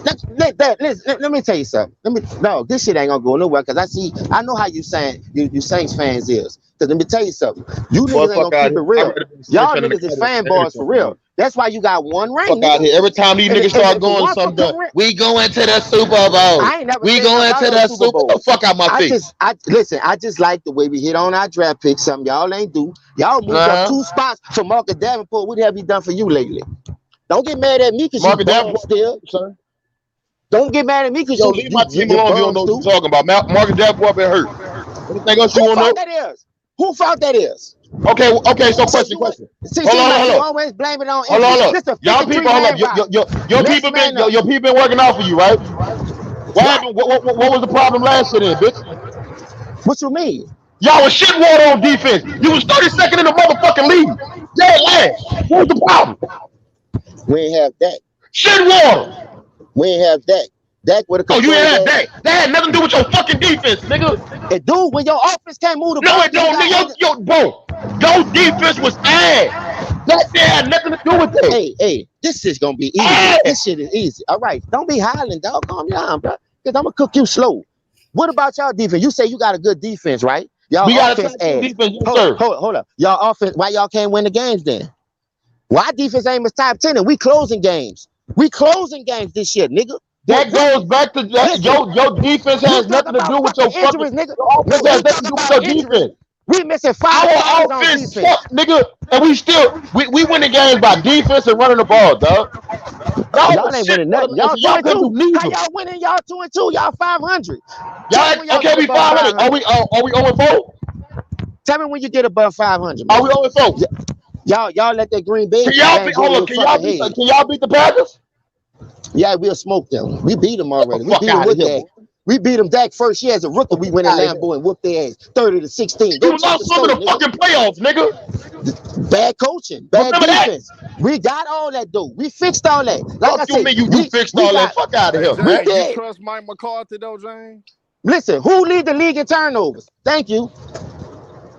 Let me tell you something. No, this shit ain't gonna go nowhere because I know how you Saints fans is. Because let me tell you something. You Boy, niggas ain't fuck gonna out keep it here. real. Y'all niggas is fanboys for real. That's why you got 1 ring. Fuck out here. Every time these niggas start going something done, we going to the Super Bowl. I ain't never We said going nothing to about the no Super Bowl. Get the fuck out my face. I just like the way we hit on our draft pick. Something y'all ain't do. Y'all moved up 2 spots for Marcus Davenport. What have he done for you lately? Don't get mad at me because you bum still. Son. Don't get mad at me because leave my team alone if you don't know what you're talking about. Marcus Davenport been hurt. Anything else you want to know? That is? Who fault that is? Okay, so question. Hold You on. always blame it on Hold injury. on. This a Y'all people, hold up. Your people been working out for you, right? What happened? What was the problem last year then, bitch? What you mean? Y'all was shit water on defense. You was 32nd in the motherfucking league. Dead last. What was the problem? We ain't have that. Shit water. We ain't have that. Dak would have controlled. Oh, you ain't had that. That had nothing to do with your fucking defense, nigga. It do when your offense can't move the ball. No, it don't, nigga. Bro, your defense was ass. That had nothing to do with it. Hey, this is gonna be easy. Ass. This shit is easy. All right, don't be hollering, dog. Calm down, bro. Because I'm gonna cook you slow. What about y'all defense? You say you got a good defense, right? Y'all we got offense a defense, yes, sir. Hold up. Y'all offense. Why y'all can't win the games then? Why defense ain't as top 10 and we closing games? We closing games this year, nigga. That goes back to that. Your defense has nothing to do with your injuries, fucking. nigga. Your offense has nothing to do with your defense. We missing 5 Our offense sucks, nigga, and we winning games by defense and running the ball, dog. Y'all ain't winning nothing. Y'all 2-2. How y'all y'all winning? Y'all 2-2. Y'all 500. Y'all okay? We 500. Are we 0-4? Tell me when you get above 500. Are we 0-4? Y'all let that Green Bay. Can y'all beat the Packers? Yeah, we'll smoke them. We beat them already. We fuck beat them outta with here, Dak. boy. We beat them Dak first year as a rookie. We went in Lambeau and whooped their ass 30-16. Go You check the lost some score, of the nigga. fucking playoffs, nigga. Bad coaching, bad Remember that? defense. We got all that though. We fixed all that. Like I Fuck you said, mean you fixed we all that? got. Fuck out of Hey, here, We man. James, you did. trust Mike McCarthy though, James? Listen, who lead the league in turnovers? Thank you.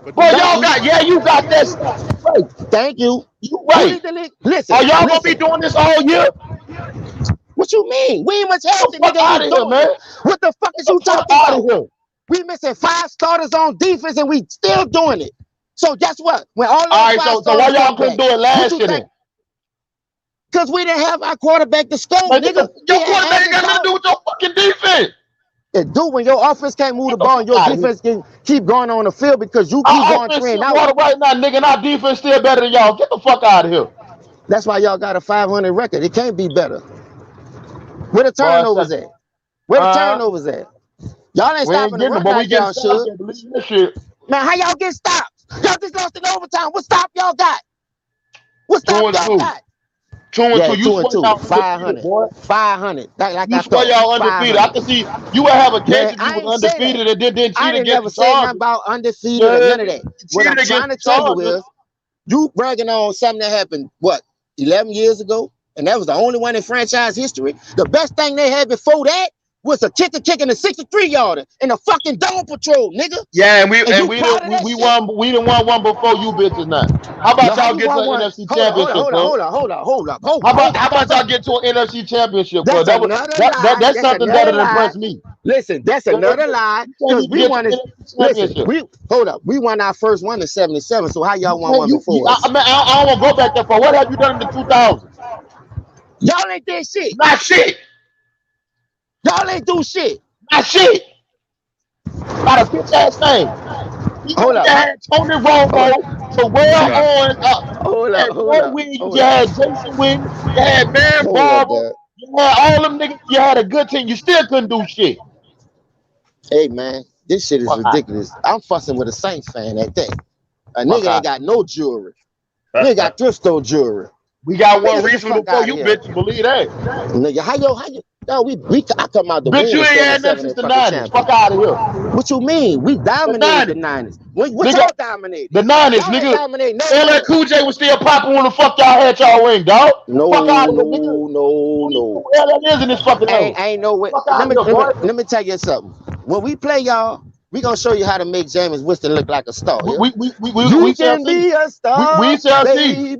But Boy, do Thank y'all you. y'all got, trust yeah, him you though? got that stuff. Right. Thank you. You Who right. lead the league? Listen, Are y'all gonna be listen. doing this all year? What you mean? We ain't much Get healthy, the fuck nigga. We out of here, doing man. it. What the fuck is Get you the fuck talking out of about? here. We missing 5 starters on defense and we still doing it. So guess what? When all All those right, 5 so why starters y'all come couldn't back, do it what last you year think? then? Because we didn't have our quarterback to score, Man, get nigga. the, We your had quarterback ain't Andy got nothing to do Dalton. with your fucking defense. It do when your offense can't move the Get the ball fuck and your out of here. defense can keep going on the field because you keep Our going offense 3 and shit out. water right now, nigga, and our defense still better than y'all. Get the fuck out of here. That's why y'all got a 500 record. It can't be better. Where the Boy, turnovers at? Where the turnovers at? Y'all ain't we ain't stopping the getting them, run but we like getting y'all stopped should. there. Believe this shit. Man, how y'all get stopped? Y'all just lost in overtime. What stop y'all got? What stop y'all 2-2. got? 2-2. Yeah, You 2 and swear 2. y'all undefeated, 500. boy. 500. Like You I swear thought. y'all undefeated. I 500. can see you would have a case Man, if you I was ain't say that. undefeated and didn't I cheat didn't against never the say nothing Chargers. about undefeated or Yeah, none of that. you What cheated I'm against trying the to tell you Chargers. is you bragging on something that happened, what, 11 years ago? And that was the only one in franchise history. The best thing they had before that was a kicker kicking a 63-yarder in a fucking dome patrol, nigga. Yeah, and And you we proud of didn't that we shit? won one before you bitches now. How No, about how y'all you get to won an one? NFC Hold on, hold on, championship, hold on, cuz? hold on, hold on, hold on, How hold about on. y'all get to an NFC championship, cuz? That's another lie. That's That's something another that'll lie. impress me. Listen, that's You another lie. can't Because even we get to won an this. NFC Listen, championship. hold up. We won our first one in '77. So how y'all won Man, one before us? I mean, I don't want to go back that far. What have you done in the 2000s? Y'all ain't did shit. Not shit. Y'all ain't do shit. Not shit. Not a bitch ass thing. You Hold up. had Tony Hold Romo, Terrell Right. Owens, hold you up. had Hold Roy up. Williams, Hold you up. had Jason Witten, you had Barry Hold up, Barber, dog. you had all them niggas. You had a good team. You still couldn't do shit. Hey man, this shit is Fuck out. ridiculous. I'm fussing with a Saints fan at that. A Fuck nigga ain't out. got no jewelry. Nigga got thrift store jewelry. We got Man, one get the recently fuck before out of you here. bitches believe that. Nigga, how you no, I come out the Bitch, womb you in ain't had that 77 since and the fucking 90s. champion. Fuck out of here. What you mean? We The dominated the 90s. Niners. What Nigga, y'all dominated? the 90s, Y'all ain't nigga. dominated no LL more. Cool J was still popping when the fuck y'all had y'all ring, dog. Fuck out No, of here, nigga. no, no, Who no. LL is in this fucking name? Ain't no way. Fuck out of here, boy. Let me tell you something. When we play y'all, we gonna show you how to make Jameis Winston look like a star. Yeah? We You shall can see. be a We star, shall see. baby,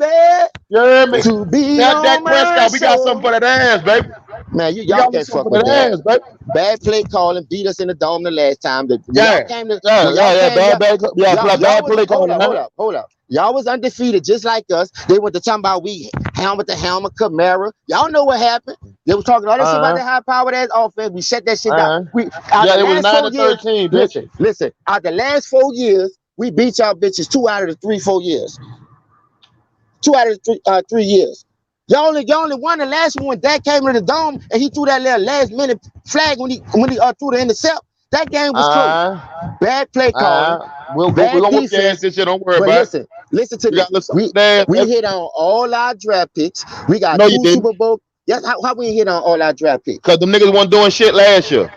You hear me? to be That on Dak my Prescott, we got something show. for that ass, baby. Man, We y'all got can't something fuck for with that that. ass, baby. Bad play calling beat us in the dome the last time. When y'all Yeah, came to yeah, when yeah, y'all yeah. came, y'all, y'all Bad was play hold calling, up, man. hold up. Y'all was undefeated just like us. They went to talking about we helmet to helmet, Camara. Y'all know what happened. They were talking all that shit about that high powered ass offense. We shut that shit down. We out Yeah, the it was last 4 years. 9-13, bitch. Listen. Out the last 4 years, we beat y'all bitches 2 out of the 4 years. 2 out of the 3 years. Y'all only won the last one when Dak came to the dome and he threw that little last minute flag when he threw the intercept. That game was close. Bad play calling, We're bad gonna whip your ass defense. this shit. Don't worry But about it. listen to We got this. a little something there, We baby. hit on all our draft picks. We got No, you 2 didn't. Super Bowl. Yes, how we hit on all our draft picks? Because them niggas wasn't doing shit last year.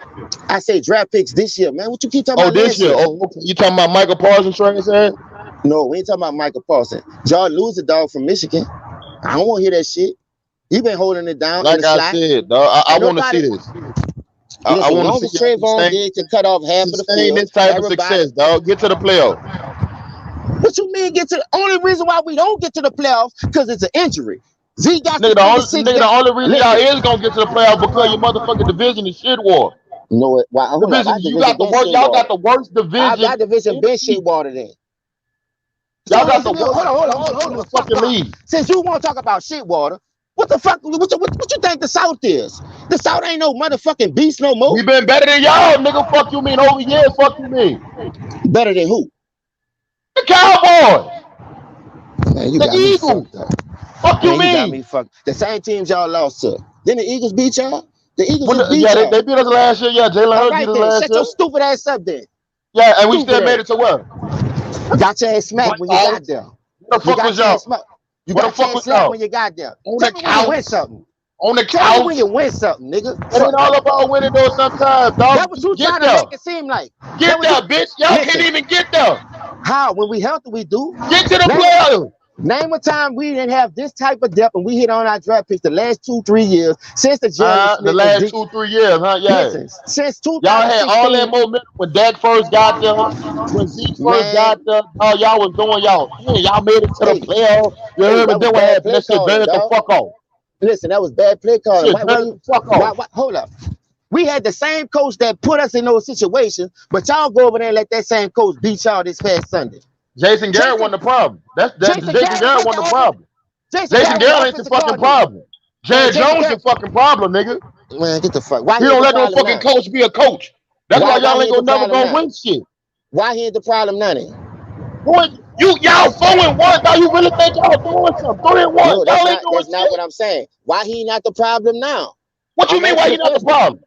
I say draft picks this year, man. What you keep talking Oh, about this last year. year? Oh, okay. You talking about Michael Parsons trying to say? No, we ain't talking about Michael Parsons. John Loser dog from Michigan. I don't want to hear that shit. He been holding it down in Like the I slot. said, dog, I Ain't want to see nobody. this. I Listen, want to long see as y'all Trayvon Diggs can cut off half of the sustain field, this type of everybody. success, dog. Get to the playoff. What you mean get to the only reason why we don't get to the playoffs because it's an injury. Z got Nigga, suspended 6 the games. only reason y'all Listen, is gonna get to the playoff because your motherfucking division is shit war. no, why? Hold up, Division, our you division got the been worst. shit Y'all got water. the worst division Our division in the been shit league. water then. Y'all So got is the it, worst hold in the on, fucking stop. league. Since you want to talk about shit water, what the fuck? What you think the South is? The South ain't no motherfucking beast no more. We been better than y'all, nigga. Fuck you mean over years? Fuck you mean? Better than who? The Cowboys, Man, you the got me Eagles. fucked up. Fuck you Man, you got mean? me fucked. The same teams y'all lost to. Then the Eagles beat y'all. The Eagles just beat Yeah, they y'all. beat us last year. Yeah, Jalen All Hurts beat right us then, last shut year. your stupid ass up then. Yeah, and we Stupid still made ass. it to where? Got your ass smacked when you got Playoffs. there. Where the You fuck got was your ass y'all? smacked. You Where the got your fuck ass was slapped y'all? when you got there. On Tell the me when you win couch. something. on the Tell me couch. when you win something, nigga. It ain't all about winning though sometimes, dog. That was you Get trying to there. make it seem like. Get there, bitch. Y'all can't even get there. How? When we healthy, we do. Get to the playoffs. Name a time we didn't have this type of depth and we hit on our draft picks the last 2-3 years since the Jalen Smith. The last 2-3 years, huh? Yeah. Listen, since 2016. Y'all had all that momentum when Dak first got there, when Zeke first got there. Oh, y'all was doing y'all. Man, y'all made it to the playoffs. You heard me? Then what happened? That shit burned the fuck off. Listen, that was bad play calling. Fuck hold up. We had the same coach that put us in those situations, but y'all go over there and let that same coach beat y'all this past Sunday. Jason Garrett wasn't the problem. Jason Garrett wasn't the problem. Jason Garrett ain't the fucking problem. Jared Jones the fucking problem, nigga. Man, get the fuck. Why he don't let no fucking coach be a coach? That's why y'all ain't never gonna win shit. Why he ain't the problem none? Y'all 4-1. Now you really think y'all doing something? 3-1. No, that's not what I'm saying. Why he not the problem now? What you mean? Why he not the problem?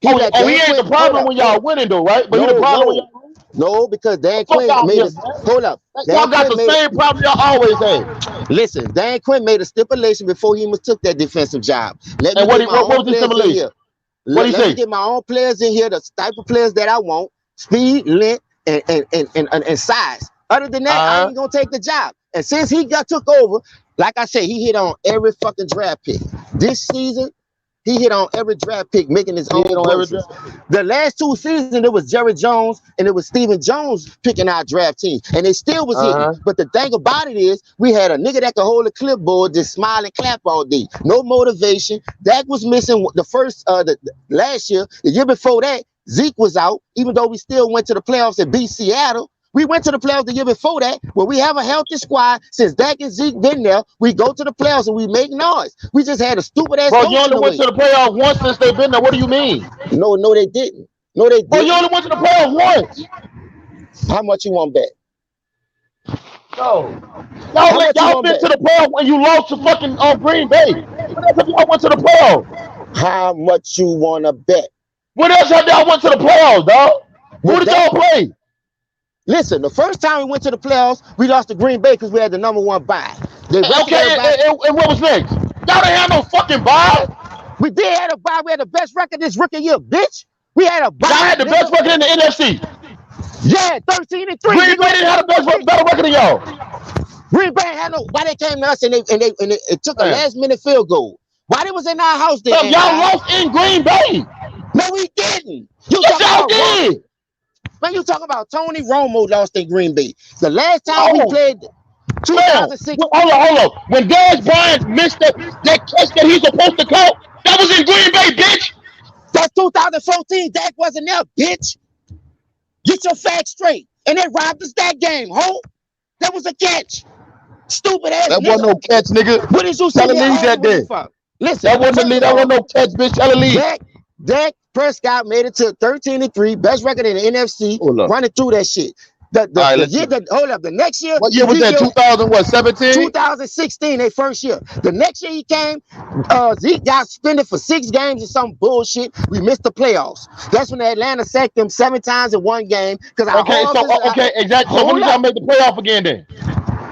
He ain't the problem when y'all winning though, right? But he the problem when y'all losing? No, because Dan Quinn made us. Hold up. Y'all got the same problem y'all always had. Listen, Dan Quinn made a stipulation before he took that defensive job. What was the stipulation? What did he say? Let me get my own players in here, the type of players that I want, speed, length, and size. Other than that, I ain't gonna take the job. And since he took over, like I said, he hit on every fucking draft pick. This season, he hit on every draft pick, making his own choices. The last 2 seasons, it was Jerry Jones and it was Stephen Jones picking our draft team, and they still was hitting. But the thing about it is, we had a nigga that could hold a clipboard, just smile and clap all day. No motivation. Dak was missing the first, last year. The year before that, Zeke was out. Even though we still went to the playoffs and beat Seattle. We went to the playoffs the year before that, where we have a healthy squad. Since Dak and Zeke been there, we go to the playoffs and we make noise. We just had a stupid ass. Bro, you only went to the playoffs once since they've been there. What do you mean? No, they didn't. No, they didn't. Bro, you only went to the playoffs once. How much you want bet? No. Y'all been to the playoffs when you lost to fucking Green Bay. What else have y'all went to the playoffs? How much you wanna bet? What else have y'all went to the playoffs, dog? Who did y'all play? Listen, the first time we went to the playoffs, we lost to Green Bay because we had the #1 bye. Okay, and what was next? Y'all didn't have no fucking bye. We did have a bye. We had the best record this rookie year, bitch. We had a bye. Y'all had the best record in the NFC. Yeah, 13-3. Green Bay didn't have the better record than y'all. Green Bay had no. Why they came to us and it took a last-minute field goal? Why they was in our house there? Y'all lost in Green Bay. No, we didn't. Yes, y'all did. Man, you talking about Tony Romo lost in Green Bay. The last time we played 2006. Hold on. When Dez Bryant missed that catch that he's supposed to call, that was in Green Bay, bitch. That's 2014. Dak wasn't there, bitch. Get your facts straight. And they robbed us that game, ho. That was a catch. Stupid ass. That wasn't no catch, nigga. What did you tell the league that day? Listen, that wasn't no catch, bitch. Tell the league. Dak Prescott made it to 13-3, best record in the NFC. Running through that shit. The next year. What year was that? 2017? 2016, their first year. The next year he came, Zeke got suspended for 6 games or some bullshit. We missed the playoffs. That's when Atlanta sacked them 7 times in 1 game. Exactly. So when did y'all make the playoff again then?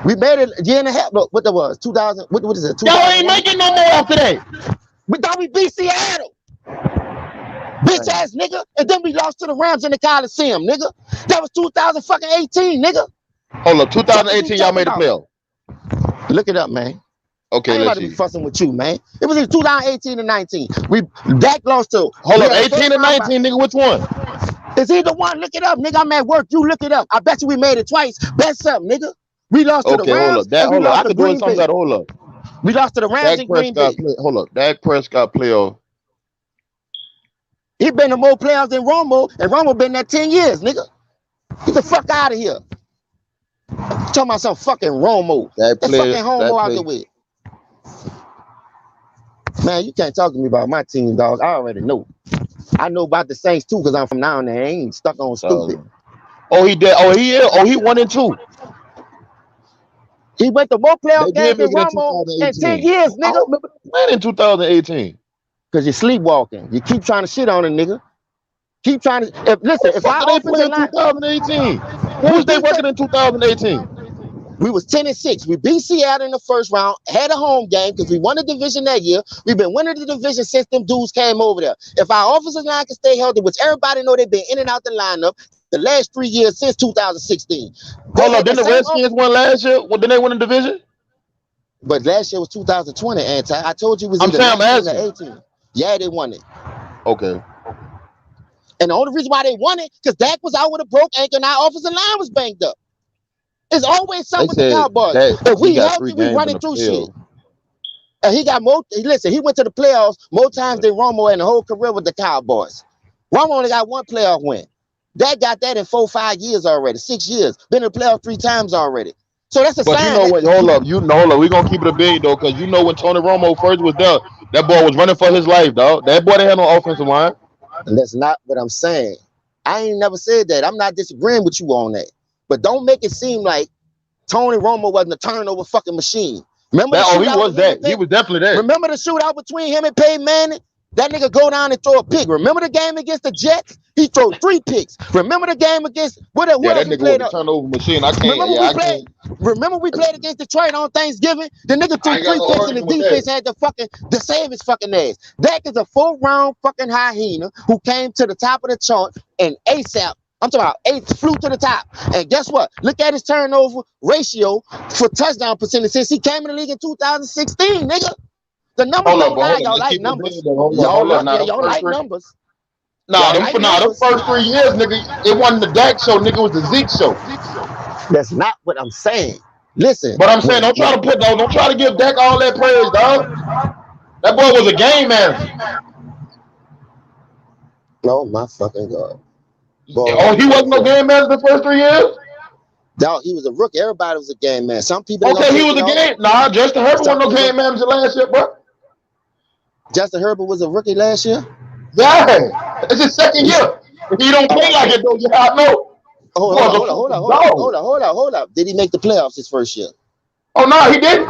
We made it a year and a half. Look, what that was? 2000. What is it? Y'all ain't making no more after that. We thought we beat Seattle. Bitch ass nigga, and then we lost to the Rams in the Coliseum, nigga. That was 2018, nigga. Hold up, 2018, y'all made the playoff. Look it up, man. Okay, I ain't about to be fussing with you, man. It was in 2018 and 19. Dak lost to. Hold up, 18 and 19, nigga. Which one? It's either one. Look it up, nigga. I'm at work. You look it up. I bet you we made it twice. Bet up, nigga. We lost to the Rams. Hold up. I can do it something. Hold up. We lost to the Rams and Green Bay. Hold up. Dak Prescott playoff. He been to more playoffs than Romo, and Romo been there 10 years, nigga. Get the fuck out of here. Talking about some fucking Romo. That fucking homo out the way. Man, you can't talk to me about my team, dog. I already know. I know about the Saints too, because I'm from down there. I ain't stuck on stupid. He did. He 1-2. He went to more playoff games than Romo in 10 years, nigga. I remember that in 2018. Because you're sleepwalking. You keep trying to shit on a nigga. Keep trying to. If our offensive line. 2018. Who's they working in 2018? We was 10-6. We beat Seattle in the first round, had a home game because we won the division that year. We've been winning the division since them dudes came over there. If our offensive line can stay healthy, which everybody know they've been in and out the lineup the last 3 years since 2016. Hold on, didn't the Redskins win last year? Well, didn't they win the division? But last year was 2020, Anti. I told you it was I'm either saying, 19 or 18. Yeah, they won it. Okay. And the only reason why they won it, because Dak was out with a broke ankle and our offensive line was banged up. It's always something with the Cowboys. If we healthy, we running through shit. And he got more. Listen, he went to the playoffs more times than Romo in the whole career with the Cowboys. Romo only got one playoff win. Dak got that in 4-5 years already, 6 years. Been in the playoff 3 times already. So that's a sign. But you know what? Hold up. You know, we gonna keep it a big though, because you know when Tony Romo first was there, that boy was running for his life, dog. That boy didn't have no offensive line. And that's not what I'm saying. I ain't never said that. I'm not disagreeing with you on that. But don't make it seem like Tony Romo wasn't a turnover fucking machine. Remember he was that. He was definitely that. Remember the shootout between him and Peyton Manning? That nigga go down and throw a pick. Remember the game against the Jets? He threw 3 picks. Remember the game against what else that we nigga played? Was a turnover machine. I can't. Remember we played against Detroit on Thanksgiving? The nigga threw 3 picks and the defense had to save his fucking ass. Dak is a 4th-round fucking hyena who came to the top of the chart and ASAP. I'm talking about 8 flew to the top. And guess what? Look at his turnover ratio for touchdown percentage since he came in the league in 2016, nigga. The numbers don't lie. Y'all like numbers. Y'all like numbers. Nah, the first 3 years, nigga, it wasn't the Dak show, nigga, it was the Zeke show. That's not what I'm saying. Listen. But I'm saying, don't try to give Dak all that praise, dog. That boy was a game manager. Oh my fucking God. Boy, he wasn't no game manager the first 3 years? No, he was a rookie. Everybody was a game man. Some people. Okay, he was a game. Nah, Justin Herbert wasn't no game manager last year, bro. Justin Herbert was a rookie last year? Yeah. It's his 2nd year. He don't play like it though. Yeah, I know. Hold up. Did he make the playoffs his first year? Oh no, he didn't.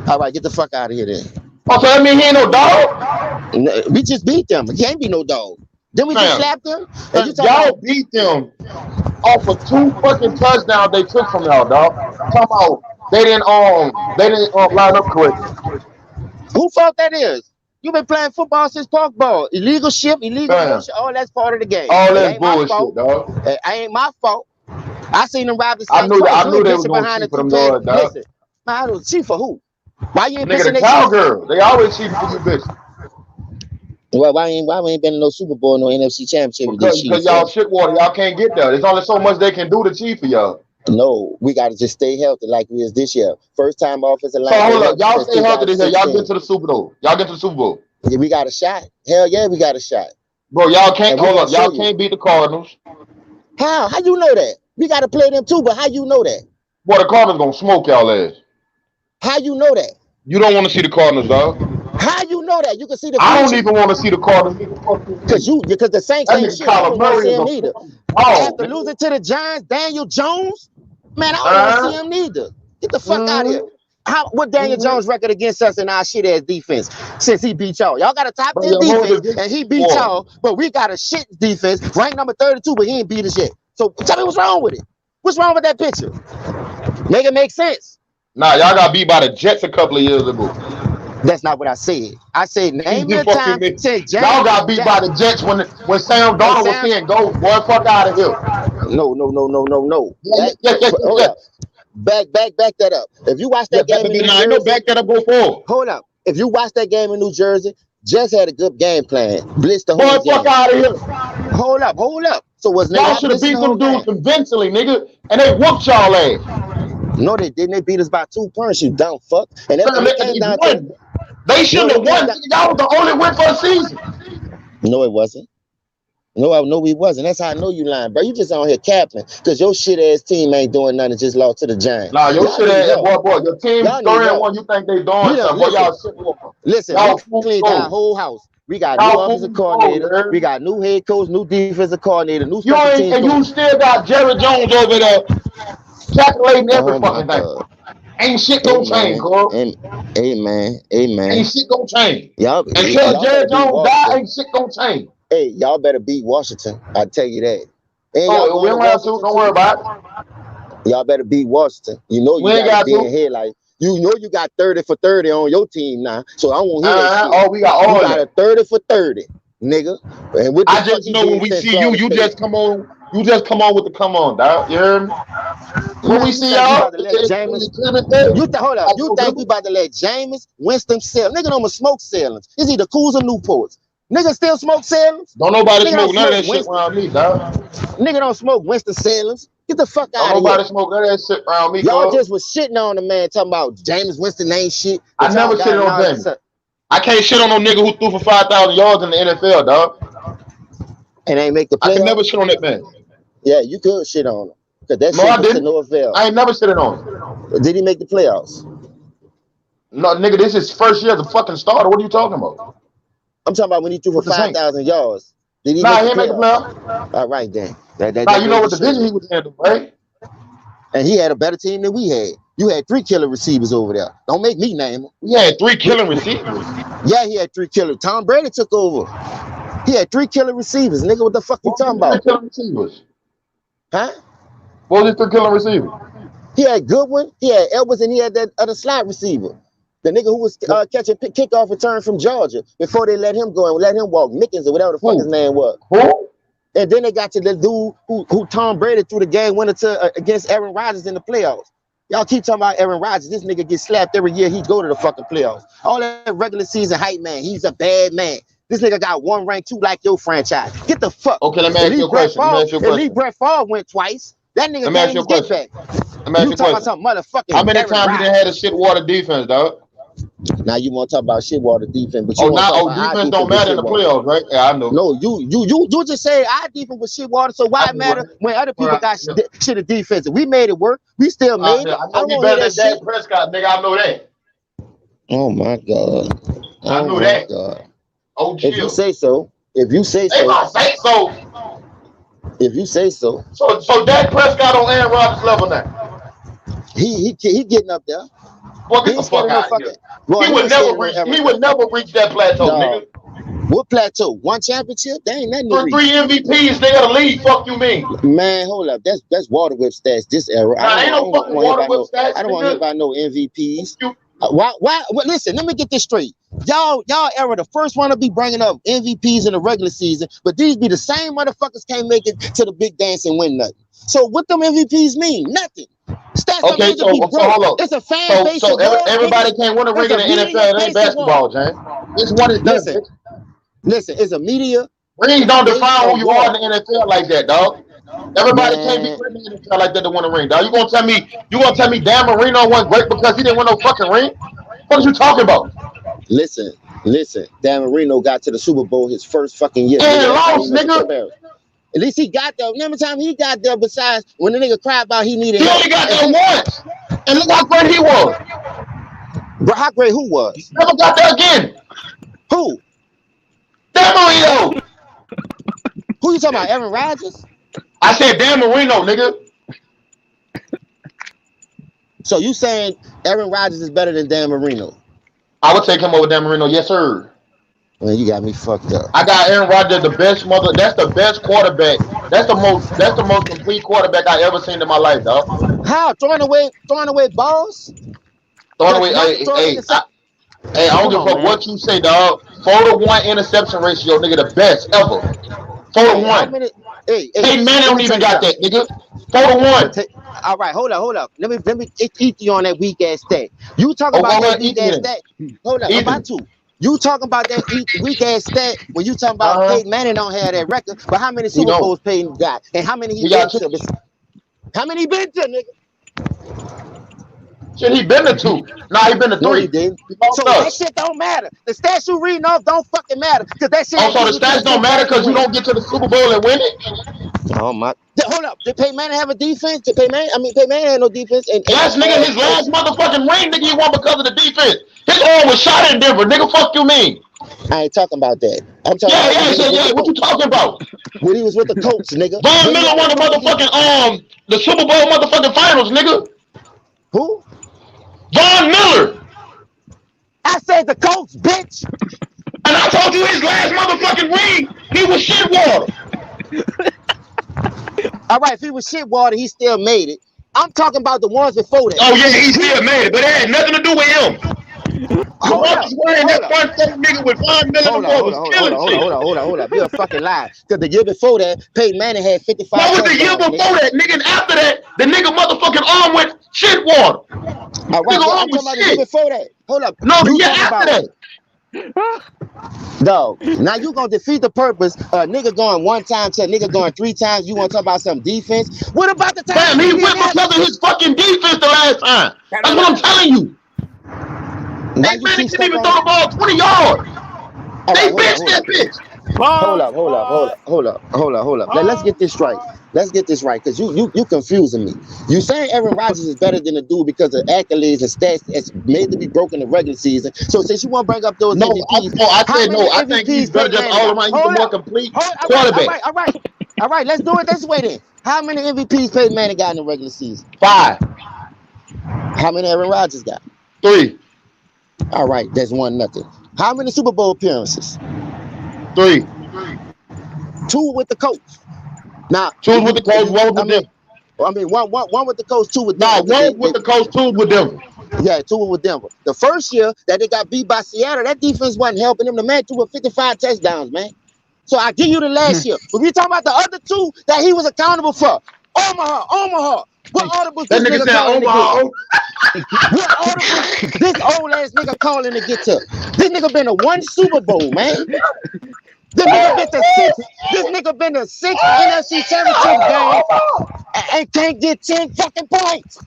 All right, get the fuck out of here then. Oh, so that mean he ain't no dog? No, we just beat them. He can't be no dog. Then we just slapped them. Y'all beat them off of 2 fucking touchdowns they took from y'all, dog. Talking about they didn't line up correctly. Who fault that is? You've been playing football since park ball. Illegal ship, illegal bullshit. All that's part of the game. All that's bullshit, dog. It ain't my fault. I seen them rob the same. I knew they was gonna cheat for them dogs, dog. Listen, man, I was cheat for who? Why you ain't nigga, the cowgirl? They always cheat for you, bitch. Well, why we ain't been in no Super Bowl, no NFC Championship? Because y'all shit water, y'all can't get there. There's only so much they can do to cheat for y'all. No, we got to just stay healthy like we is this year. First time offensive line. So hold up, y'all stay healthy this year. Y'all get to the Super Bowl. Y'all get to the Super Bowl. Yeah, we got a shot. Hell yeah, we got a shot. Bro, y'all can't hold up. Y'all can't beat the Cardinals. How you know that? We got to play them too, but how you know that? Boy, the Cardinals gonna smoke y'all ass. How you know that? You don't want to see the Cardinals, dog. How you know that? You can see the. I don't even want to see the Cardinals. Because the Saints ain't shit. I don't want to see him either. After losing to the Giants, Daniel Jones, man, I don't want to see him neither. Get the fuck out of here. What Daniel Jones record against us in our shit ass defense since he beat y'all? Y'all got a top 10 defense and he beat y'all, but we got a shit defense, ranked number 32, but he ain't beat us yet. So tell me what's wrong with it? What's wrong with that picture? Make it make sense. Nah, y'all got beat by the Jets a couple of years ago. That's not what I said. I said name me a time. Y'all got beat by the Jets when Sam Darnold was saying go, boy, fuck out of here. No. Hold up. Back that up. If you watch that game in New Jersey, back that up, go forward. Hold up. If you watch that game in New Jersey, Jets had a good game plan. Blitz the whole game. Boy, fuck out of here. Hold up. So was y'all should have beat them dudes convincingly, nigga, and they whooped y'all ass. No, they didn't. They beat us by 2 points, you dumb fuck. And they shouldn't have won. Y'all was the only win for the season. No, it wasn't. No, we wasn't. That's how I know you lying, bro. You just on here capping because your shit ass team ain't doing nothing. Just lost to the Giants. Nah, your shit ass, boy. Your team 3-1. You think they doing something? Boy, y'all shit. Listen, we cleaned our whole house. We got new offensive coordinator. We got new head coach, new defensive coordinator, new special teams. And you still got Jerry Jones over there calculating every fucking thing. Ain't shit gonna change, Carl. Amen. Ain't shit gonna change. Until Jerry Jones die, ain't shit gonna change. Hey, y'all better beat Washington. I tell you that. We don't have to. Don't worry about it. Y'all better beat Washington. You know you We ain't got got to be in to. here like you know you got 30 for 30 on your team now. So I won't hear that shit. Oh, we got You all got a that. 30 for 30, nigga. And what the I fuck just he know when did we since see you, Florida you State? just come on. You just come on with the come on, dog. You hear me? When we Man, you see think we y'all, about to let Jameis? Hold up. like, You think we about to let Jameis Winston sell? Nigga don't smoke ceilings. It's either Coors or Newports. Nigga still smoke ceilings? don't nobody Nigga don't smoke none of smoke that shit Winston. around me, dog. Nigga don't smoke Winston ceilings. Get the fuck Don't out of here. nobody smoke none of that shit around me, Y'all cuz. just was shitting on the man talking about Jameis Winston ain't shit. I But y'all never got shitted him on now. James. I can't shit on no nigga who threw for 5,000 yards in the NFL, dog. And ain't make the I can never playoffs? shit on that man. Yeah, you could shit on him. Because that No, shit I was to didn't. no avail. I ain't never shitted on him. Did he make the playoffs? No, nigga, this is his first year as a fucking starter. What are you talking about? I'm talking about when he threw for With the Saints. 5,000 yards. Did he Nah, make he the ain't make the playoffs? playoffs. All right, then. That Nah, you know goes what to show division you. he was in, right? And he had a better team than we had. You had 3 killer receivers over there. Don't make me name them. He had 3 killing receivers. Yeah, he had 3 killers. Tom Brady took over. He had 3 killer receivers. Nigga, what the fuck you What was talking his 3 about? killing receivers? Huh? What was his 3 killing receivers? He had Goodwin, he had Edwards, and he had that other slot receiver. The nigga who was catching kickoff return from Georgia before they let him go and let him walk. Mickens or whatever the fuck his name was. Who? And then they got to the dude who Tom Brady threw the game winner to against Aaron Rodgers in the playoffs. Y'all keep talking about Aaron Rodgers. This nigga gets slapped every year. He go to the fucking playoffs. All that regular season hype, man. He's a bad man. This nigga got 1 rank, 2 like your franchise. Get the fuck. Okay, let me ask you a question. At least Brett Favre went twice. That nigga Let me ask can't you a even get question. back. Let me ask You you a talking about question. some How motherfucking many Aaron times you done had a Rodgers. shit water defense, dog? Now you want to talk about Shitwater defense, but you Oh, want to now, talk about our defense defense don't with matter in the Shitwater. playoffs, right? Yeah, I know. No, you just say our defense with Shitwater, so why I it know, right? matter when other people Right. got shit of defense? We made it work. We still made it. I I know don't we want to hear better that than shit. Dak Prescott, nigga. I know that. Oh my god. I Oh know my that. god. Oh, If you chill. say so. If you say They so. gonna say so. If you say so. So Dak Prescott on Aaron Rodgers level now. He getting up there. Boy, He get the ain't scared fuck of no out of here. fucking. Well, He he would ain't scared never of no reach. Aaron. He would never reach that plateau, Dog. nigga. What plateau? 1 championship? That ain't nothing to For 3 reach. MVPs, nigga, the league. Fuck you mean? Man, hold up. That's water whip stats this era. Nah, ain't no fucking Want to hear water about whip no. stats, I don't want to hear nigga. about no MVPs. You, Why? Well, listen, let me get this straight. Y'all era the first one to be bringing up MVPs in the regular season, but these be the same motherfuckers can't make it to the big dance and win nothing. So what them MVPs mean? Nothing. Stats are okay, made to be so broke. hold up. It's a fan base award, nigga. Everybody can't win a It's ring in a the media NFL. It ain't base award. basketball, James. It's one and done, Listen, bitch. it's a media Rings don't based define who you are award. in the NFL like that, dog. Everybody can't be Man, great in the NFL like that to win a ring, dog. You gonna tell me Dan Marino wasn't great because he didn't win no fucking ring? What are you talking about? listen. Dan Marino got to the Super Bowl his first fucking year, nigga. And That's not lost, even a nigga. comparison. At least he got there. Remember time he got there besides when the nigga cried about he needed He help. only got And there once. And look how great he was. bro, how great who was? Never got there again. Who? Dan Marino. Who you talking about? Aaron Rodgers? I said Dan Marino, nigga. So you saying Aaron Rodgers is better than Dan Marino? I would take him over Dan Marino, yes, sir. Man, you got me fucked up. I got Aaron Rodgers, the best mother. That's the best quarterback. That's the most complete quarterback I ever seen in my life, dog. How? Throwing away balls? Throwing That's away, not throwing intercept. I don't Come give a on, fuck man. what you say, dog. 4-to-1 interception ratio, nigga, the best ever. 4 to Hey, how 1. many? Hey, Peyton Manning let don't me tell even you got something. that, nigga. 4 to 1. All right, hold up. Let me eat you on that weak ass stat. You talking Oh, about go that ahead, weak eat me ass then. stat? Hold up, I'm Eat about me. to. You talking about that weak ass stat when you talking about Uh-huh. Peyton Manning don't have that record, but how many He Super don't. Bowls Peyton got, and how many he He been got 2. to? How many he been to, nigga? Shit, he been to 2. Nah, he been to No, he 3. didn't. He lost So that us. shit don't matter. The stats you reading off don't fucking matter because that shit Oh, ain't so the getting you to the stats don't Super matter Bowl to because you win. don't get to the Super Bowl and win it? Oh my! Hold up. Did Peyton Manning have a defense? Peyton Manning had no defense. And Yes, nigga, his last motherfucking ring, nigga, he won because of the defense. His arm was shot in Denver, nigga. Fuck you mean? I ain't talking about that. I'm talking about when he was with the What you Colts. talking about? When he was with the Colts, nigga. Von Didn't he Miller have a won the fucking defense? motherfucking the Super Bowl motherfucking finals, nigga. Who? Von Miller. I said the Colts, bitch. And I told you his last motherfucking ring, he was shit water. All right, if he was shit water, he still made it. I'm talking about the ones before that. Oh yeah, he still made it, but it had nothing to do with him. The ones wearing that front face nigga with 5 million was killing shit. Hold up. You're a fucking lie. Because the year before that, Peyton Manning had 55 What was the year before that, nigga? And after that, the nigga motherfucking arm went shit water. All right, I'm talking about the year before that. Hold up. No, the year after that. Dog, now you gonna defeat the purpose. Nigga going one time to a nigga going 3 times. You want to talk about some defense? What about the time? Damn, he went because of his fucking defense the last time. That's what I'm telling you. They couldn't even throw the ball 20 yards. They benched that bitch. Hold up. Let's get this straight. Because you confusing me. You saying Aaron Rodgers is better than the dude because of accolades and stats that's made to be broken in the regular season. So since you want to bring up those MVPs, I said no. I think he's better just all around. He's a more complete quarterback. All right. Let's do it this way then. How many MVPs Peyton Manning got in the regular season? 5. How many Aaron Rodgers got? 3. All right, that's 1-0. How many Super Bowl appearances? 3. 2 with the coach. Now 2 with the coach, 1 with them. One with the coach, 2 with them. No, 1 with the coach, 2 with them. Yeah, 2 with Denver. The first year that they got beat by Seattle, that defense wasn't helping them. The man threw 55 touchdowns, man. So I give you the last year. But we talking about the other 2 that he was accountable for. Omaha. What audibles this nigga calling to get? What audibles this old ass nigga calling to get to? This nigga been to 1 Super Bowl, man. This nigga been to 6 NFC Championship games and can't get 10 fucking points.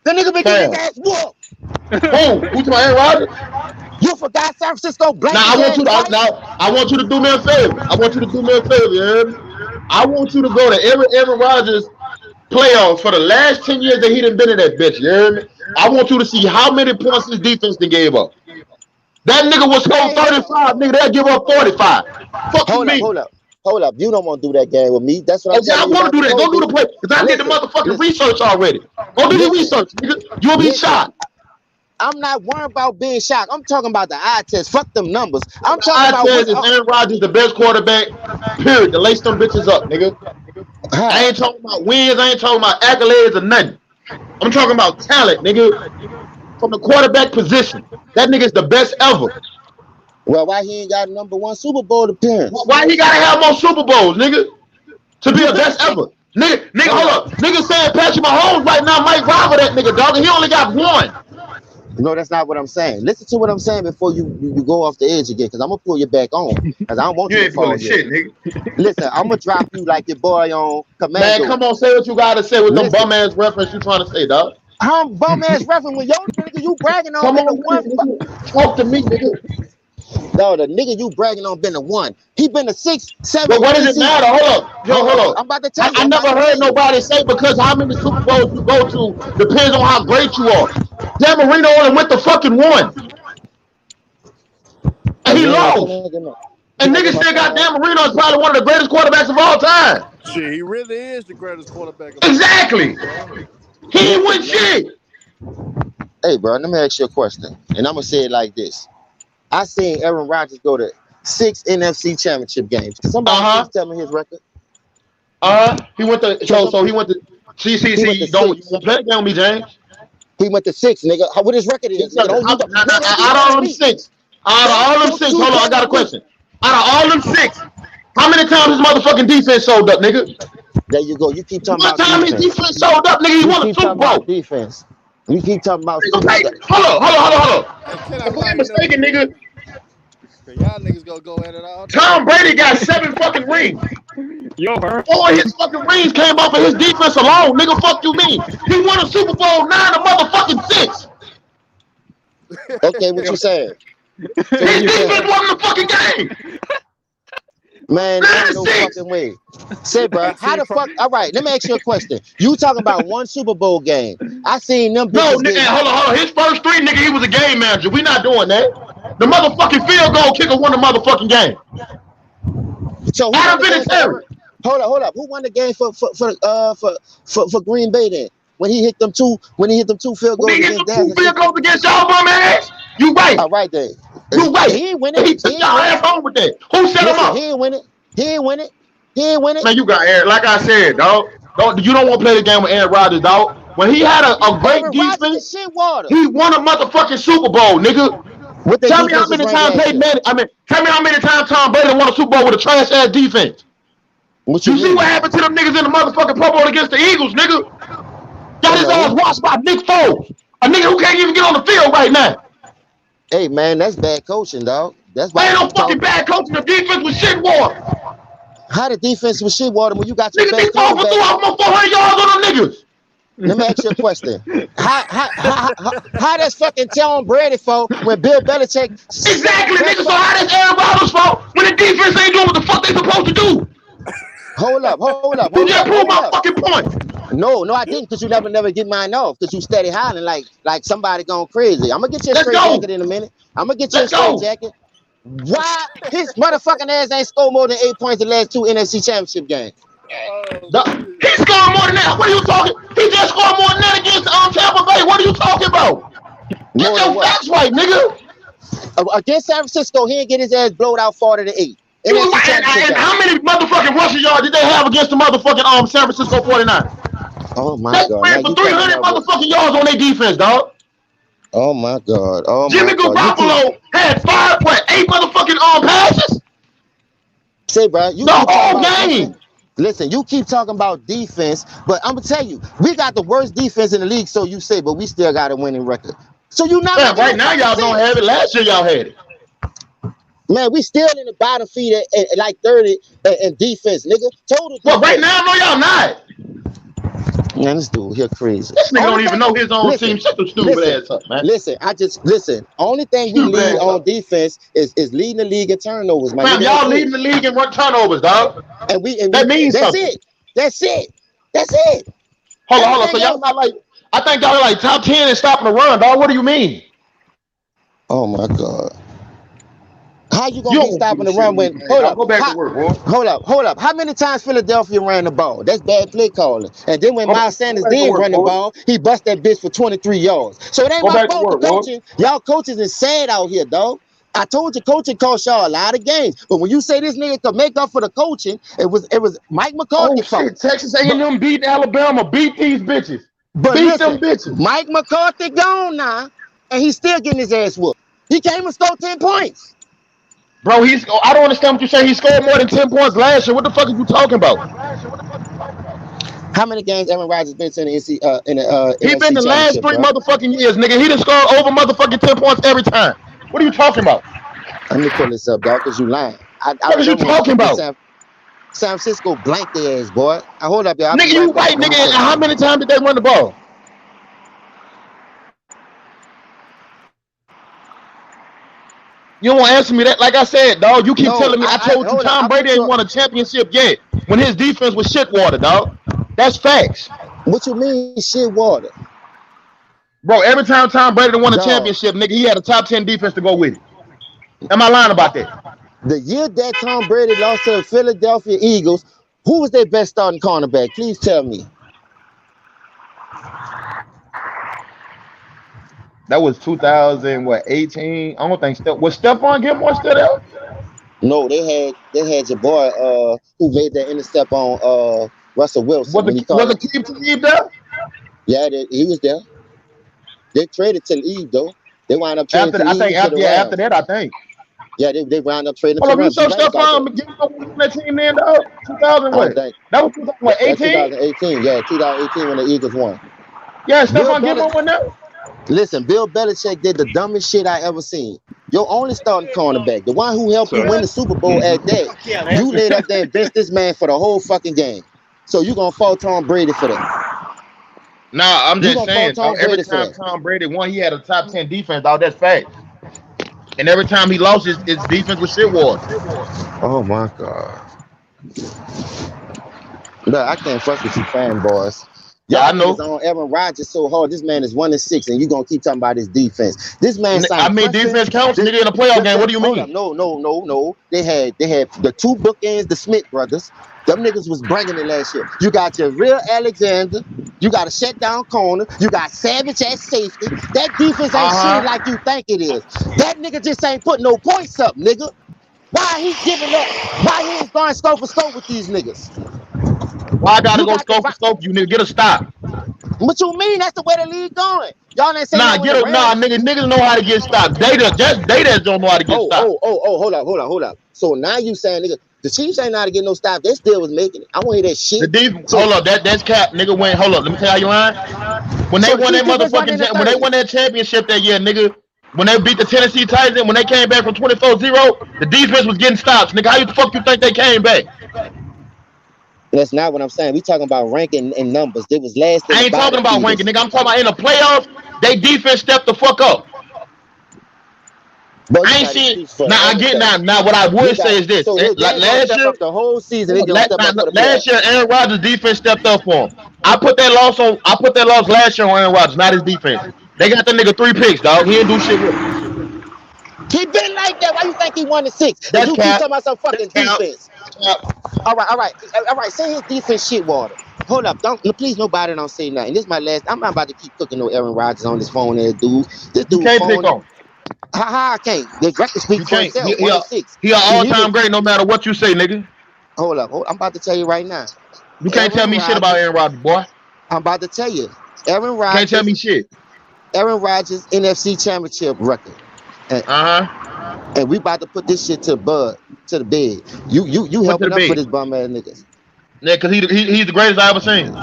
The nigga been getting his ass whooped. Who? Who's my Aaron Rodgers? You forgot San Francisco blank. Now I want you to do me a favor. I want you to go to every Aaron Rodgers playoffs for the last 10 years that he done been in that bitch. You hear me? I want you to see how many points his defense they gave up. That nigga was scoring 35, nigga. They'll give up 45. Hold up. You don't want to do that game with me. That's what I'm saying. I want to do that. Go do the play. Because I did the motherfucking research already. Go do the research, nigga. You'll be shocked. I'm not worried about being shocked. I'm talking about the eye test. Fuck them numbers. I'm talking about is Aaron Rodgers the best quarterback, period. To lace them bitches up, nigga. I ain't talking about wins. I ain't talking about accolades or nothing. I'm talking about talent, nigga. From the quarterback position. That nigga's the best ever. Well, why he ain't got #1 Super Bowl appearance? Why he gotta have more Super Bowls, nigga? To be the best ever. Nigga, hold up. Nigga saying Patrick Mahomes right now might rival that nigga, dog. And he only got 1. No, that's not what I'm saying. Listen to what I'm saying before you go off the edge again, because I'm gonna pull you back on. Because I don't want you to fall shit, nigga. Listen, I'm gonna drop you like your boy on Commando. Man, come on, say what you gotta say with them bum ass reference you trying to say, dog. I'm bum ass reference when your nigga you bragging on. Come on, talk to me, nigga. No, the nigga you bragging on been the 1. He been the 6, 7. But what does it matter? Hold up. I'm about to tell you. I never heard nobody say because how many Super Bowls you go to depends on how great you are. Dan Marino only went to fucking 1. And he lost. And niggas still got Dan Marino as probably one of the greatest quarterbacks of all time. Shit, he really is the greatest quarterback. Exactly. He ain't win shit. Hey, bro, let me ask you a question. And I'm going to say it like this. I seen Aaron Rodgers go to 6 NFC Championship games. Somebody please tell me his record. He went to so he went to CCC. Don't play the game with me, James. He went to 6, nigga. What his record is? Out of all them 6, hold on, I got a question. Out of all them 6, how many times his motherfucking defense showed up, nigga? There you go. You keep talking about defense. What time his defense showed up, nigga? He won a Super Bowl. Defense. You keep talking about. Hold on. If I'm mistaken, nigga. Y'all niggas gonna go at it all. Tom Brady got 7 fucking rings. 4 of his fucking rings came off of his defense alone, nigga. Fuck you mean? He won a Super Bowl 9 a motherfucking 6. Okay, what you saying? His defense won the fucking game. Man, ain't no fucking way. Say, bro, how the fuck? All right, let me ask you a question. You talking about 1 Super Bowl game? I seen them. No, nigga, hold on. His first 3, nigga, he was a game manager. We not doing that. The motherfucking field goal kicker won the motherfucking game. So Adam Vinatieri. Hold up. Who won the game for Green Bay then? When he hit them 2 field goals against Dallas. 2 field goals against y'all bum ass. You right. All right then. You right. He ain't winning. He took y'all ass home with that. Who set him up? He ain't winning. Man, you got Aaron. Like I said, dog. You don't want to play the game with Aaron Rodgers, dog. When he had a great Aaron Rodgers defense, is shit water. he won a motherfucking Super Bowl, nigga. What the Tell me how defense was many ranked times last Peyton year? Manning. Tell me how many times Tom Brady won a Super Bowl with a trash ass defense. What You you see mean? what happened to them niggas in the motherfucking Pro Bowl against the Eagles, nigga? Got his ass Hello. watched by Nick Foles, a nigga who can't even get on the field right now. Hey man, that's bad coaching, dog. That's why Ain't no people fucking talk. bad coaching. The defense was shit water. How the defense was shit water when you got your Nigga, best Nick Foles cornerback? threw off more 400 yards on them niggas. Let me ask you a question. How that's fucking Tom Brady fault when Bill Belichick? Exactly, nigga. So how that's Aaron Rodgers' fault when the defense ain't doing what the fuck they supposed to do? Hold up. You just proved my fucking point. No, I didn't, because you never get mine off, because you steady hollering like somebody gone crazy. I'm gonna get you a straight jacket in a minute. I'm gonna get you a straight jacket. Why his motherfucking ass ain't scored more than 8 points in the last 2 NFC Championship games? He scored more than that. What are you talking? He just scored more than that against Tampa Bay. What are you talking about? Get your facts right, nigga. Against San Francisco, he didn't get his ass blowed out 40-8. And how many motherfucking rushing yards did they have against the motherfucking San Francisco 49ers? Oh my They God! ran for 300 motherfucking yards on their defense, dog. Oh my God! Oh Jimmy Garoppolo had 8 motherfucking passes? Say, bro, you the whole game. Defense. Listen, you keep talking about defense, but I'm gonna tell you, we got the worst defense in the league, so you say, but we still got a winning record. So you not right now y'all don't have it. Last year y'all had it. Man, we still in the bottom feed at like 30 in defense, nigga. Total. Well, right now, no, y'all not. Man, this dude here crazy. This nigga don't even know his own team. Shut your stupid ass up, man. Listen. Only thing we lead on defense is leading the league in turnovers, man. Y'all leading the league in turnovers, dog. That means something. That's it. Hold on. So y'all not like, I think y'all are like top 10 in stopping the run, dog. What do you mean? Oh my God. How you gonna be stopping the run when? Hold up. Go back to work, boy. Hold up. How many times Philadelphia ran the ball? That's bad play calling. And then when Miles Sanders did run the ball, he bust that bitch for 23 yards. So it ain't my fault for coaching. Y'all coaches is sad out here, dog. I told you coaching cost y'all a lot of games. But when you say this nigga could make up for the coaching, it was Mike McCarthy. Oh shit, Texas A&M beat Alabama, beat these bitches. But beat them bitches. Mike McCarthy gone now, and he's still getting his ass whooped. He came and scored 10 points. Bro, I don't understand what you're saying. He scored more than 10 points last year. What the fuck are you talking about? How many games Aaron Rodgers been in the He been the last 3 motherfucking years, nigga. He done scored over motherfucking 10 points every time. What are you talking about? Let me pull this up, dog, because you lying. What are you talking about? San Francisco blanked their ass, boy. Hold up, y'all. Nigga, you right, nigga. And how many times did they run the ball? You don't want to answer me that. Like I said, dog, you keep telling me. I told you Tom Brady ain't won a championship yet when his defense was shit water, dog. That's facts. What you mean shit water? Bro, every time Tom Brady won a championship, nigga, he had a top 10 defense to go with it. Am I lying about that? The year that Tom Brady lost to the Philadelphia Eagles, who was their best starting cornerback? Please tell me. That was 2018. I don't think was Stephon Gilmore still there? No, they had your boy who made that intercept on Russell Wilson. Was Akeem Talib there? Yeah, he was there. They traded Talib though. They wound up trading after that, I think. Yeah, they wound up trading. Hold on, you saw Stephon Gilmore on that team then, dog? 2000 what? That was 2018? 2018. Yeah, 2018 when the Eagles won. Yeah, Stephon Gilmore won there. Listen, Bill Belichick did the dumbest shit I ever seen. Your only starting cornerback, the one who helped you win the Super Bowl at that, you laid up there and benched this man for the whole fucking game. So you gonna fault Tom Brady for that? Nah, I'm just saying, dog, every time Tom Brady won, he had a top 10 defense, dog. That's fact. And every time he lost, his defense was shit water. Oh my God. Look, I can't fuck with you fanboys. Yeah, I know. On Aaron Rodgers so hard. This man is 1-6, and you gonna keep talking about his defense. This man. Defense counts. Nigga in a playoff game. What do you mean? No. They had the 2 bookends, the Smith brothers. Them niggas was bringing it last year. You got your real Alexander. You got a shutdown corner. You got Savage at safety. That defense ain't shit like you think it is. That nigga just ain't putting no points up, nigga. Why he giving up? Why he ain't going scope for scope with these niggas? Why I gotta go scope for scope? You nigga, get a stop. What you mean? That's the way the league going. Y'all ain't saying Nah, that when the Rams. niggas know how to get stopped. They just don't know how to get stopped. Hold up. So now you saying, nigga, the Chiefs ain't know how to get no stop. They still was making it. I want to hear that shit. The defense, hold up, that's cap, nigga. Hold up, let me tell you lying. When they won that motherfucking, when they won that championship that year, nigga, when they beat the Tennessee Titans, when they came back from 24-0, the defense was getting stops, nigga. How you the fuck you think they came back? That's not what I'm saying. We talking about ranking and numbers. They was last in I the ain't bottom talking about feeders. ranking, nigga. I'm talking about in the playoffs, they defense stepped the fuck up. Bro, I ain't seen. Now I get now. What I would say is this: so like last year, up the whole season, they gonna step up for the last playoffs. year, Aaron Rodgers' defense stepped up for him. I put that loss last year on Aaron Rodgers, not his defense. They got the nigga 3 picks, dog. He didn't do shit with him. He been like that. Why you think he won the 6? That's you keep cap. talking about some fucking defense. All right. Say his defense shit water. Hold up, please nobody don't say nothing. This is my last. I'm not about to keep cooking no Aaron Rodgers on this phone there, dude. This You dude can't phone. pick on. I can't. The record speaks You for can't. itself. 1-6. He an all-time great, no matter what you say, nigga. Hold up. I'm about to tell you right now. You can't tell me shit about Aaron Rodgers, boy. I'm about to tell you. Aaron Rodgers. Can't tell me shit. Aaron Rodgers NFC Championship record. And we about to put this shit to the bed. You helping us for this bum ass niggas. Yeah, cause he's the greatest I ever seen.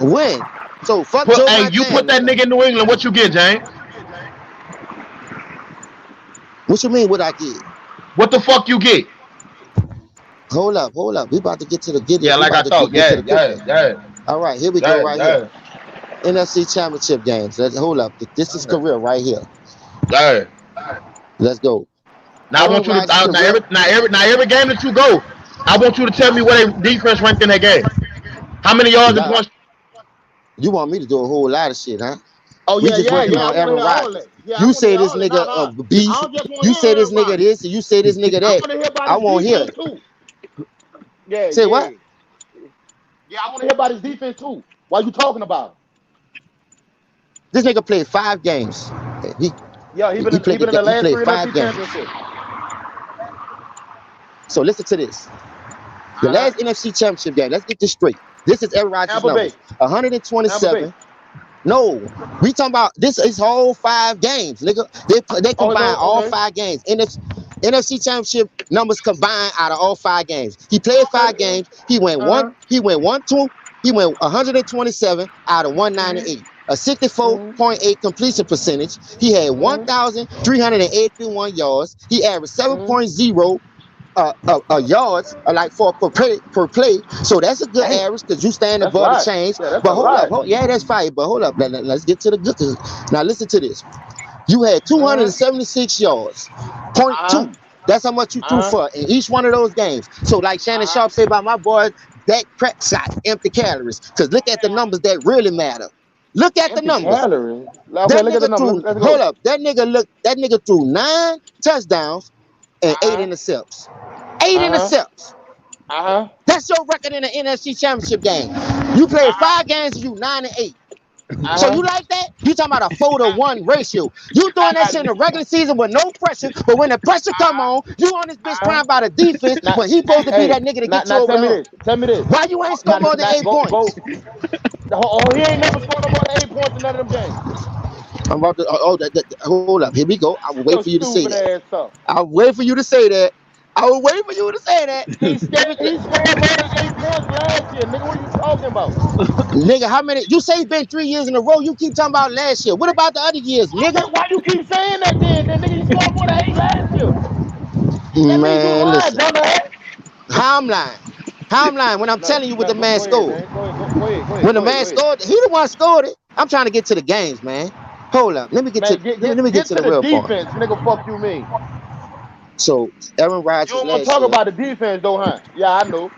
When? So fuck Joe Montana. You put that nigga in New England, what you get, James? What you mean? What I get? What the fuck you get? Hold up. We about to get to the get. Yeah, like I thought. Yeah. All right, here we go. Here. NFC Championship games. Hold up. This is career right here. Yeah. Let's go. Now I want you to every game that you go, I want you to tell me where they defense ranked in that game. How many yards and points? You want me to do a whole lot of shit, huh? Oh we just working on Aaron Rodgers. You say this nigga a beast. You say this nigga this, and you say this nigga that. I won't hear it. Yeah. Say what? Yeah, I want to hear about his defense too. Why you talking about? This nigga played 5 games. He been in the last 3 5 games. So listen to this. The last NFC Championship game. Let's get this straight. This is Aaron Rodgers' numbers. 127. No, we talking about this is whole 5 games, nigga. They combine all 5 games. NFC Championship numbers combined out of all 5 games. He played 5 games. He went 127 out of 198. A 64.8 completion percentage. He had 1,381 yards. He averaged 7.0 yards like per play. So that's a good average because you stand above the chains. But hold up. Yeah, that's fine. But hold up. Let's get to the good. Now listen to this. You had 276 yards. 0.2. That's how much you threw for in each one of those games. So like Shannon Sharp said about my boy, that crack shot, empty calories. Because look at the numbers that really matter. Look at the numbers. Okay, look at the numbers. Hold up. That nigga threw 9 touchdowns and 8 intercepts. 8 intercepts. That's your record in the NFC Championship game. You played 5 games and you 9-8. So you like that? You talking about a 4-to-1 ratio. You doing that shit in the regular season with no pressure, but when the pressure come on, you on this bitch crying about a defense, but he supposed to be that nigga to get you over the hump. Tell me this. Why you ain't score more than 8 points? He ain't never scored more than 8 points in none of them games. I'm about to. Hold up. Here we go. I will wait for you to say that. I'll wait for you to say that. He scored more than 8 points last year. Nigga, what are you talking about? Nigga, how many? You say it's been 3 years in a row. You keep talking about last year. What about the other years, nigga? Why you keep saying that then? Nigga, you scored more than 8 last year. Man, listen. How I'm lying when I'm telling you what the man scored. When the man scored, he the one scored it. I'm trying to get to the games, man. Hold up. Let me get to the real defense, part. Nigga, fuck you mean. So Aaron Rodgers. You don't want to talk about the defense though, huh? Yeah, I know.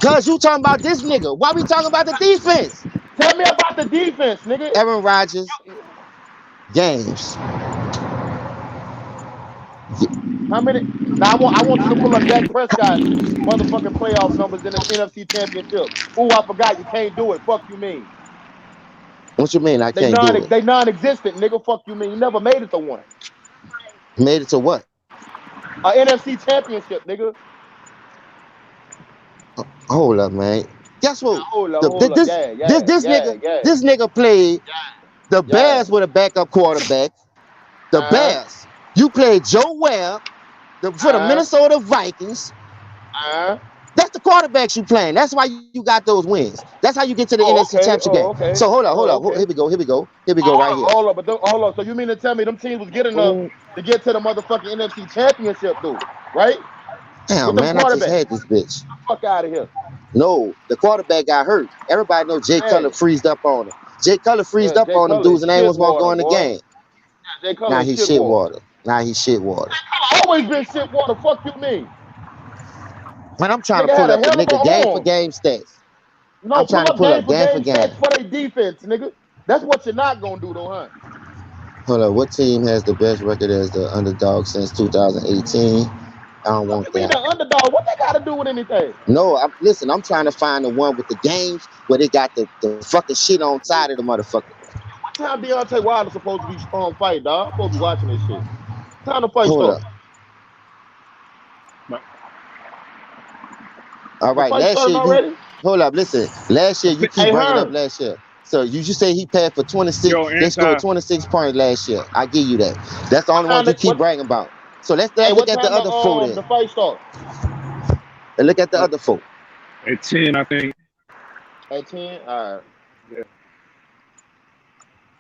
Cause you talking about this nigga. Why we talking about the defense? Tell me about the defense, nigga. Aaron Rodgers games. How many? Now I want you to pull up Dak Prescott's motherfucking playoff numbers in the NFC Championship. Ooh, I forgot you can't do it. Fuck you mean? What you mean I can't do it? They non-existent, nigga. Fuck you mean? You never made it to one. Made it to what? NFC Championship, nigga. Hold up, man. Guess what? Hold up. This nigga played the Bears with a backup quarterback. The Bears. You played Joe Webb for the Minnesota Vikings. That's the quarterbacks you playing. That's why you got those wins. That's how you get to the NFC Championship game. Okay. So hold up. Here we go right here. Hold up. So you mean to tell me them teams was good enough to get to the motherfucking NFC Championship, though, right? Damn, man, I just had this bitch. Fuck out of here. No, the quarterback got hurt. Everybody know Jay Cutler freezed up on him. Jay Cutler freezed up on them dudes, and they was want to go in the game. Now he's shit water. Always been shit water. Fuck you mean? Man, I'm trying to pull up the nigga game for game stats. No, I'm trying to pull up game for game. For their defense, nigga. That's what you're not gonna do, though, huh? Hold up, what team has the best record as the underdog since 2018? I don't want that. The underdog, what they got to do with anything? No, I'm trying to find the one with the games where they got the fucking shit on side of the motherfucker. What time Deontay Wilder supposed to be fight, dog? I'm supposed to be watching this shit. Time to fight. Hold up. All right, last year hold up, listen. Last year you keep bringing up last year. So you just say he passed for 26. They scored 26 points last year. I give you that. That's the only one you keep bragging about. So let's look at the other four then. The fight start. And look at the other four. At 10, I think. At 10? All right. Yeah.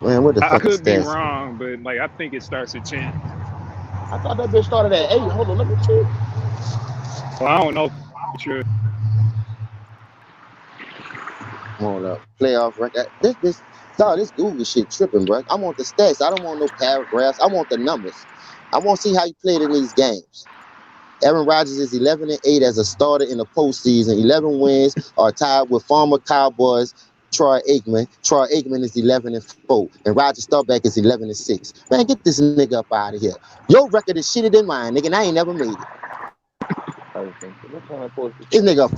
Man, what the fuck I could is be that? wrong, but like I think it starts at 10. I thought that bitch started at 8. Hold on, let me see. Well, I don't know. Sure. Hold up. Playoff record. This Google shit tripping, bro. I want the stats. I don't want no paragraphs. I want the numbers. I want to see how you played in these games. Aaron Rodgers is 11-8 as a starter in the postseason. 11 wins are tied with former Cowboys Troy Aikman. Troy Aikman is 11-4, and Roger Staubach is 11-6. Man, get this nigga up out of here. Your record is shitter than mine, nigga, and I ain't never made it. This nigga,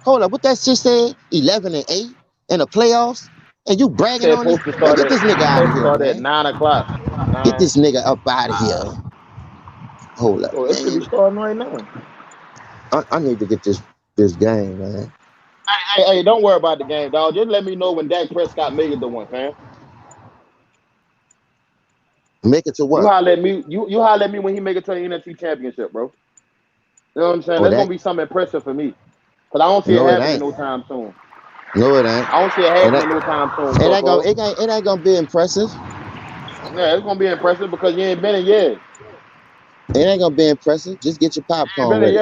hold up, what that shit said? 11-8 in the playoffs, and you bragging on it? Man, get this nigga out of here. Start at 9 o'clock. Get this nigga up out of here. Hold up. Oh, it should be starting right now. I need to get this game, man. Hey, don't worry about the game, dog. Just let me know when Dak Prescott make it to one, fam. Make it to what? You holler at me when he make it to the NFC Championship, bro. You know what I'm saying? That's gonna be something impressive for me. Cause I don't see it happening no time soon. No, it ain't. I don't see it happening no time soon. It ain't gonna be impressive. Yeah, it's gonna be impressive because you ain't been in years. It ain't gonna be impressive. Just get your popcorn ready.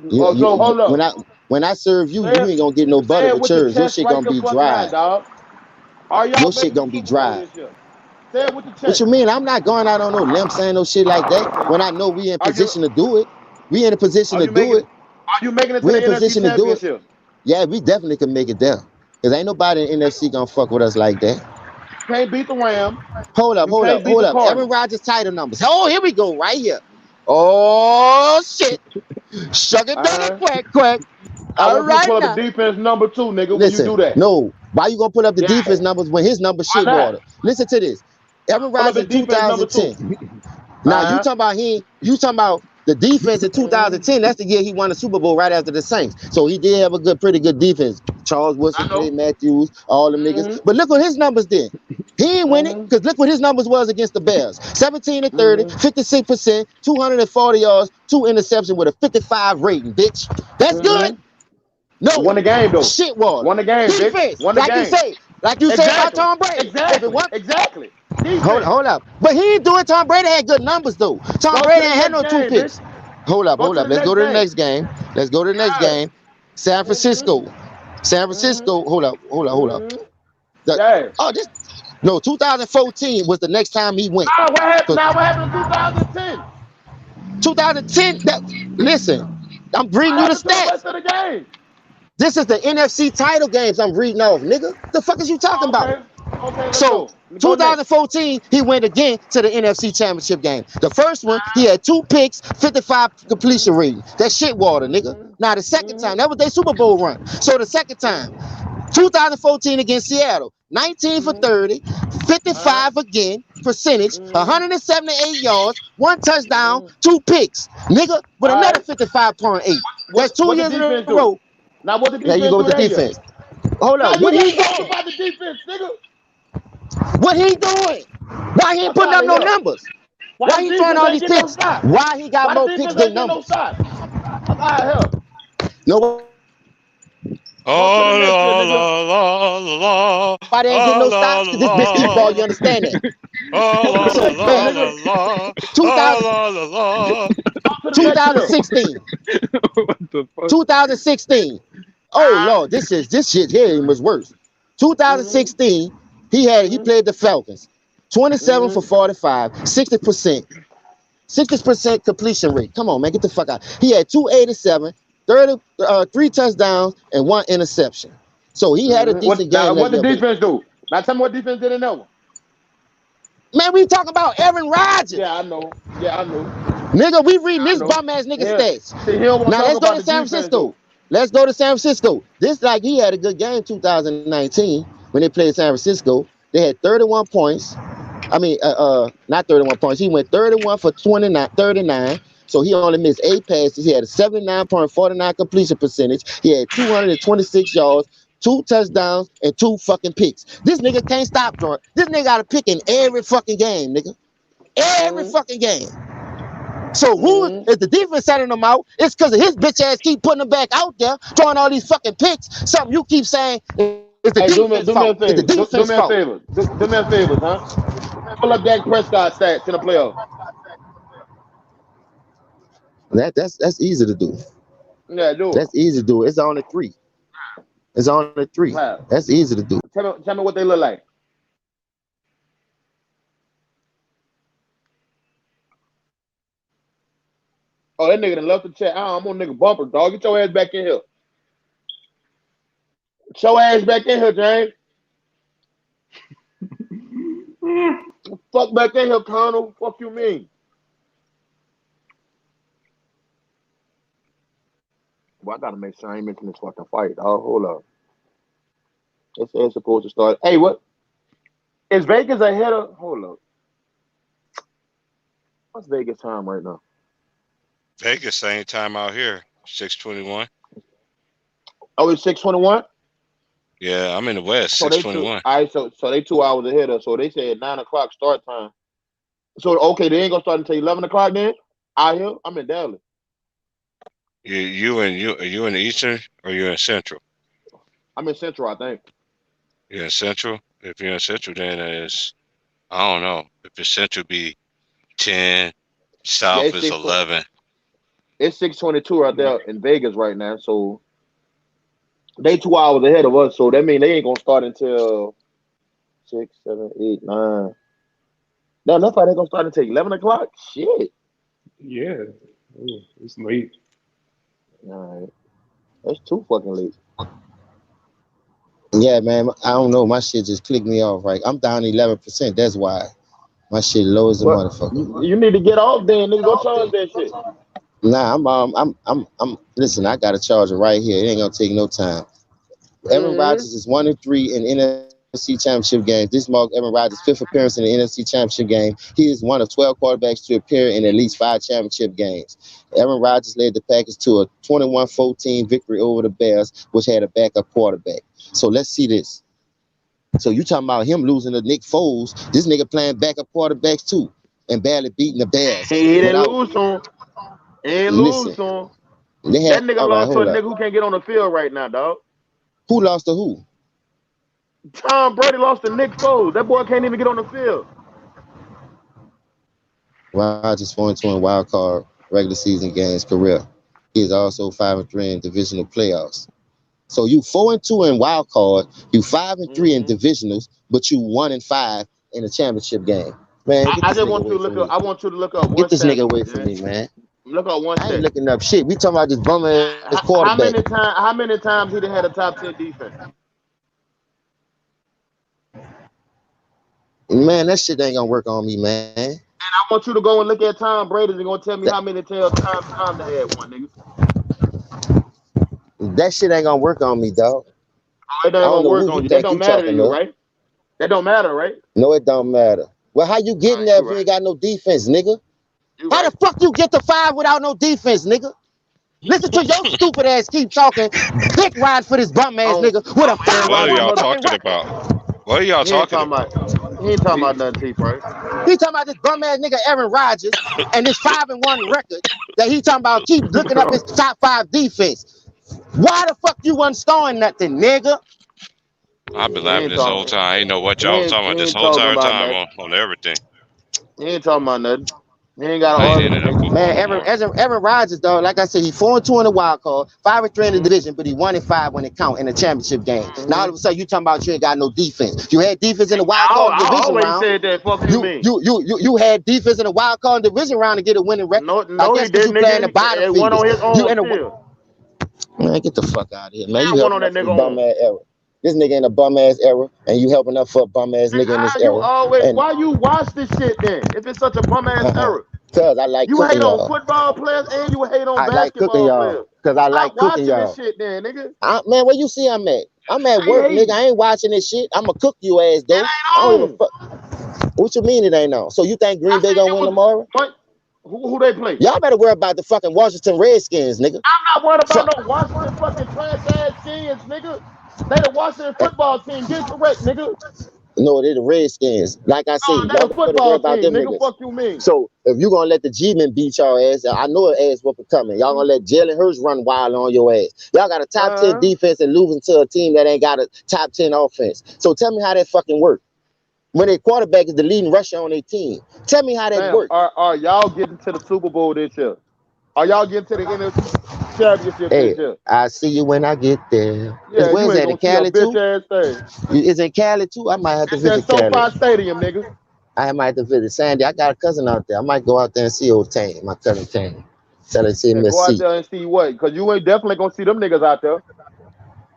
Hold up. When I serve you, you ain't gonna get no butter with yours. Your shit gonna be dry. Your shit gonna be dry. Say it with the chest. What you mean? I'm not going out on no limb saying no shit like that when I know we in position to do it. We in a position to do it. Are you making it to the NFC Championship? Yeah, we definitely can make it there. Cause ain't nobody in NFC gonna fuck with us like that. Can't beat the Rams. Hold up. Aaron Rodgers title numbers. Oh, here we go, right here. Oh shit. Sugar daddy quack. All right. Pull up the defense number 2, nigga. Listen, when you do that. No. Why you gonna put up the defense numbers when his number shit water? Listen to this. Aaron Rodgers in 2010. Now you talking about the defense in 2010, that's the year he won the Super Bowl right after the Saints. So he did have a pretty good defense. Charles Woodson, Clay Matthews, all the niggas. But look what his numbers did. He ain't winning because look what his numbers was against the Bears. 17-30, 56%, 240 yards, 2 interceptions with a 55 rating, bitch. That's good. No. Won the game, though. Shit was. Won the game, defense. Bitch. Won the game. Like you said about Tom Brady. Exactly. Hold up. But he ain't doing Tom Brady had good numbers though. Tom Brady ain't had no 2 picks. Hold up. Let's go to the next game. San Francisco. Hold up. 2014 was the next time he went. What happened in 2010? 2010. Listen, I'm reading you the stats. The game. This is the NFC title games I'm reading off, nigga. The fuck is you talking about? Okay, so 2014, he went again to the NFC Championship game. The first one, he had 2 picks, 55 completion rating. That shit water, nigga. Now the second time, that was their Super Bowl run. So the second time, 2014 against Seattle, 19 for 30, 55 again, percentage, 178 yards, 1 touchdown, 2 picks, nigga, with another 55.8. That's 2 years in a row. Now what the There you defense go do with the that year? defense. Hold Now up. you What he just talked doing? about the defense, nigga. What he doing? Why he ain't Fuck putting out up of no here. numbers? Why Why the he throwing defense all ain't these getting no picks? shots? Why he got Why the more picks defense ain't than getting no numbers? shots? Fuck out of here. Nobody On to the Oh next year, la nigga. la la la la, ain't getting oh no la stops because this bitch deep ball. la You la, understand that? oh On to la the la So next year, la bet la nigga. la, 2000, oh la la la. On to the next year. 2016, What the fuck? 2016. Oh Lord, this shit here was worse. 2016, he played the Falcons. 27 for 45, 60%. 60% completion rate. Come on, man, get the fuck out. He had 287, 3 touchdowns, and 1 interception. So he had a decent game that What the year. But defense do? Now tell me what defense did in that one. man, we talking about Aaron Rodgers. Yeah, I know. Yeah, I know. Nigga, we reading I this know. bum ass nigga Yeah. stats. See, he don't want to Now talk let's go about to the San defense Francisco. though. Let's go to San Francisco. This like he had a good game 2019 when they played San Francisco. They had 31 points. I mean, not 31 points. He went 31 for 39. So he only missed 8 passes. He had a 79.49 completion percentage. He had 226 yards, 2 touchdowns, and 2 fucking picks. This nigga can't stop throwing. This nigga got a pick in every fucking game, nigga. Every fucking game. So who is the defense setting them out? It's because of his bitch ass keep putting them back out there, throwing all these fucking picks. Something you keep saying is the Hey, do me defense a fault. It's the favor. Do defense me a fault. favor. Do me a favor, huh? Pull up Dak Prescott stats in the playoffs. That's easy to do. Yeah, do it. That's easy to do. It's only 3. It's only 3. Wow. That's easy to do. Tell me what they look like. Oh, that nigga done left the chat. I'm on nigga bumper, dog. Get your ass back in here. Get your ass back in here, James. Fuck back in here, Colonel. Fuck you mean? Well, I gotta make sure I ain't making this fucking fight, dog. Hold up. It's supposed to start. Hey, what? Is Vegas ahead of? Hold up. What's Vegas time right now? Vegas same time out here, 6:21. Oh, it's 6:21. Yeah, I'm in the West, So they 6:21. all right. So they 2 hours ahead of. So they said 9 o'clock start time. So okay, they ain't gonna start until 11 o'clock then. Out here, I'm in Dallas. You are you in the Eastern or you in Central? I'm in Central, I think. You're in Central. If you're in Central, then it's I don't know. If it's Central, be 10. Yeah, South is 11. it's 6:22 right there in Vegas right now. So they 2 hours ahead of us. So that means they ain't gonna start until 6, 7, 8, 9. No, that's why they gonna start until 11 o'clock. Shit. Yeah. Ooh, it's late. All right, that's too fucking late. Yeah, man. I don't know. My shit just clicked me off. Right, I'm down 11%. That's why my shit low as a But motherfucker. you need to get off then, nigga. Go charge that shit. Nah, I'm. Listen, I got a charger right here. It ain't gonna take no time. Aaron Rodgers is 1-3 in NFC Championship games. This marks Aaron Rodgers' 5th appearance in the NFC Championship game. He is one of 12 quarterbacks to appear in at least 5 championship games. Aaron Rodgers led the Packers to a 21-14 victory over the Bears, which had a backup quarterback. So let's see this. So you talking about him losing to Nick Foles? This nigga playing backup quarterbacks too, and barely beating the Bears. He didn't Without lose to him. He ain't lose listen, to him. they That had nigga all right. lost to a Hold up. nigga who can't get on the field right now, dog. Who lost to who? Tom Brady lost to Nick Foles. That boy can't even get on the field. Rodgers 4-2 in wild card regular season games career. He is also 5-3 in divisional playoffs. So you 4-2 in wild card, you 5-3 in divisionals, but you 1-5 in the championship game. Man, get I this just nigga want you away to look from up. me. I want you to look up one Get this stat nigga for me, away from man. me, man. Look up one I ain't stat. looking up shit. We talking about this bum ass How quarterback. many times he done had a top 10 defense? Man, that shit ain't gonna work on me, man. And I want you to go and look at Tom Brady and gonna tell me how many times Tom they had one, nigga. That shit ain't gonna work on me, dog. It I ain't don't gonna know work who on you you. That think you don't matter to talking you, to. right? That don't matter, right? No, it don't matter. Well, how you getting there if you ain't got no defense, nigga? You How right. the fuck you get to 5 without no defense, nigga? Listen to your stupid ass keep talking. Dick ride for this bum ass nigga with a What are 5-1 y'all fucking talking record. about? What are y'all He ain't talking talking about? about. He ain't talking about nothing, T. Frank. He talking about this bum ass nigga Aaron Rodgers and this 5-1 record that he talking about. Keep looking up his top 5 defense. Why the fuck you wasn't starting nothing, nigga? I've been He laughing ain't this whole talking. time. I ain't know what He y'all was ain't, talking he about this ain't whole talking entire about time nothing. on everything. He ain't talking about nothing. He ain't got I an ain't in argument, that nigga. football Man, no more. Aaron Rodgers, though, like I said, he 4-2 in the wild card, 5-3 in the division, but he 1-5 when it count in the championship game. Now all of a sudden you talking about you ain't got no defense. You had defense in the wild card I division always round. said that. Fuck you mean? You had defense in the wild card division round to get a winning record. I No, he guess because you didn't, playing the nigga. bottom It went feeders. on his You own in a still. man, get the fuck out of here, man. I You went on helping that up for nigga this bum own. ass era. This nigga in a bum ass era, and you helping up for a bum ass nigga in this How you era. always? And Why you watch this shit then? If it's such a bum ass error, cause I like you cooking hate on y'all. football players and you hate on I like cooking basketball y'all. players. Cause I like Stop cooking watching this y'all. shit then, nigga. Man, where you see I'm at? I'm at I work, nigga. hate. I ain't watching this shit. I'ma cook you ass, It though. I don't give a ain't on. fuck. What you mean it ain't on? So you think Green I Bay said gonna you win was. tomorrow? What? Who they play? Y'all better worry about the fucking Washington Redskins, nigga. I'm not worried about Fuck. no Washington fucking trash ass skins, nigga. They the Washington football team. Get it correct, nigga. No, they the Redskins. Like I say, They the y'all better worry football about team, them nigga. niggas. Fuck you mean? So if you gonna let the G-men beat y'all ass, I know an ass whooping coming. Y'all gonna let Jalen Hurts run wild on your ass. Y'all got a top 10 defense and losing to a team that ain't got a top 10 offense. So tell me how that fucking work. When their quarterback is the leading rusher on their team. Tell me how that Fam, works. are y'all getting to the Super Bowl this year? Are y'all getting to the NFC Championship this Hey, year? I see you when I get there. Yeah, you Where's ain't that, in gonna see a Cali bitch too? ass thing. Is it in Cali too? I might have to It's at visit Cali. SoFi Stadium, nigga. I might have to visit Sandy. I got a cousin out there. I might go out there and see old Tane, my cousin Tane. Tell her to send Yeah, me a go out seat. there and see what, because you ain't definitely gonna see them niggas out there.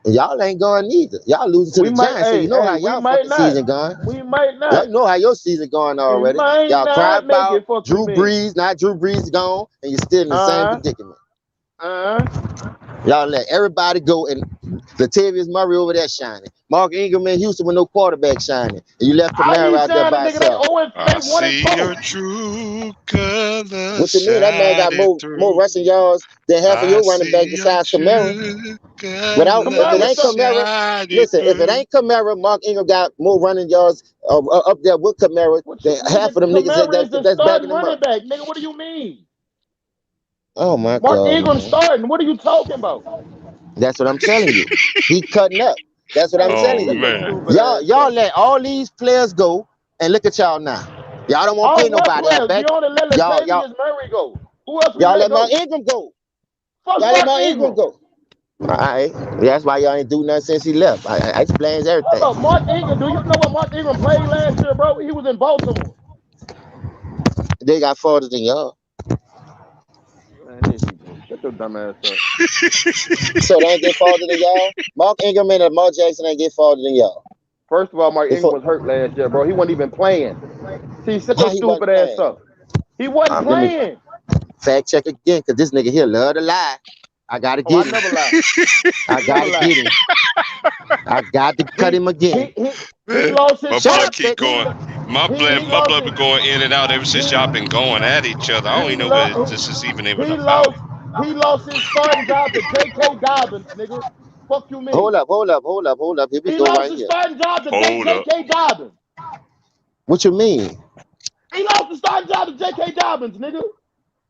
And y'all ain't going either. Y'all losing to We the might, Giants, so you know how we y'all might fucking not. season going. We might Y'all not. know how your season going We already. might Y'all cry not make about it. Fuck you Drew mean? Brees, not Drew Brees gone, and you're still in the same predicament. Y'all let everybody go, and Latavius Murray over there shining. Mark Ingram in Houston with no quarterback shining. And you left How Kamara he out there shining, by nigga? They himself. 0 I they 1 and see 4. your true colors What you mean? That man got shining more through. rushing yards than half of I your running backs see your besides Kamara. true If it colors ain't Kamara, shining listen, if it through. ain't Kamara, Mark Ingram got more running yards up there with Kamara than half of them niggas Kamara is the that's backing starting them running up. back, nigga. What do you mean? Oh my Mark God, Ingram man. starting. What are you talking about? That's what I'm telling you. He cutting up. That's what I'm Man, telling Oh shut you. your man. stupid ass Y'all up. let all these players go and look at y'all now. Y'all don't want to pay All what nobody out players? We back. only let Y'all Latavius Murray go. Who else we y'all let let Mark go? Ingram go. Fuck Y'all let Mark Mark Ingram Ingram. go. All right. That's why y'all ain't do nothing since he left. I explains everything. Hold up, Mark Ingram. Do you know what Mark Ingram played last year, bro? He was in Baltimore. They got farther than y'all. Man, here he go. Shut your dumb ass up. So they ain't get farther than y'all? Mark Ingram and Lamar Jackson ain't get farther than y'all. First of all, Mark Ingram Before, was hurt last year, bro. He wasn't even playing. See, shut how your he wasn't stupid ass playing? up. He wasn't Let me playing. fact check again, because this nigga here love to lie. I gotta Oh, I get him. never lie. I Never gotta lie. get him. I got to cut him again. He lost his My Shut blood up, start. keep bitch. going. My Lost blood been his going in and out ever since y'all been going at each other. I don't he even know lo- what this is even he about. lost his starting job to J.K. Dobbins, nigga. Fuck you mean? Hold up. Here we He go lost right his here. starting job to Hold up. J.K. Dobbins. What you mean? He lost the starting job to J.K. Dobbins, nigga.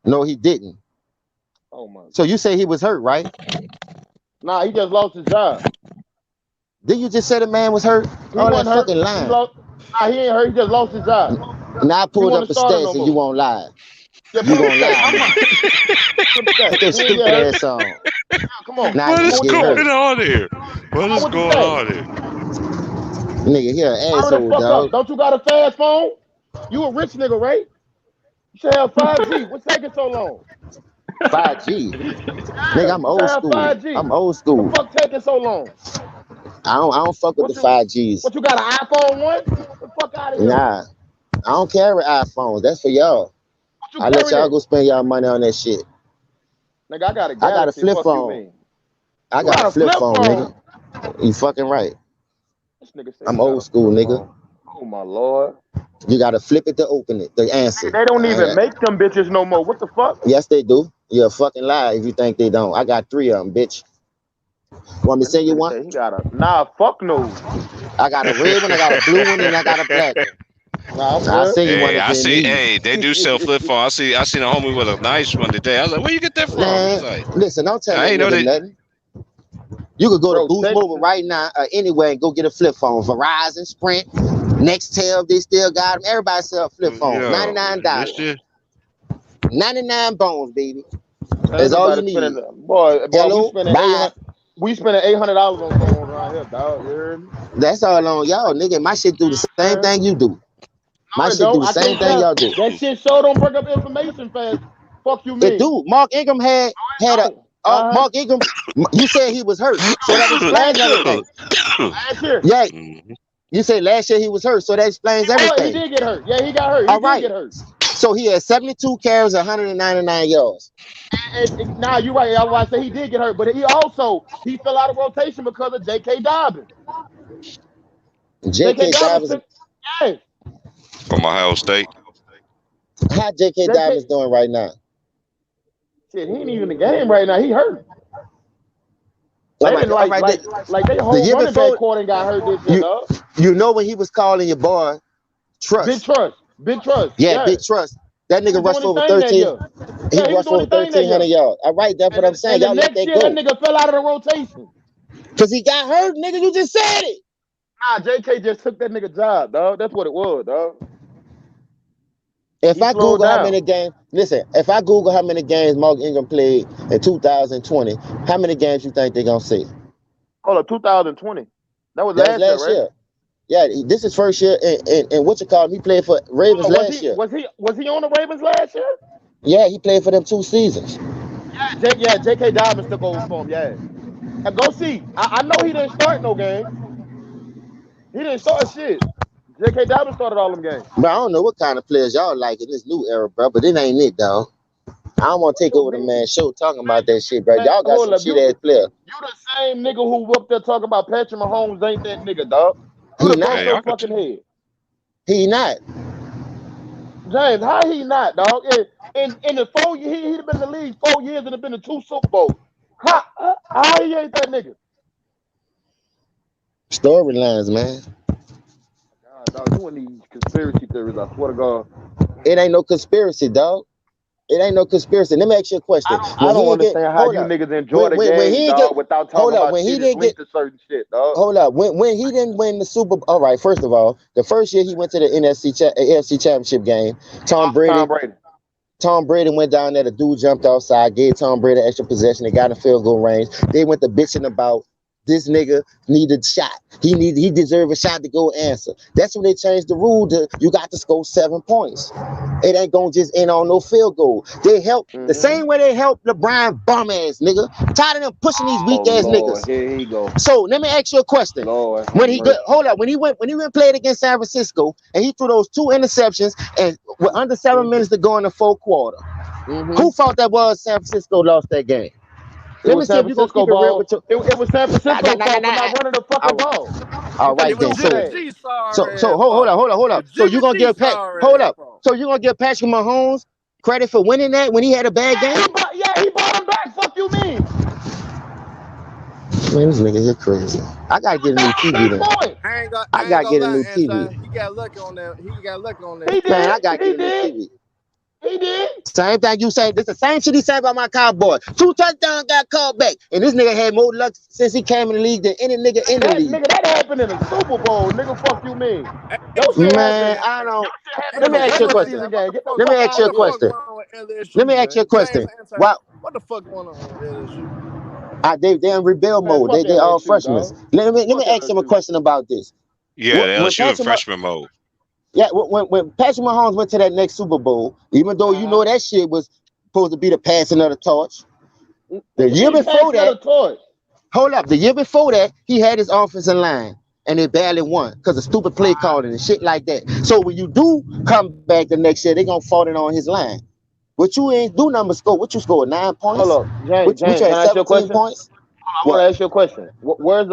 No, he didn't. Oh my So god. you say he was hurt, right? Nah, he just lost his job. Did you just say the man was hurt? He All that wasn't hurt. fucking He lying. lost. Nah, he ain't hurt. He just lost his job. Now I He pulled up wasn't the a starter no stats and you more. won't lie. Yeah, You pull up the gonna stats. lie How now. much? Pull up the Put stats. that He ain't get stupid hurt. ass on. Yeah, come on. Now What you Come on is with the get going hurt. stats. on here? What Come is on with the going stats. on here? Nigga, here an Hurry the asshole, fuck up. dog. Don't you got a fast phone? You a rich nigga, right? You should have 5G. What's taking so long? 5G. Yeah, Nigga, I'm you should old have school. 5G. I'm old What the school. fuck taking so long? I don't fuck with the What you 5Gs. what you got an iPhone 1? The fuck out of here. Nah, I don't carry iPhones. That's for y'all. What you I let carry y'all then? go spend y'all money on that shit. Nigga, I got a I got a Galaxy. flip Fuck you phone. mean? I You got got a a flip flip phone, phone? nigga. You fucking right. This nigga say I'm he got old a school, flip nigga. phone. Oh my lord. You gotta flip it to open it. The answer. Nigga, they don't even make them bitches no more. What the fuck? Yes, they do. You're a fucking lie if you think they don't. I got 3 of them, bitch. Want me to send you one? He got a fuck no. I got a red one, I got a blue one, and I got a black one. Nah, I'm I'll good. send you one Hey, if I you see. need. Hey, they do sell flip phones. I seen a homie with a nice one today. I was like, where you get that from? He's Man, like, listen, don't tell I that ain't know nigga that. nothing. You could go to Bro, Boost Texas. Mobile right now or anywhere and go get a flip phone. Verizon, Sprint, Nextel, they still got them. Everybody sell flip phones. Yo, this $99. shit. 99 bones, baby. That's all you Everybody need. spending, boy. Hello, bye. We spending $800 on phones around here, dog. You heard me? That's all on y'all, nigga. My shit do the same thing you do. My No, it shit do don't. the I same can't thing tell. y'all do. That shit sure don't break up information fast. Fuck you It mean? do. Mark Ingram had a. Oh, Mark Ingram. You said he was hurt, so that explains everything. Last year. Yeah. You said last year he was hurt, so that explains Oh, he everything. did get hurt. Yeah, he got hurt. He All did right. get hurt. So he had 72 carries, 199 yards. Nah, you're right. I was say he did get hurt, but he fell out of rotation because of J.K. Dobbins. J.K. Dobbins. Yes. From Ohio State. How J.K. Dobbins doing right now? Shit, he ain't even in the game right now. He hurt. They didn't like they whole running back quarter got hurt this year, dog. You know when he was calling your boy Trust. Big Trust. Yeah, Big Trust. That nigga rushed over 13. He rushed over 1,300 yards. All right, that's what I'm saying. Y'all let that go. That nigga fell out of the rotation. Cause he got hurt, nigga. You just said it. Nah, JK just took that nigga job, dog. That's what it was, dog. If I Google how many games, listen, if I Google how many games Mark Ingram played in 2020, how many games you think they're gonna see? Hold up, 2020. That was last year, right? Yeah, this is first year, and what you call him? He played for Ravens last year. Was he on the Ravens last year? Yeah, he played for them 2 seasons. Yeah, J.K. Dobbins took over for him. Yeah, go see. I know he didn't start no game. He didn't start shit. J.K. Dobbins started all them games. But I don't know what kind of players y'all like in this new era, bro. But it ain't it, dog. I don't want to take over the man's show talking about that shit, bro. Y'all got some shit ass player. You the same nigga who up there talking about Patrick Mahomes ain't that nigga, dog. You broke your fucking head. He not. James, how he not, dog? In the 4 years, he'd been in the league 4 years and have been to 2 Super Bowls. How he ain't that nigga? Storylines, man. God, dog, you and these conspiracy theories, I swear to God. It ain't no conspiracy, dog. It ain't no conspiracy. Let me ask you a question. I don't understand how you niggas enjoy the game, dog, without talking about shit is linked to certain shit, dog. Hold up. When he didn't win the Super Bowl, all right, first of all, the first year he went to the AFC Championship game, Tom Brady went down there, the dude jumped outside, gave Tom Brady extra possession, they got in field goal range. They went to bitching about this nigga needed a shot. He deserved a shot to go answer. That's when they changed the rule to you got to score 7 points. It ain't gonna just end on no field goal. They help the same way they help LeBron bum ass nigga. Tired of them pushing these weak ass niggas. Here he go. So let me ask you a question. When he went played against San Francisco and he threw those 2 interceptions and with under 7 minutes to go in the 4th quarter, who thought that was San Francisco lost that game? Let me see if you gonna keep it real with you. It was San Francisco's fault for not running the fucking ball. All right then. So hold up. So you gonna give So you gonna give Patrick Mahomes credit for winning that when he had a bad game? He brought him back. Fuck you mean? Man, this nigga here crazy. I gotta get a new TV then. I gotta get a new TV. He got lucky on that. Man, I gotta get a new TV. He did. Same thing you say. This the same shit he said about my Cowboy. 2 touchdowns got called back. And this nigga had more luck since he came in the league than any nigga in the league. Nigga, that happened in the Super Bowl. Nigga, fuck you mean? Man, I don't. Let me ask you a question. Let me ask you a question. Let me ask you a question. What the fuck going on with LSU? They in rebuild mode. They all freshmen. Let me ask him a question about this. Yeah, LSU in freshman mode. Yeah, when Patrick Mahomes went to that next Super Bowl, even though you know that shit was supposed to be the passing of the torch, the year before that, hold up, the year before that, he had his offensive line and they barely won because of stupid play calling and shit like that. So when you do come back the next year, they're gonna fall in on his line. What you ain't do number score? What you score 9 points? Hold up, James, What you had 17 points? I want to ask you a question. Where's in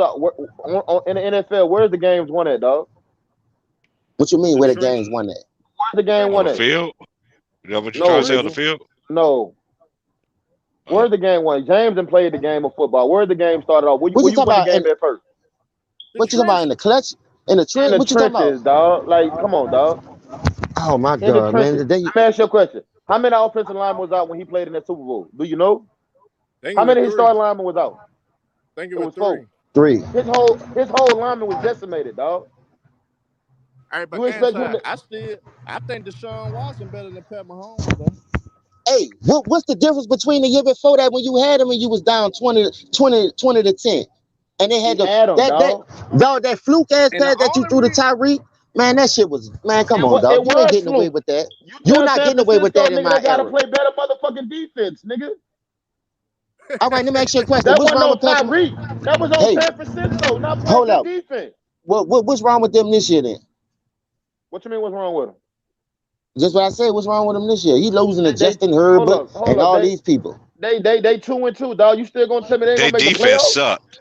the NFL? Where's the games won at, dog? What you mean where the games won at? Where's the game won On the at? field? You know what you trying to say on the field? No. Where's the game won? James done played the game of football. Where the game started off? Where What you you talking won the about? game at first? What you talking about in the clutch? In the In trench? the What you talking about? trenches, dog. Like, come on, dog. Oh my In the God, man! trenches. Today, Let me ask you a question. How many offensive linemen was out when he played in that Super Bowl? Do you know? I think How it was many of his 3. starting linemen was out? I think it It was was 4. 3. 3. His whole lineman was decimated, dog. All right, but You expect him inside, to? I think Deshaun Watson better than Pat Mahomes though. Hey, what's the difference between the year before that when you had him and you was down 20 to 10, and they He had had him, dog. that fluke ass And the pass that you only threw to reason, Tyreek, man, that shit was, man, come on, It dog, you ain't was getting away fluke. with that. You You tell not San getting away with Francisco that in nigga my they gotta era. play better motherfucking defense, nigga. All right, let me ask you a question. That What's wasn't wrong on with Patrick? Tyreek. That was on Hey, San Francisco, not playing hold good up. defense. What's wrong with them this year then? What you mean? What's wrong with him? Just what I said. What's wrong with them this year? He losing to They Justin hold Herbert up, hold and up. all these people. They 2-2, dog. You still gonna tell me they ain't Their gonna make the defense playoffs? sucked.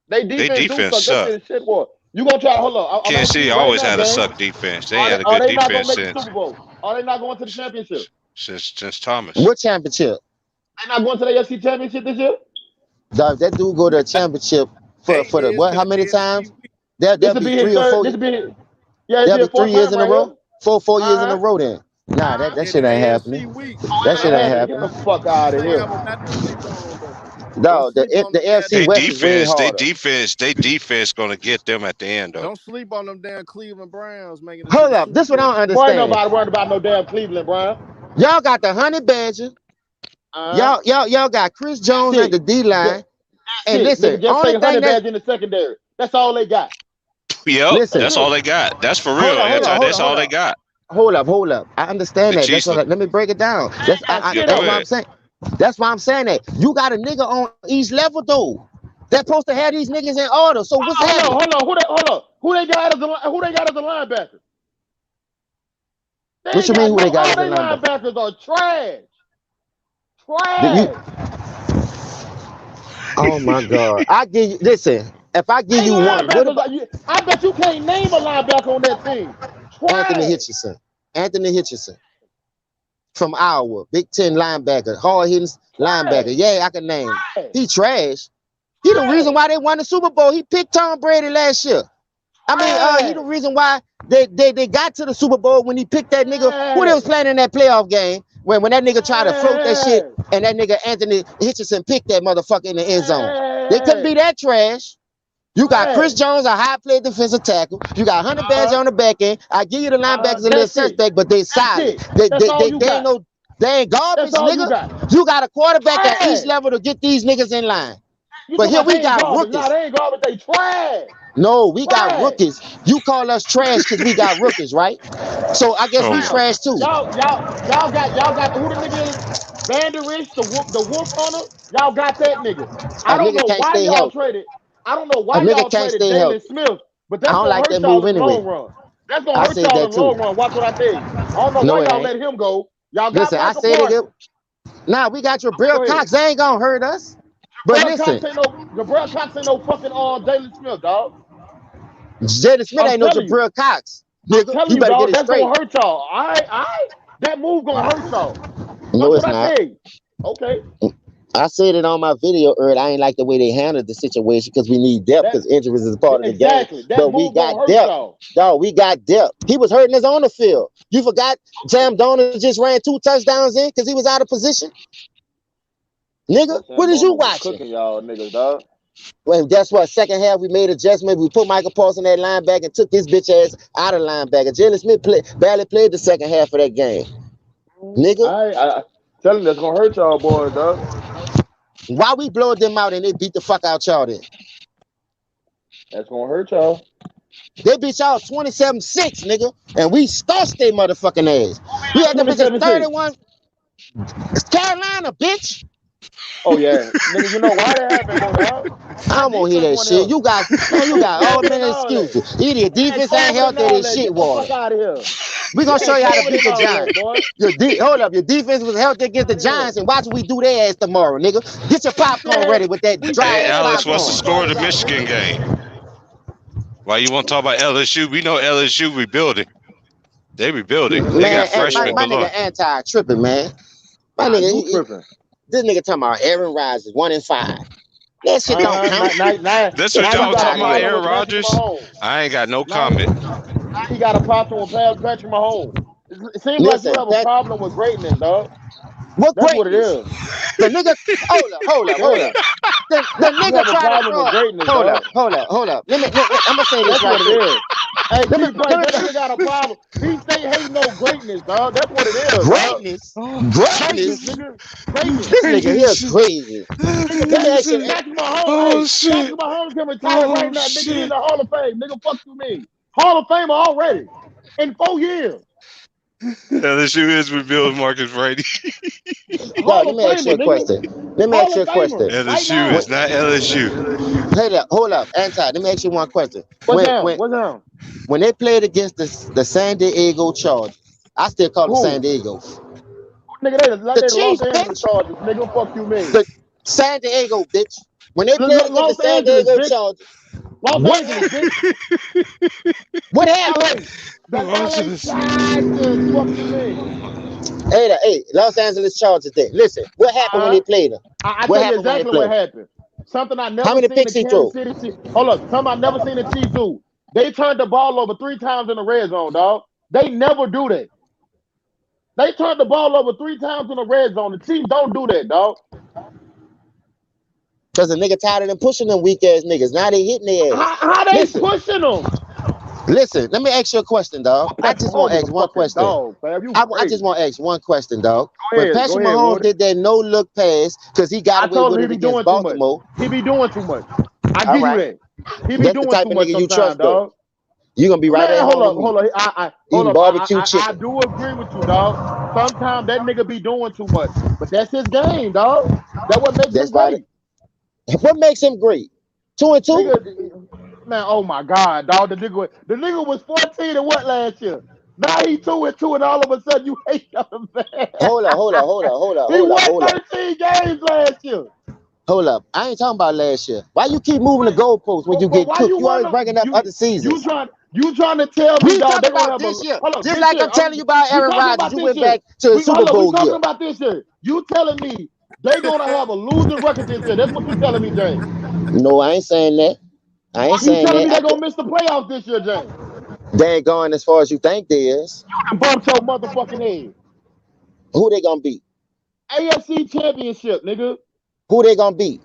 They Their defense do defense suck. That sucked. shit is shit, boy. You gonna try? Hold up. I'm Kansas asking City you right always now, had a James. suck defense. They ain't had a Are good they not gonna defense make the Super Bowl? Are they not going to the championship? since Thomas. What championship? They not going to the AFC championship this year? Dog, that dude go to a championship they for the is what? because How they many in the times? East. This There'll will be be his 3 or third. 4. This will be yeah. This There'll be be a 3 fourth years time in a right here. row. 4 years in a Uh huh. row. Then nah, that In shit the ain't AFC happening. week. That shit ain't Man, get the happening. fuck out of Say here. I was not to sleep on them. Don't Dog, sleep on the them damn. AFC West is way They harder. defense gonna get them at the end though. Don't sleep on them damn Cleveland Browns making it to Hold the up, Super this what I Bowl. don't Boy, ain't understand. nobody worried about no damn Cleveland, Brian. Y'all got the Honey Badger. Uh huh. Y'all got Chris Jones at Shit. the D Just, line. And shit, listen, nigga. Just only say thing honey that badge in the secondary. That's all they got. Yep, listen, That's that's all it. they got. That's for hold real, up, hold anti. up, hold up, That's hold all they up. got. Hold up. I understand The that. That's Chiefs. what. Let me break it down. That's Got Yeah, shit go that's why on I'm ahead. saying. That's why I'm saying that. You got a nigga on each level though. They're supposed to have these niggas in order. So what's happening? Hold on. Who they got as a linebacker? They What ain't you mean? got Who they no. got All as a they linebacker? linebackers are trash. You. Trash. Oh my God. I give you. Listen. If I give They you one, what linebackers about are you? I bet you can't name a linebacker on that team. Anthony Trash. Hitchison? Anthony Hitchison from Iowa, Big Ten linebacker, hard hitting Trash. linebacker. Yeah, I can name him. Trash. He trash. He the reason Trash. why they won the Super Bowl. He picked Tom Brady last year. I mean, he the reason why they got to the Super Bowl when he picked that nigga who they was playing in that playoff game when that nigga tried to float that shit and that nigga Anthony Hitchison picked that motherfucker in the end zone. They couldn't be that trash. You got Chris Jones, a high play defensive tackle. You got Hunter Badger on the back end. I give you the linebackers a little That's it. suspect, but they That's solid. it. That's all you got. They ain't That's garbage, all you nigga. got. You got a quarterback at each Trash. level to get these niggas in line. You But talking here about we they ain't got garbage? rookies. No, they ain't garbage. They trash. No, we got Trash. rookies. You call us trash because we got rookies, right? So I guess Oh we my. trash too. Y'all got who the nigga is? Vanderich, the wolf hunter. Y'all got that nigga. A I don't nigga know can't why stay y'all healthy. traded. I don't know A why nigga y'all can't traded stay Jalen healthy. Smith, but I that's don't gonna like hurt that y'all move in the anyway. long run. That's gonna I hurt said y'all that in the too. long run. Watch what I tell you. I don't know No, why it y'all ain't. let him go. Y'all got Listen, I Michael said it. Parsons. Now we got your Brill Go ahead. Cox. They ain't gonna hurt us. But listen, Jabril Cox ain't no fucking Jalen Smith, dog. Jaden Smith I'm ain't no telling you. Jabril Cox. I'm Nigga, telling you you, better get dog. it That's straight. gonna hurt y'all. All right. That move gonna hurt y'all. No, Watch what it's I not. tell you. Okay. I said it on my video earlier. I ain't like the way they handled the situation because we need depth because injuries is part of the game. Exactly. That But we move gonna got hurt depth. y'all. Dog, we got depth. He was hurting us on the field. You forgot Sam Donald just ran 2 touchdowns in because he was out of position? Nigga, But Sam what is you Darnold was watching? cooking y'all niggas, dog. Well, guess what? Second half, we made adjustment. We put Michael Parsons in that linebacker and took this bitch ass out of linebacker. Jalen Smith barely played the second half of that game. Nigga, I tell him that's gonna hurt y'all boys, dog. why we blowed them out and they beat the fuck out y'all then? That's gonna hurt y'all. They beat y'all 27-6, nigga, and we starched their motherfucking ass. We had them bitches 27-6. 31. It's Carolina, bitch. Oh yeah, nigga. You know why that happened though, dog? I Our don't want to hear defense that won shit. here. You got We had all COVID and many all that. excuses. Either your We had defense ain't COVID and healthy or all this that. shit Get the water. fuck out of here. We We gonna show had you how to COVID beat and the all that, Giants. boy. Hold up, your defense was healthy against the Out of here. Giants, and watch what we do their ass tomorrow, nigga. Get your popcorn ready with that We dry Hey ass Alex, said what's the popcorn. score of started the out, Michigan nigga. game? Why you want to talk about LSU? We know LSU rebuilding. They rebuilding. They Man, got my freshmen nigga galore. anti-tripping, man. My Nah, nigga, you tripping. This nigga talking about Aaron Rodgers 1-5. That shit don't count. That's what y'all talking about, Aaron Rodgers. I ain't got no comment. Now he got a problem with Patrick Mahomes. It seems like you have a problem with greatness, dog. What That's greatness? what it is. The nigga, hold up. The nigga tried to throw. Hold up. Let me. I'm gonna say this That's right what here. it is. Hey, that nigga got a problem. He ain't no greatness, dog. That's what it is. Greatness. Greatness, nigga. Greatness. This nigga here crazy. Patrick Mahomes can retire right now, nigga. He in the Hall of Fame, nigga. Fuck you mean? Hall of Famer already in 4 years. LSU is with Bill Marcus Brady. Let me ask you a question. LSU is not LSU. Hold up, Anti. Let me ask you one question. What's down? When they played against the San Diego Chargers, I still call them San Diego. Nigga, they Los Angeles Chargers, nigga. Fuck you mean? The San Diego, bitch. When they played against the San Diego Chargers, Los Angeles, bitch. What happened? Hey, Los Angeles Chargers there. Listen, what happened when they played them? I tell you exactly what happened. Something I never seen in Kansas City. Hold up, something I never seen the Chiefs do. They turned the ball over 3 times in the red zone, dog. They never do that. They turned the ball over 3 times in the red zone. The Chiefs don't do that, dog. Because the nigga tired of them pushing them weak ass niggas. Now they hitting their ass. How they pushing them? Listen, let me ask you a question, dog. I just want to ask one question. I just want to ask one question, dog. When Patrick Mahomes did that no-look pass, because he got away with it against Baltimore. He be doing too much. I give you that. He be doing too much sometimes, dog. You gonna be right there. Hold on. Eating barbecue chicken. I do agree with you, dog. Sometimes that nigga be doing too much, but that's his game, dog. That's what makes him great. What makes him great? 2-2. Man, oh my God, dog. The nigga was 14 and what last year? Now he 2-2, and all of a sudden you hate him, man. Hold up. He won 13 games last year. Hold up. I ain't talking about last year. Why you keep moving the goalposts when you get cooked? You always bringing up other seasons. You trying to tell me, dog, talking about this year. Just like I'm telling you about Aaron Rodgers. You went back to the Super Bowl year. Talking about this year. You telling me they gonna have a losing record this year? That's what you telling me, James. No, I ain't saying that. You telling me they gonna miss the playoffs this year, James? They ain't going as far as you think they is. You bumped your motherfucking head. Who they gonna beat? AFC Championship, nigga. Who they gonna beat?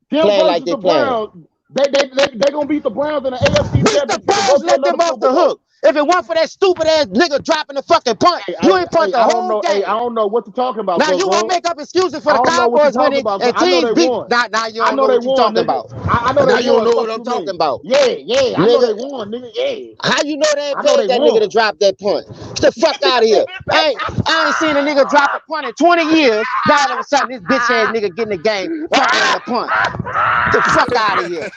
Playing like they playing. They gonna beat the Browns in the AFC Championship. The Browns let them off the hook. If it weren't for that stupid ass nigga dropping the fucking punt, you ain't punt the whole game. I don't know what you're talking about. Now you want to make up excuses for the Cowboys winning and teams beat. Now you don't know what you're talking about. I know now you don't know what I'm talking about. Yeah. I know they won, nigga. Yeah. How you know they ain't paid that nigga to drop that punt? Get the fuck out of here. I ain't seen a nigga drop a punt in 20 years. Now all of a sudden this bitch ass nigga getting the game punting the punt. Get the fuck out of here.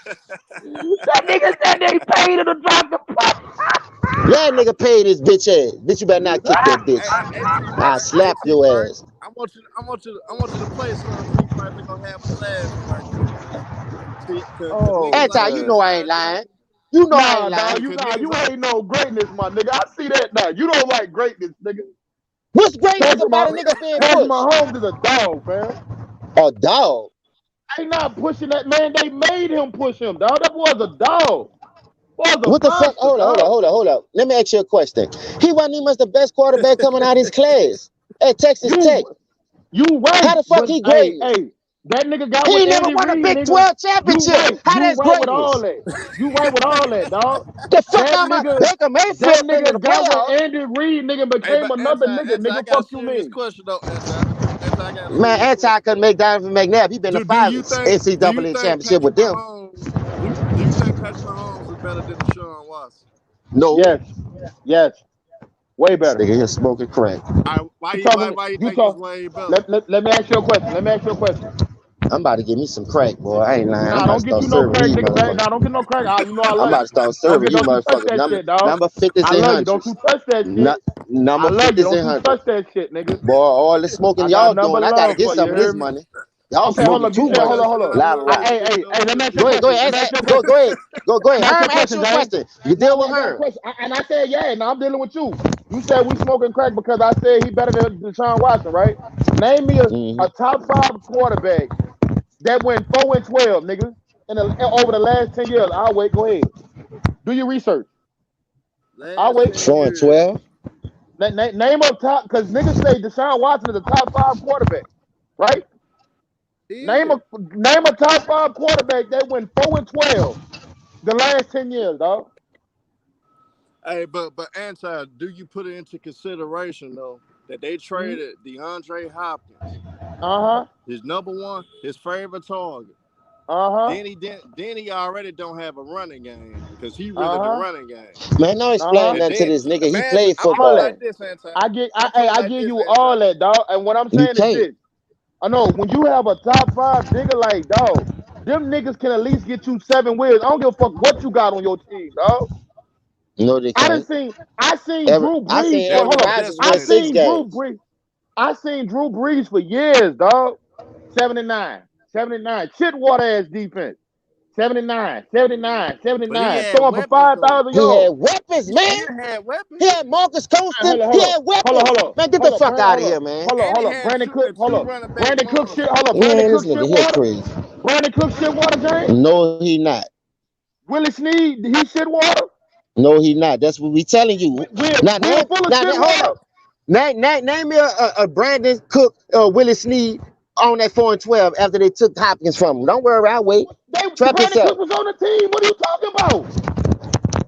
That nigga said they paid him to drop the punt. That nigga paid his bitch ass. Bitch, you better not kick that bitch. I'll slap your ass. I want you to play something. You might be gonna have a laugh. Anti, you know I ain't lying. You know I ain't lying. You ain't no greatness, my nigga. I see that now. You don't like greatness, nigga. What's greatness about a nigga being pushed? Mahomes is a dog, man. A dog? They not pushing that man. They made him push him, dog. That boy's a dog. What the fuck? Hold up. Let me ask you a question. He wasn't even the best quarterback coming out of his class at Texas Tech. You right. How the fuck he great? Hey, that nigga got he never won a Big 12 championship. How that's greatness? With all that. You right with all that, dog. The fuck out my Baker Mayfield that nigga got with Andy Reid, nigga became another nigga. Nigga, fuck you mean? Question though, man, Anti couldn't make Donovan McNabb. He been to 5 NCAA championship with them. Do you think Patrick Mahomes is better than Deshaun Watson? No. Yes. Way better. Nigga, you're smoking crack. Why you think he's way better? Let me ask you a question. I'm about to give me some crack, boy. I ain't lying. Nah, don't get you no crack, nigga. Nah, don't get no crack. You know I love you. I'm about to start serving you, motherfucker. Number 50s and 100s. Don't you touch that shit. Number 50s and 100s. Don't you touch that shit, nigga. Boy, all the smoking y'all doing, I gotta get some of this money. Y'all smoking too much. Hold on. Hey, let me ask you Go ahead. Herm, ask you a question. You deal with Herm. And I said, yeah, now I'm dealing with you. You said we smoking crack because I said he better than Deshaun Watson, right? Name me a top 5 quarterback that went 4-12, nigga, over the last 10 years. I'll wait. Go ahead. Do your research. I'll wait. 4-12. Name a top, because niggas say Deshaun Watson is a top 5 quarterback, right? Name a top 5 quarterback that went 4-12 the last 10 years, dog. Hey, but Anti, do you put it into consideration though that they traded DeAndre Hopkins? His number one, his favorite target. Then he already don't have a running game because he really the running game. Man, don't explain nothing to this nigga. He played football. Like this, Anti. I give you all that, dog. And what I'm saying is this. I know when you have a top 5 nigga like dog, them niggas can at least get you 7 wins. I don't give a fuck what you got on your team, dog. No, they can't. I seen Drew Brees. I seen Aaron Rodgers win 6 games. I seen Drew Brees for years, dog. 79. Shitwater ass defense. 79. Throwing for 5,000 yards. He had weapons, man. He had Marcus Colston. He had weapons. Hold on. Man, get the fuck out of here, man. Hold on. Brandon Cook. Brandon Cook shit. Hold on. Man, this nigga here crazy. Brandon Cook Shitwater, James? No, he not. Willie Snead, he Shitwater? No, he not. That's what we telling you. Name me a Brandon Cook, Willie Snead on that 4-12 after they took Hopkins from him. Don't worry, I'll wait. Brandon Cook was on the team. What are you talking about?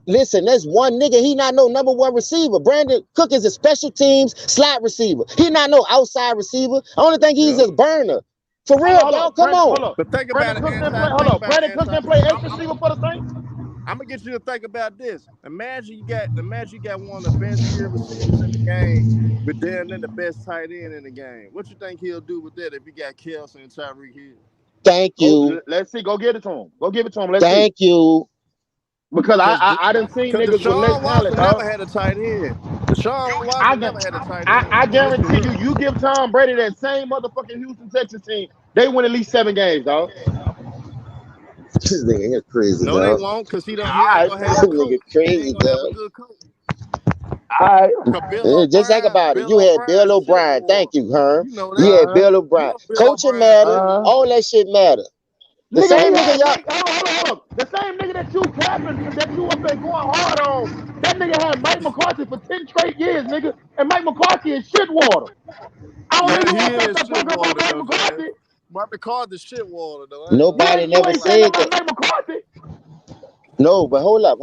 Listen, that's one nigga. He not no number 1 receiver. Brandon Cook is a special teams slot receiver. He not no outside receiver. Only thing he's a burner. For real, dog. Come on. But think about it. Brandon Cook didn't play X receiver for the Saints. I'm gonna get you to think about this. Imagine you got one of the best field receivers in the game, but then the best tight end in the game. What you think he'll do with that if he got Kelce and Tyreek Hill? Thank you. Let's see. Go give it to him. Thank you. Because I didn't see niggas with less talent. Never had a tight end. Deshaun Watson never had a tight end. I guarantee you give Tom Brady that same motherfucking Houston Texans team, they win at least 7 games, dog. This nigga here crazy. No, dog. they won't, because he don't have a nigga crazy, dog. Alright. Just think about it. You had Bill O'Brien. Thank you, Herm. You had Bill O'Brien. Coaching matter. All that shit matter. The same nigga, hold on. The same nigga that you clapping, that you up there going hard on, that nigga had Mike McCarthy for 10 straight years, nigga. And Mike McCarthy is shitwater. I don't think you want to talk about Mike McCarthy. Mike McCarthy shitwater, though. Nobody never said that. Mike McCarthy. No, but hold up.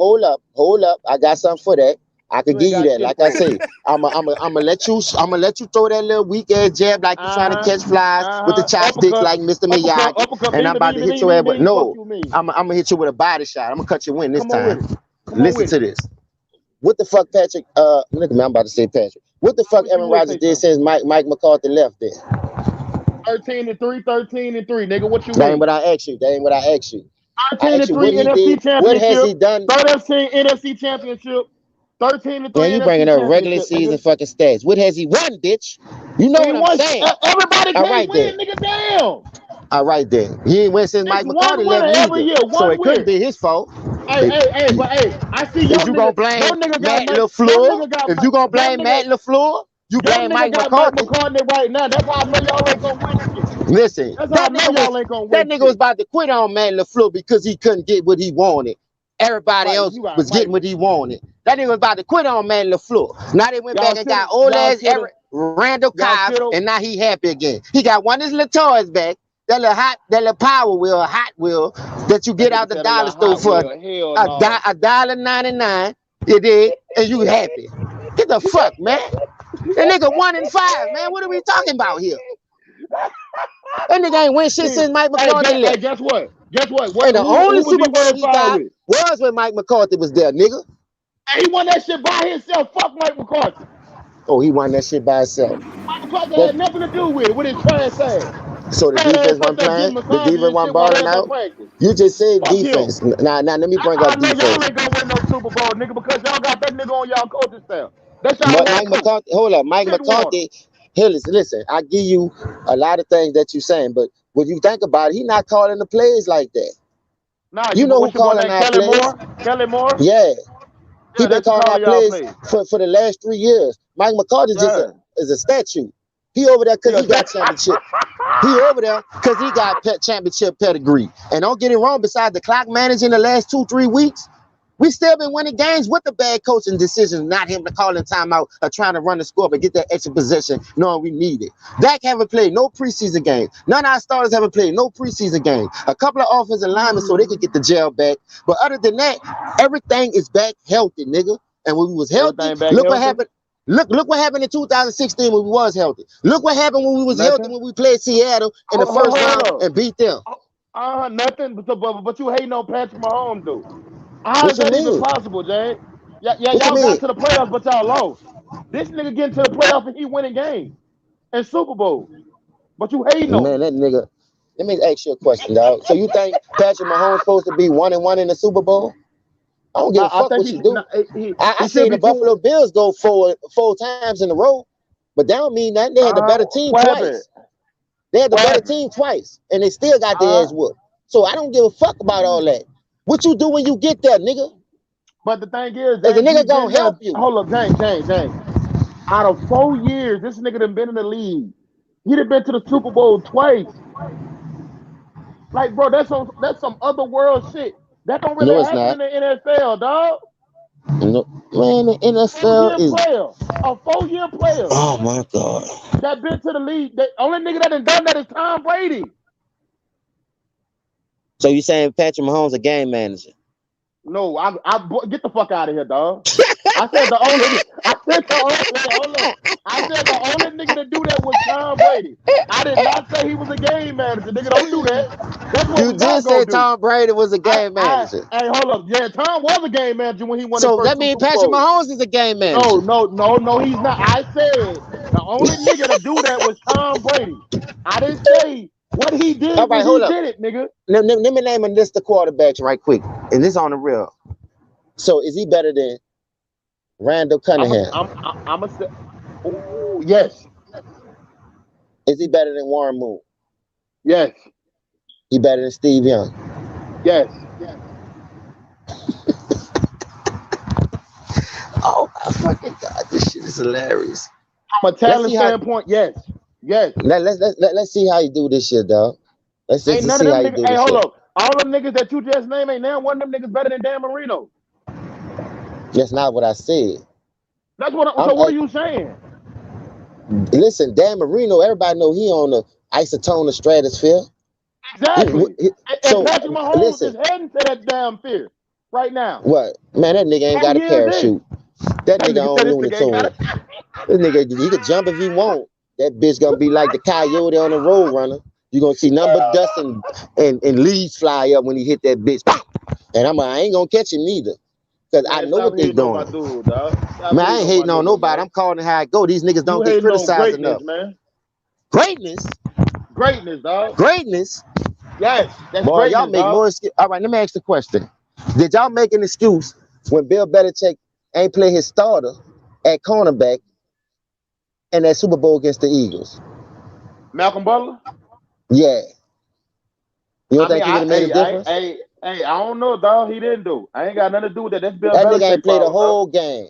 I got something for that. I could give you that. Like I say, I'm gonna let you throw that little weak ass jab like you trying to catch flies with the chopsticks like Mr. Miyagi, and I'm about to hit your ass. But no, I'm gonna hit you with a body shot. I'm gonna cut your win this time. Listen to this. What the fuck, Patrick? Look at me. I'm about to say Patrick. What the fuck Aaron Rodgers did since Mike McCarthy left there? 13-3, nigga. What you mean? That ain't what I asked you. 13-3 NFC championship. What has he done? 13 NFC championship. 13-3. Man, you bringing up regular season fucking stats. What has he won, bitch? You know what I'm saying? Everybody can't win, nigga. Damn. All right then. He ain't win since Mike McCarthy left either. So it couldn't be his fault. Hey, I see if you gonna blame Matt LaFleur, if you gonna blame Matt LaFleur, you blame Mike McCarthy. Right now. That's why I know y'all ain't gonna win. Listen, that nigga was about to quit on Matt LaFleur because he couldn't get what he wanted. Everybody else was getting what he wanted. That nigga was about to quit on Matt LaFleur. Now they went back and got old ass Randall Cobb, and now he happy again. He got one of his little toys back. That little power wheel, Hot Wheel that you get out the dollar store for $1.99. You did, and you happy. Get the fuck, man. That nigga 1-5, man. What are we talking about here? That nigga ain't win shit since Mike McCarthy left. Hey, guess what? And the only Super Bowl he got was when Mike McCarthy was there, nigga. And he won that shit by himself. Fuck Mike McCarthy. Oh, he won that shit by himself. Mike McCarthy had nothing to do with it, with his trash ass. So the defense wasn't playing? The defense wasn't balling out? You just said defense. Now, let me bring up defense. Y'all ain't gonna win no Super Bowl, nigga, because y'all got that nigga on y'all coaching staff. That's Mike McCarthy, hold up. Mike McCarthy, here, listen, I give you a lot of things that you're saying, but when you think about it, he not calling the plays like that. Nah, you know who calling that plays? Kelly Moore? Yeah. He been calling out plays for the last 3 years. Mike McCarthy just is a statue. He over there because he got championship. He over there because he got championship pedigree. And don't get it wrong, besides the clock managing the last 2-3 weeks, we still been winning games with the bad coaching decisions, not him to call in timeout or trying to run the score but get that extra possession knowing we need it. Dak haven't played no preseason games. None of our starters haven't played no preseason games. A couple of offensive linemen so they could get the gel back. But other than that, everything is back healthy, nigga. And when we was healthy, look what happened. Look what happened in 2016 when we was healthy. Look what happened when we was healthy when we played Seattle in the first round and beat them. Nothing. But you hating on Patrick Mahomes, dude. How is that even possible, Jay? Yeah, y'all got to the playoffs, but y'all lost. This nigga getting to the playoffs and he winning games and Super Bowl. But you hating on man, that nigga. Let me ask you a question, dog. So you think Patrick Mahomes supposed to be 1-1 in the Super Bowl? I don't give a fuck what you do. I seen the Buffalo Bills go four times in a row, but that don't mean that they had the better team twice. They had the better team twice, and they still got their ass whooped. So I don't give a fuck about all that. What you do when you get there, nigga? But the thing is, the nigga gonna help you. Hold up, James. Out of 4 years, this nigga done been in the league. He done been to the Super Bowl twice. Like, bro, that's some other world shit. That don't really happen in the NFL, dog. No, man, the NFL is a 4-year player. Oh my god. That been to the league. The only nigga that done that is Tom Brady. So you saying Patrick Mahomes a game manager? No, I get the fuck out of here, dog. I said the only nigga to do that was Tom Brady. I did not say he was a game manager. Nigga, don't do that. That's what you did say Tom Brady was a game manager. Hey, hold up. Yeah, Tom was a game manager when he won. So that means Patrick Mahomes is a game manager. No, he's not. I said the only nigga to do that was Tom Brady. I didn't say what he did. All right, hold up. Did it, nigga. Let me name a list of quarterbacks right quick, and this on the real. So is he better than Randall Cunningham? I'm a say, oh, yes. Is he better than Warren Moon? Yes. He better than Steve Young? Yes. Oh my fucking god, this shit is hilarious. From a talent standpoint, yes. Let's see how you do this shit, dog. Let's see how you do this shit. Hold up. All them niggas that you just named ain't now one of them niggas better than Dan Marino. That's not what I said. That's what. So what are you saying? Listen, Dan Marino, everybody know he on the isotone stratosphere. Exactly. And Patrick Mahomes is heading to that damn fear right now. What? Man, that nigga ain't got a parachute. That nigga on Looney Tunes. This nigga, he could jump if he want. That bitch gonna be like the coyote on the road runner. You gonna see nothing but dust and leaves fly up when he hit that bitch. And I ain't gonna catch him either. Cause I know what they doing. Man, I ain't hating on nobody. I'm calling it how it go. These niggas don't get criticized enough. Man. Greatness, dog. Greatness. Yes, that's boy, greatness, y'all make dog. more excuse. All right, let me ask the question. Did y'all make an excuse when Bill Belichick ain't play his starter at cornerback in that Super Bowl against the Eagles? Malcolm Butler? Yeah. You don't think he would have made a difference? Hey, I don't know, dog. He didn't do. I ain't got nothing to do with that. That's Bill That Belichick nigga ain't played the fault, whole game.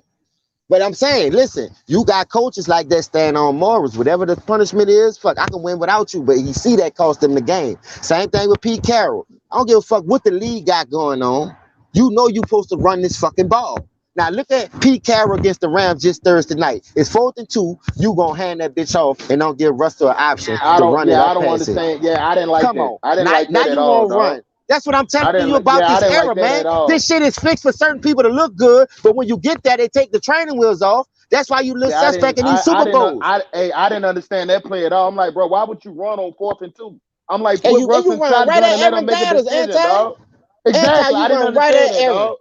But I'm saying, listen, you got coaches like that stand on morals. Whatever the punishment is, fuck, I can win without you. But you see that cost them the game. Same thing with Pete Carroll. I don't give a fuck what the league got going on. You know you supposed to run this fucking ball. Now look at Pete Carroll against the Rams just Thursday night. It's 4th and 2. You gonna hand that bitch off and don't give Russell an option to run it. I don't understand. Yeah, I didn't like Come that. on. I didn't like that at all. Now you gonna run. That's what I'm telling you about this era, man. This shit is fixed for certain people to look good, but when you get there, they take the training wheels off. That's why you look suspect in these Super Bowls. I didn't understand that play at all. I'm like, bro, why would you run on 4th and 2? I'm like, put Russ in shotgun right and let him make a decision, dog. Exactly. I didn't understand that, dog.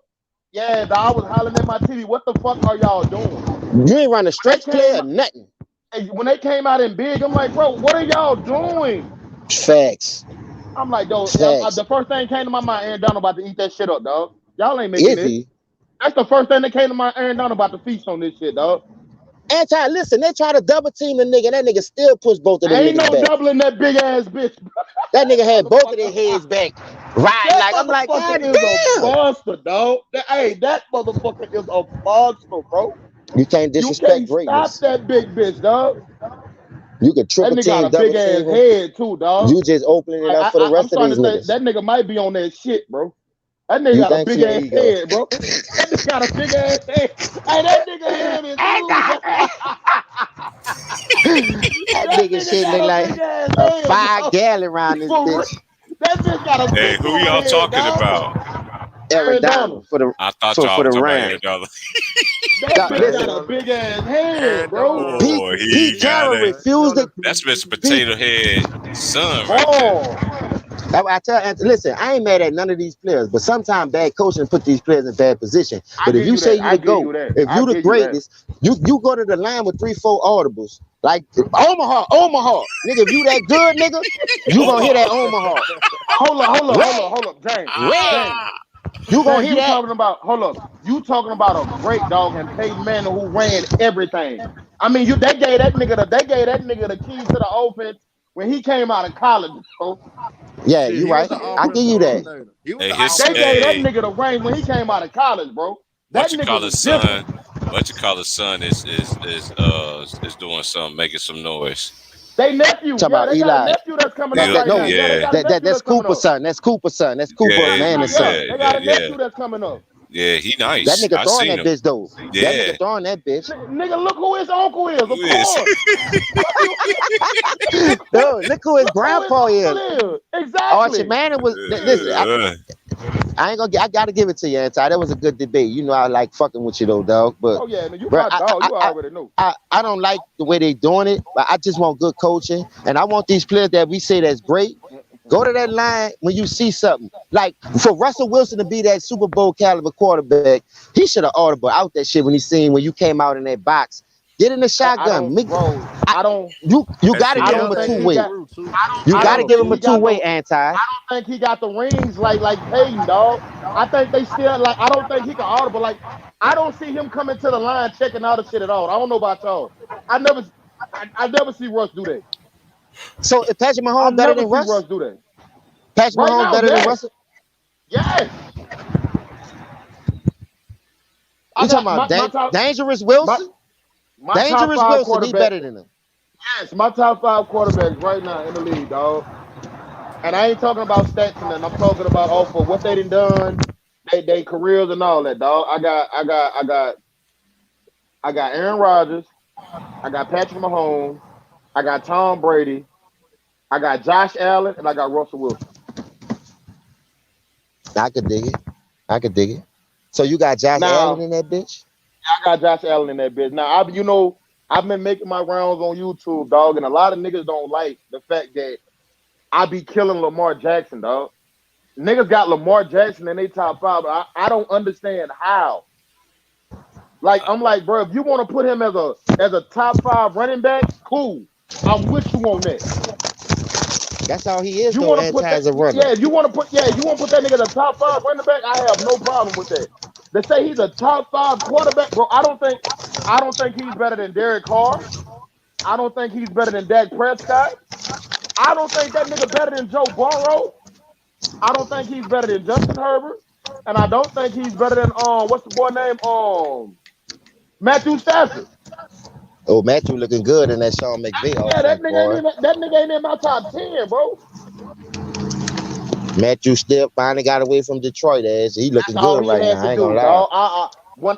Yeah, dog, I was hollering at my TV. What the fuck are y'all doing? You ain't run a stretch play or nothing. When they came out in big, I'm like, bro, what are y'all doing? Facts. I'm like, dog, the first thing came to my mind, Aaron Donald about to eat that shit up, dog. Y'all ain't making this. That's the first thing that came to my Aaron Donald about to feast on this shit, dog. Listen, they try to double team the nigga. That nigga still push both of them niggas back. Ain't no doubling that big ass bitch. That nigga had both of their heads back. Right, That like I'm like, God motherfucker is a damn. monster, dog. Hey, that motherfucker is a monster, bro. You can't You disrespect can't stop greatness. that big bitch, dog. You could That triple nigga got team, a double big ass team him. head too, dog. You just opening it up for the I'm rest of starting these to think niggas. that nigga might be on that shit, bro. That nigga You got a think big so? There ass you go. head, bro. That nigga got a big ass head. Hey, that nigga head is huge. That That nigga nigga shit look got a like big ass a head, 5 gallon around this bro. bitch. That bitch got a Hey, big who boy y'all head, talking dog. about? Aaron Aaron Donald Donald. for the I thought y'all for was the talking about Rams. Aaron Donald. That bitch got Listen, a big ass head, bro. Pete Oh, he Pete got Carroll it. refused to. That's Mr. Pete, Potato Head son right there. Oh, I tell Anthony, listen, I ain't mad at none of these players, but sometimes bad coaching put these players in bad position. I But if give you you say that. you I the give GOAT, you that. if I you the give you that. greatest, you go to the line with 3-4 audibles. Like Omaha. Nigga, if you that good, nigga, you gonna hear that Omaha. Hold up, James. Red. James. You gonna James, hear you that. talking about? Hold up. You talking about a great dog and Peyton Manning who ran everything. I mean, they gave that nigga the keys to the offense when he came out of college, bro. Yeah, Shit, you he was right. the I give offensive you that. coordinator. He was Hey, the his They offensive gave that hey, coordinator. nigga the reins when he came out of college, bro. That what you nigga call was his different. son? What you call his son is doing something, making some noise. They nephew, Talk yeah, about they got a Eli. nephew that's coming up That Yeah, right now. no, Yeah, they yeah, got a nephew that's that's coming Cooper's up. son. That's Cooper's son. That's yeah, Cooper Manning's son. Yeah, they got a yeah. nephew that's coming up. Yeah, he That nice. nigga I throwing seen that him. bitch though. That Yeah, nigga throwing that bitch. Nigga, look who his uncle is, who of is? course. No, look who his Look who his grandpa is. uncle is. Archie Exactly. Manning was. Listen, I ain't gonna. I gotta give it to you, Anti. That was a good debate. You know, I like fucking with you though, dog. But, Oh yeah, man, you bro, my dog. You already know. I don't like the way they doing it. But I just want good coaching, and I want these players that we say that's great. Go to that line when you see something. Like for Russell Wilson to be that Super Bowl caliber quarterback, he should have audible out that shit when he seen when you came out in that box. Get in the I shotgun. don't, bro. I don't. You That gotta shit I give got him don't a think he two-way. got. True, too. You I gotta don't give him think a he got two-way, the. Anti. Think he got the rings like Peyton, dog. I think they still like. I don't think he can audible. Like I don't see him coming to the line checking out of shit at all. I don't know about y'all. I never see Russ do that. So is Patrick I Mahomes better never than see Russ? Russ do that. Patrick Right Mahomes now, better than yes, Russell? yes. You I talking got about my top Dangerous my Wilson? my top Dangerous five Wilson, he quarterback. better than him. Yes, my top five quarterbacks right now in the league, dog. And I ain't talking about stats and nothing. I'm talking about off of what they done, they careers and all that, dog. I got Aaron Rodgers. I got Patrick Mahomes. I got Tom Brady. I got Josh Allen, and I got Russell Wilson. I could dig it. I could dig it. So you got Josh Allen Now in that bitch? I got Josh Allen in that bitch. Now I've been making my rounds on YouTube, dog, and a lot of niggas don't like the fact that I be killing Lamar Jackson, dog. Niggas got Lamar Jackson in their top five, but I don't understand how. Like I'm like, bro, if you want to put him as a top five running back, cool. I'm with you on that. That's all he is You though, want to Anti put that, as a runner. yeah. If you want to put that nigga the top five running back, I have no problem with that. They say he's a top five quarterback, bro. I don't think he's better than Derek Carr. I don't think he's better than Dak Prescott. I don't think that nigga better than Joe Burrow. I don't think he's better than Justin Herbert, and I don't think he's better than what's the boy name Matthew Stafford. Oh, Matthew looking good in that Sean McVay Yeah, offense, boy. that nigga ain't in my top 10, bro. Matthew still finally got away from Detroit ass. He That's looking all good he right had now. to I ain't gonna do, lie. dog.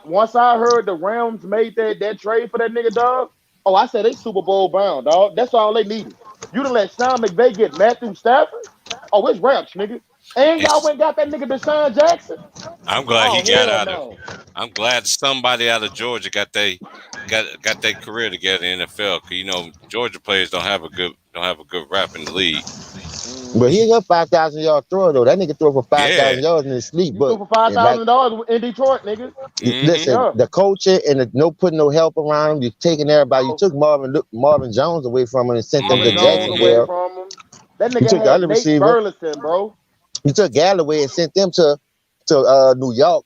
Once I heard the Rams made that trade for that nigga, dog. Oh, I said they Super Bowl bound, dog. That's all they needed. You done let Sean McVay get Matthew Stafford? Oh, it's raps, nigga. And y'all It's, went and got that nigga Deshaun Jackson? I'm glad he Oh, got hell out of. no. I'm glad somebody out of Georgia got their career together in the NFL. 'Cause, you know, Georgia players don't have a good rap in the league. But Mm-hmm. he ain't a 5,000 yard thrower though. That nigga throw for Yeah. 5,000 yards in his sleep. He threw But for like $5,000 in Detroit, nigga. Mm-hmm. listen, Yeah. the coaching and the no putting no help around him, you taking everybody. You No. took Marvin Jones away from him and sent them to Marvin Jones away Mm-hmm. Jacksonville. from him. That You nigga took the had other Nate receiver. Burleson, bro. You took Galloway and sent them to New York.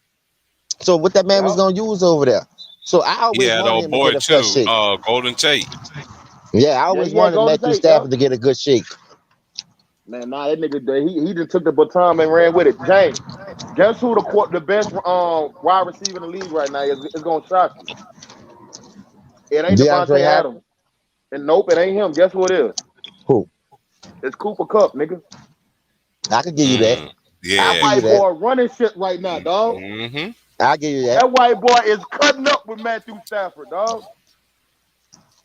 So what that man was Yep. gonna use over there. So I He always had wanted old him to boy get a fresh too, shake. Golden Tate. Yeah, I Yeah, always he had wanted Golden Matthew Tate, yep. Stafford to get a good shake. Man, nah, that nigga, he just took the baton and ran with it. James, guess who the best wide receiver in the league right now is gonna shock you. It ain't DeAndre Devontae Hopkins. Adams. And nope, it ain't him. Guess who it is? Who? It's Cooper Kupp, nigga. I could give you that. Mm, That yeah. Give you white that. boy running shit right now, dog. Mm-hmm. I'll give you that. That white boy is cutting up with Matthew Stafford, dog.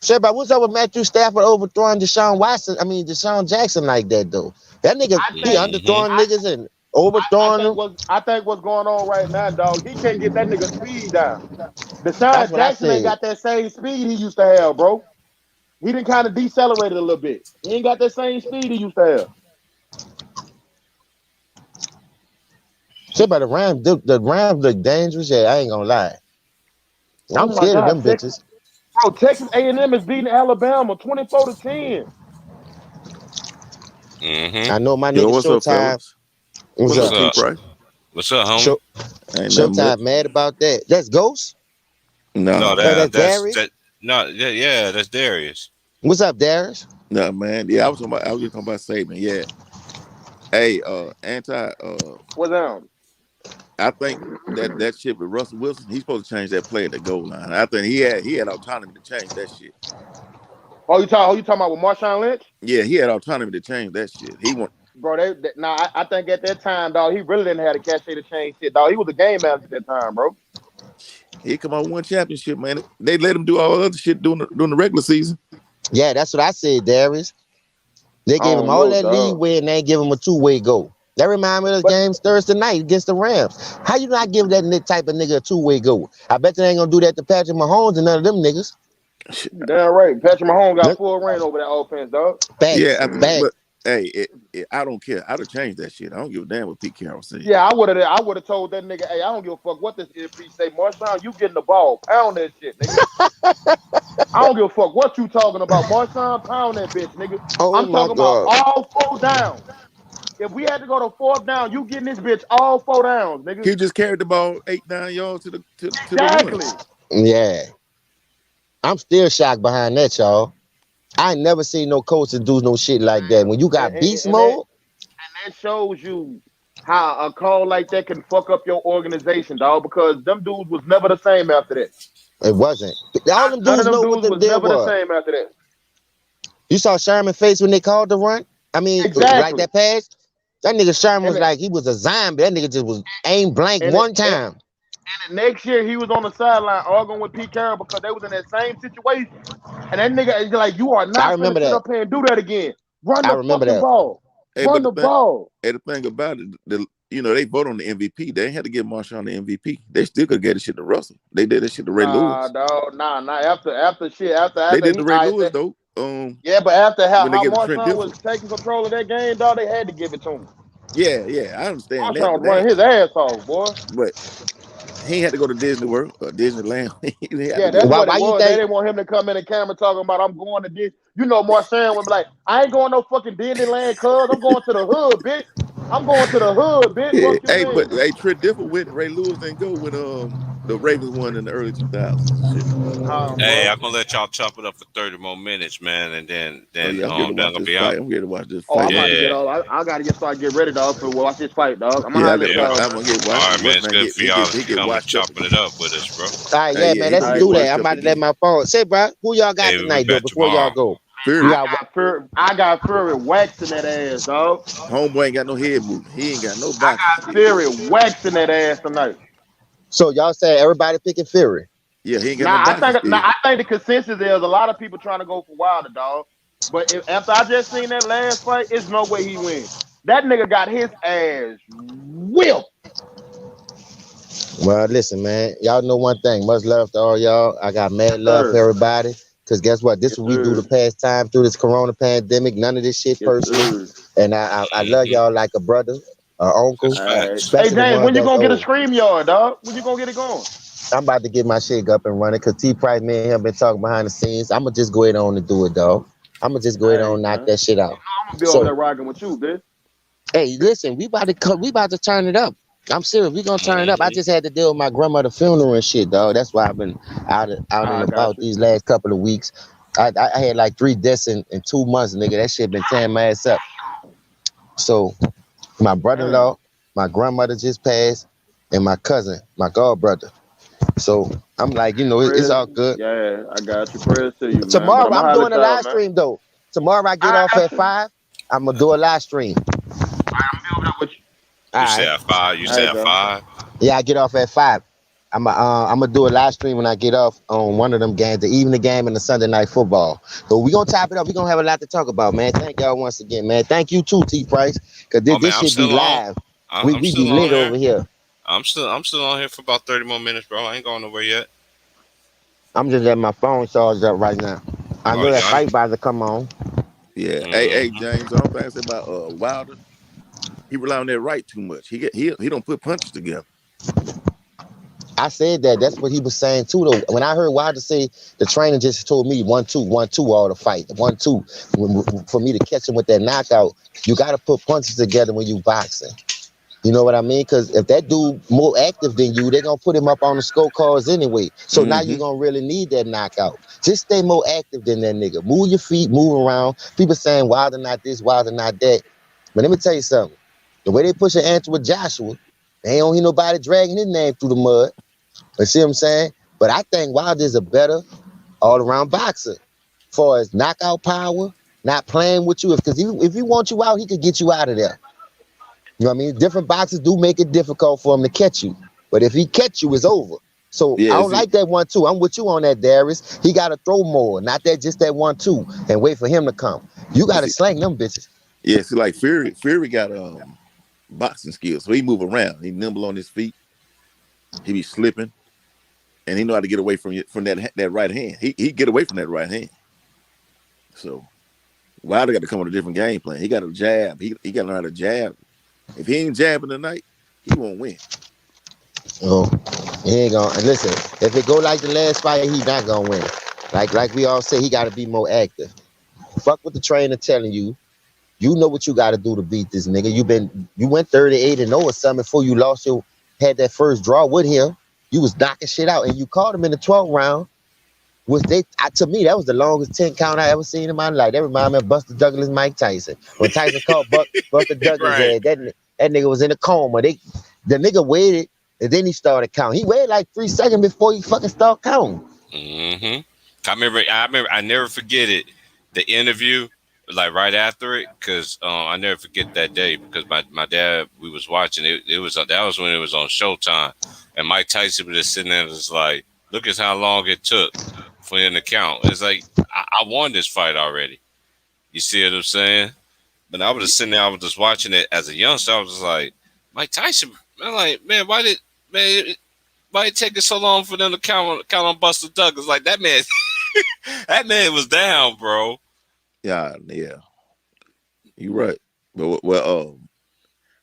Shit, but what's up with Matthew Stafford overthrowing Deshaun Jackson like that though? That nigga I be think underthrowing I, niggas and overthrowing them. I think what's going on right now, dog. He can't get that nigga speed down. That's Deshaun what I Jackson ain't said. got that same speed he used to have, bro. He didn't kind of decelerated a little bit. He ain't got that same speed he used to have. Shit, but the Rams look dangerous. Yeah, I ain't gonna lie. Oh I'm my scared of God, them bitches. Texas A&M is beating Alabama 24-10. Mm-hmm. I know my Yo, nigga what's up, Showtime. fellas? What's What's What's up, up? King up? Price? What's up, homie? Show, Ain't nothing Showtime much. mad about that. That's Ghost. No, Nah, Oh, man. that's that's Darius. that. No, yeah, that's Darius. What's up, Darius? Nah, man. Yeah, I was just talking about Saban. Yeah. Hey, What's down? I think that shit with Russell Wilson, he's supposed to change that play at the goal line. I think he had autonomy to change that shit. You talking about with Marshawn Lynch? Yeah, he had autonomy to change that shit. He want Bro, I think at that time, dog, he really didn't have the cachet to change shit, dog. He was a game manager at that time, bro. he come on one championship, man. They let him do all the other shit during the regular season. Yeah, that's what I said, Darius. They I gave him don't all know, that dog. leeway and they give him a two-way go. That remind me of the But games Thursday night against the Rams. How you not give that type of nigga a two-way go? I bet they ain't gonna do that to Patrick Mahomes and none of them niggas. damn right, Patrick Mahomes got Yep. full reign over that offense, dog. Facts, Yeah, but facts. hey, I don't care. I'd have changed that shit. I don't give a damn what Pete Carroll said. Yeah, I would have told that nigga, hey, I don't give a fuck what this earpiece say, Marshawn. You getting the ball, pound that shit, nigga. I don't give a fuck what you talking about, Marshawn. Pound that bitch, nigga. Oh I'm my talking about God. all 4 downs. If we had to go to 4th down, you getting this bitch all 4 downs, nigga. He just carried the ball 8-9 yards to the one. Exactly. Yeah. I'm still shocked behind that, y'all. I ain't never seen no coach do no shit like that. When you got beast And mode, that shows you how a call like that can fuck up your organization, dog. Because them dudes was never the same after that. it wasn't. All them None of dudes them know what dudes them was did never the was. same after that. You saw Sherman's face when they called the run? I mean, like Exactly. that pass? That nigga Sherman And was like, he was a zombie. That nigga just was aim blank and one time. the next year he was on the sideline arguing with Pete Carroll because they was in that same situation. And that nigga is like, you are I not gonna remember sit that. up here and do that again. Run I the remember fucking that. ball. Hey, Run but the ball. the thing about it, they vote on the MVP. They ain't had to give Marshawn the MVP. They still could get the shit to Russell. They did that shit to Ray Nah, Lewis. dog. Nah. After They did he the Ray I Lewis said, though. yeah, but after When they how gave it to Trent Marshawn was Dilfer. taking control of that game, dog, they had to give it to him. Yeah, I understand that, Marshawn was but running his ass off, boy. he ain't had to go to Disney World or Disneyland. He didn't have to Yeah, go that's there. what it Why you was. They think? didn't want him to come in the camera talking about I'm going to this. You know, Marshawn would be like, I ain't going no fucking Disneyland, cuz I'm going to the hood, bitch. I'm going to the hood, bitch. Yeah. Fuck you Hey, but mean? hey, Trent Dilfer went and Ray Lewis didn't go when the Ravens won in the early 2000s and shit. Hey, Bro. I'm gonna let y'all chop it up for 30 more minutes, man, and then Oh yeah, I'm here to they're watch gonna this be out. fight. I'm here to watch this Oh, I'm fight, about to man. get Yeah, all. I gotta get ready, dog, for watch this fight, dog. I'm gonna Yeah, I holler got at to watch. y'all, I'm man. gonna get all right, man. what's It's man good get for y'all he to get come and washed up. chopping it up with us, bro. All right, Hey, yeah, yeah, man, he let's gonna All get right, do that. bet. washed I'm up about to let again. my phone. Say, bro, who y'all got Hey, we'll be tonight, though, back before y'all tomorrow. go? You Fury, got I got Fury waxing that ass, dog. homeboy ain't got no head movement. He ain't got no I boxing got skills. Fury waxing that ass tonight. So y'all say everybody picking Fury. Yeah, he ain't got no boxing skills. I think the consensus is a lot of people trying to go for Wilder, dog. But after I just seen that last fight, it's no way he wins. That nigga got his ass whipped. Well, listen, man. Y'all know one thing. Much love to all y'all. I got Yes, mad love for sir. everybody. Because guess what? This is Yes, what we do to sir. pass time through this corona pandemic. None of this shit Yes, personal. sir. And I love Mm-hmm. y'all like a brother, an That's uncle, All right. facts. Hey especially the James, ones when you that's gonna get a old. stream yard, dog? When you gonna get it going? I'm about to get my shit up and running because T Price, me and him been talking behind the scenes. I'm going to just go ahead on and do it, dog. I'm going to just go All ahead on right, and knock man. that shit out. I'm gonna be over So, there rocking with you, bitch. hey, listen, we about to turn it up. I'm serious. We gonna turn it up. I Mm-hmm. just had to deal with my grandmother's funeral and shit, dog. That's why I've been out and I got about you. these last couple of weeks. I had like 3 deaths in 2 months, nigga. That shit been tearing my ass up. So my brother-in-law, my grandmother just passed, and my cousin, my god brother. So I'm like, it's Prayers, all good. yeah, I got you. Prayers to you, man. But Tomorrow I'm gonna I'm holler at doing a y'all, live man. stream though. Tomorrow I get I off got at you. 5. I'm gonna do a live stream. With you. All You said right. at 5. You All said right, at though. 5. Yeah, I get off at 5. I'm gonna do a live stream when I get off on one of them games, the evening game and the Sunday night football. So we gonna top it up. We gonna have a lot to talk about, man. Thank y'all once again, man. Thank you too, T Price, cause Oh this man, I'm shit be still on. live. I'm We be still on lit here. over here. I'm still on here for about 30 more minutes, bro. I ain't going nowhere yet. I'm just letting my phone charge up right now. I Oh know that yeah. fight about to come on. Yeah. Hey, Mm-hmm. James. The only thing I say about Wilder, he rely on that right too much. He don't put punches together. I said that. That's what he was saying too, though. When I heard Wilder say the trainer just told me 1-2, 1-2 all the fight, 1-2. For me to catch him with that knockout, you got to put punches together when you boxing. You know what I mean? Because if that dude more active than you, they're gonna put him up on the scorecards anyway. So now you're Mm-hmm. gonna really need that knockout. Just stay more active than that nigga. Move your feet, move around. People saying Wilder not this, Wilder not that. But let me tell you something. The way they push an answer with Joshua, they don't hear nobody dragging his name through the mud. You see what I'm saying? But I think Wilder's a better all-around boxer. Far as knockout power, not playing with you. Because if he wants you out, he could get you out of there. You know what I mean? Different boxers do make it difficult for him to catch you. But if he catch you, it's over. So I Yeah. don't like that 1-2. I'm with you on that, Darius. He got to throw more, not that just that 1-2, and wait for him to come. You got to slang them bitches. See, like Fury got boxing skills, so he move around. He nimble on his feet. He be slipping, and he know how to get away from that right hand. He get away from that right hand. So Wilder got to come with a different game plan. He got to jab. He got to learn how to jab. If he ain't jabbing tonight, he won't win. Oh, he ain't gonna listen. If it go like the last fight, he not gonna win. Like we all say, he got to be more active. Fuck what the trainer telling you. You know what you got to do to beat this nigga. You went 38-0 or something before you had that first draw with him. You was knocking shit out, and you caught him in the 12th round. To me, that was the longest 10 count I ever seen in my life. That reminded me of Buster Douglas, Mike Tyson. When Tyson caught Buster Douglas, Right. that nigga was in a coma. The nigga waited, and then he started counting. He waited like 3 seconds before he fucking started counting. Mm-hmm. I remember. I never forget it. The interview, like right after it, because I never forget that day because my dad, we was watching it. That was when it was on Showtime, and Mike Tyson was just sitting there and was like, "Look at how long it took for him to count." It's like I won this fight already. You see what I'm saying? But I was just sitting there. I was just watching it as a youngster. I was just like, Mike Tyson. I'm like, man, why it take it so long for them to count on Buster Douglas? Like that man, that man was down, bro. Yeah, you right. But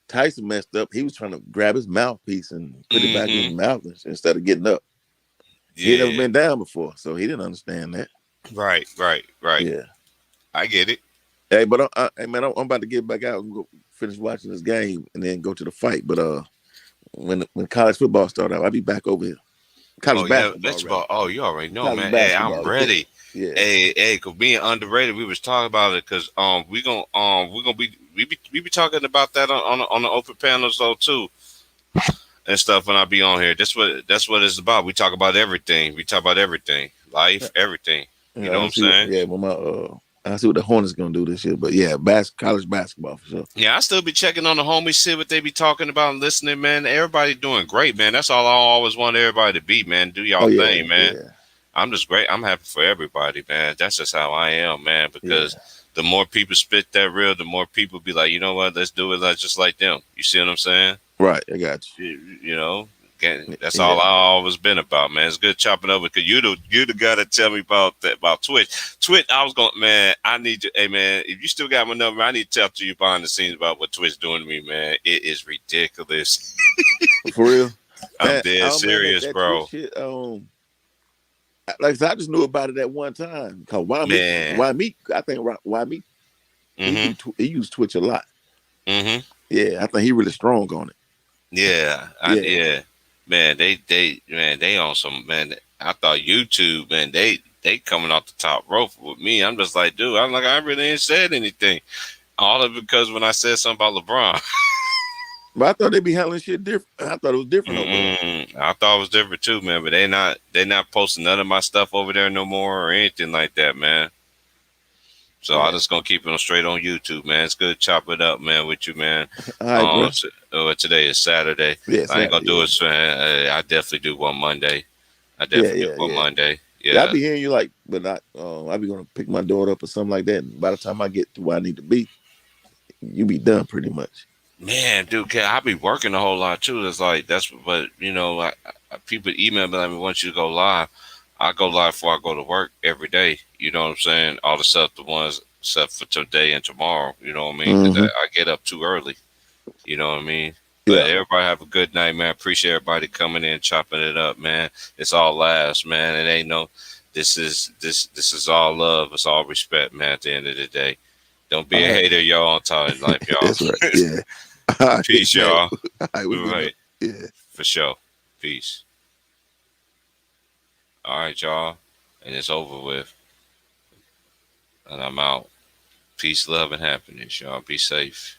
Tyson messed up. He was trying to grab his mouthpiece and put it back in his mouth instead of getting up. He had never been down before, so he didn't understand that. Right. Yeah, I get it. Hey, but I'm about to get back out and go finish watching this game and then go to the fight. But when college football started out, I'll be back over here. College basketball. That's about. Oh, you already know, College man. Hey, I'm basketball. ready. Yeah. Hey, cause being underrated, we was talking about it because we're gonna be talking about that on the open panels though too and stuff when I be on here. That's what it's about. We talk about everything. We talk about everything, life, everything. You know what I'm saying? Well, I see what the Hornets gonna do this year, but yeah, college basketball for sure. Yeah, I still be checking on the homies, see what they be talking about and listening, man. Everybody doing great, man. That's all I always want everybody to be, man. Do y'all thing, man. Yeah. I'm just great. I'm happy for everybody, man. That's just how I am, man. Because the more people spit that real, the more people be like, you know what? Let's do it just like them. You see what I'm saying? Right. I got you. You know, that's all I always been about, man. It's good chopping up because you the guy that tell me about Twitch. Twitch, I was going, man. I need you, hey man. If you still got my number, I need to talk to you behind the scenes about what Twitch doing to me, man. It is ridiculous. For real, I'm dead serious, that bro. Twitch shit, like I said, I just knew about it at one time. Cause why me? I think why me? He used Twitch a lot. Mm-hmm. Yeah, I think he really strong on it. Yeah. Man, they on some, man. I thought YouTube, man, they coming off the top rope with me. I'm just like, dude, I really ain't said anything. All of it because when I said something about LeBron. But I thought they'd be handling shit different. I thought it was different over there. I thought it was different too, man. But they not posting none of my stuff over there no more or anything like that, man. So Yeah. I'm just gonna keep it straight on YouTube, man. It's good to chop it up, man, with you, man. All right, bro. Today is Saturday. Yeah, I ain't gonna do it. I definitely do one Monday. Monday. Yeah, I be hearing you like, but not. I be gonna pick my daughter up or something like that. And by the time I get to where I need to be, you be done pretty much. Man, dude, I be working a whole lot too. It's like but you know, people email me like, once you go live, I go live before I go to work every day. You know what I'm saying? All the stuff, the ones except for today and tomorrow. You know what I mean? 'Cause I get up too early. You know what I mean? But everybody have a good night, man. Appreciate everybody coming in, chopping it up, man. It's all laughs, man. It ain't no. This is all love. It's all respect, man. At the end of the day, don't be a hater, y'all. On time in life, y'all. That's right. Yeah. Peace, y'all. Right. Yeah. For sure. Peace. All right, y'all. And it's over with. And I'm out. Peace, love, and happiness, y'all. Be safe.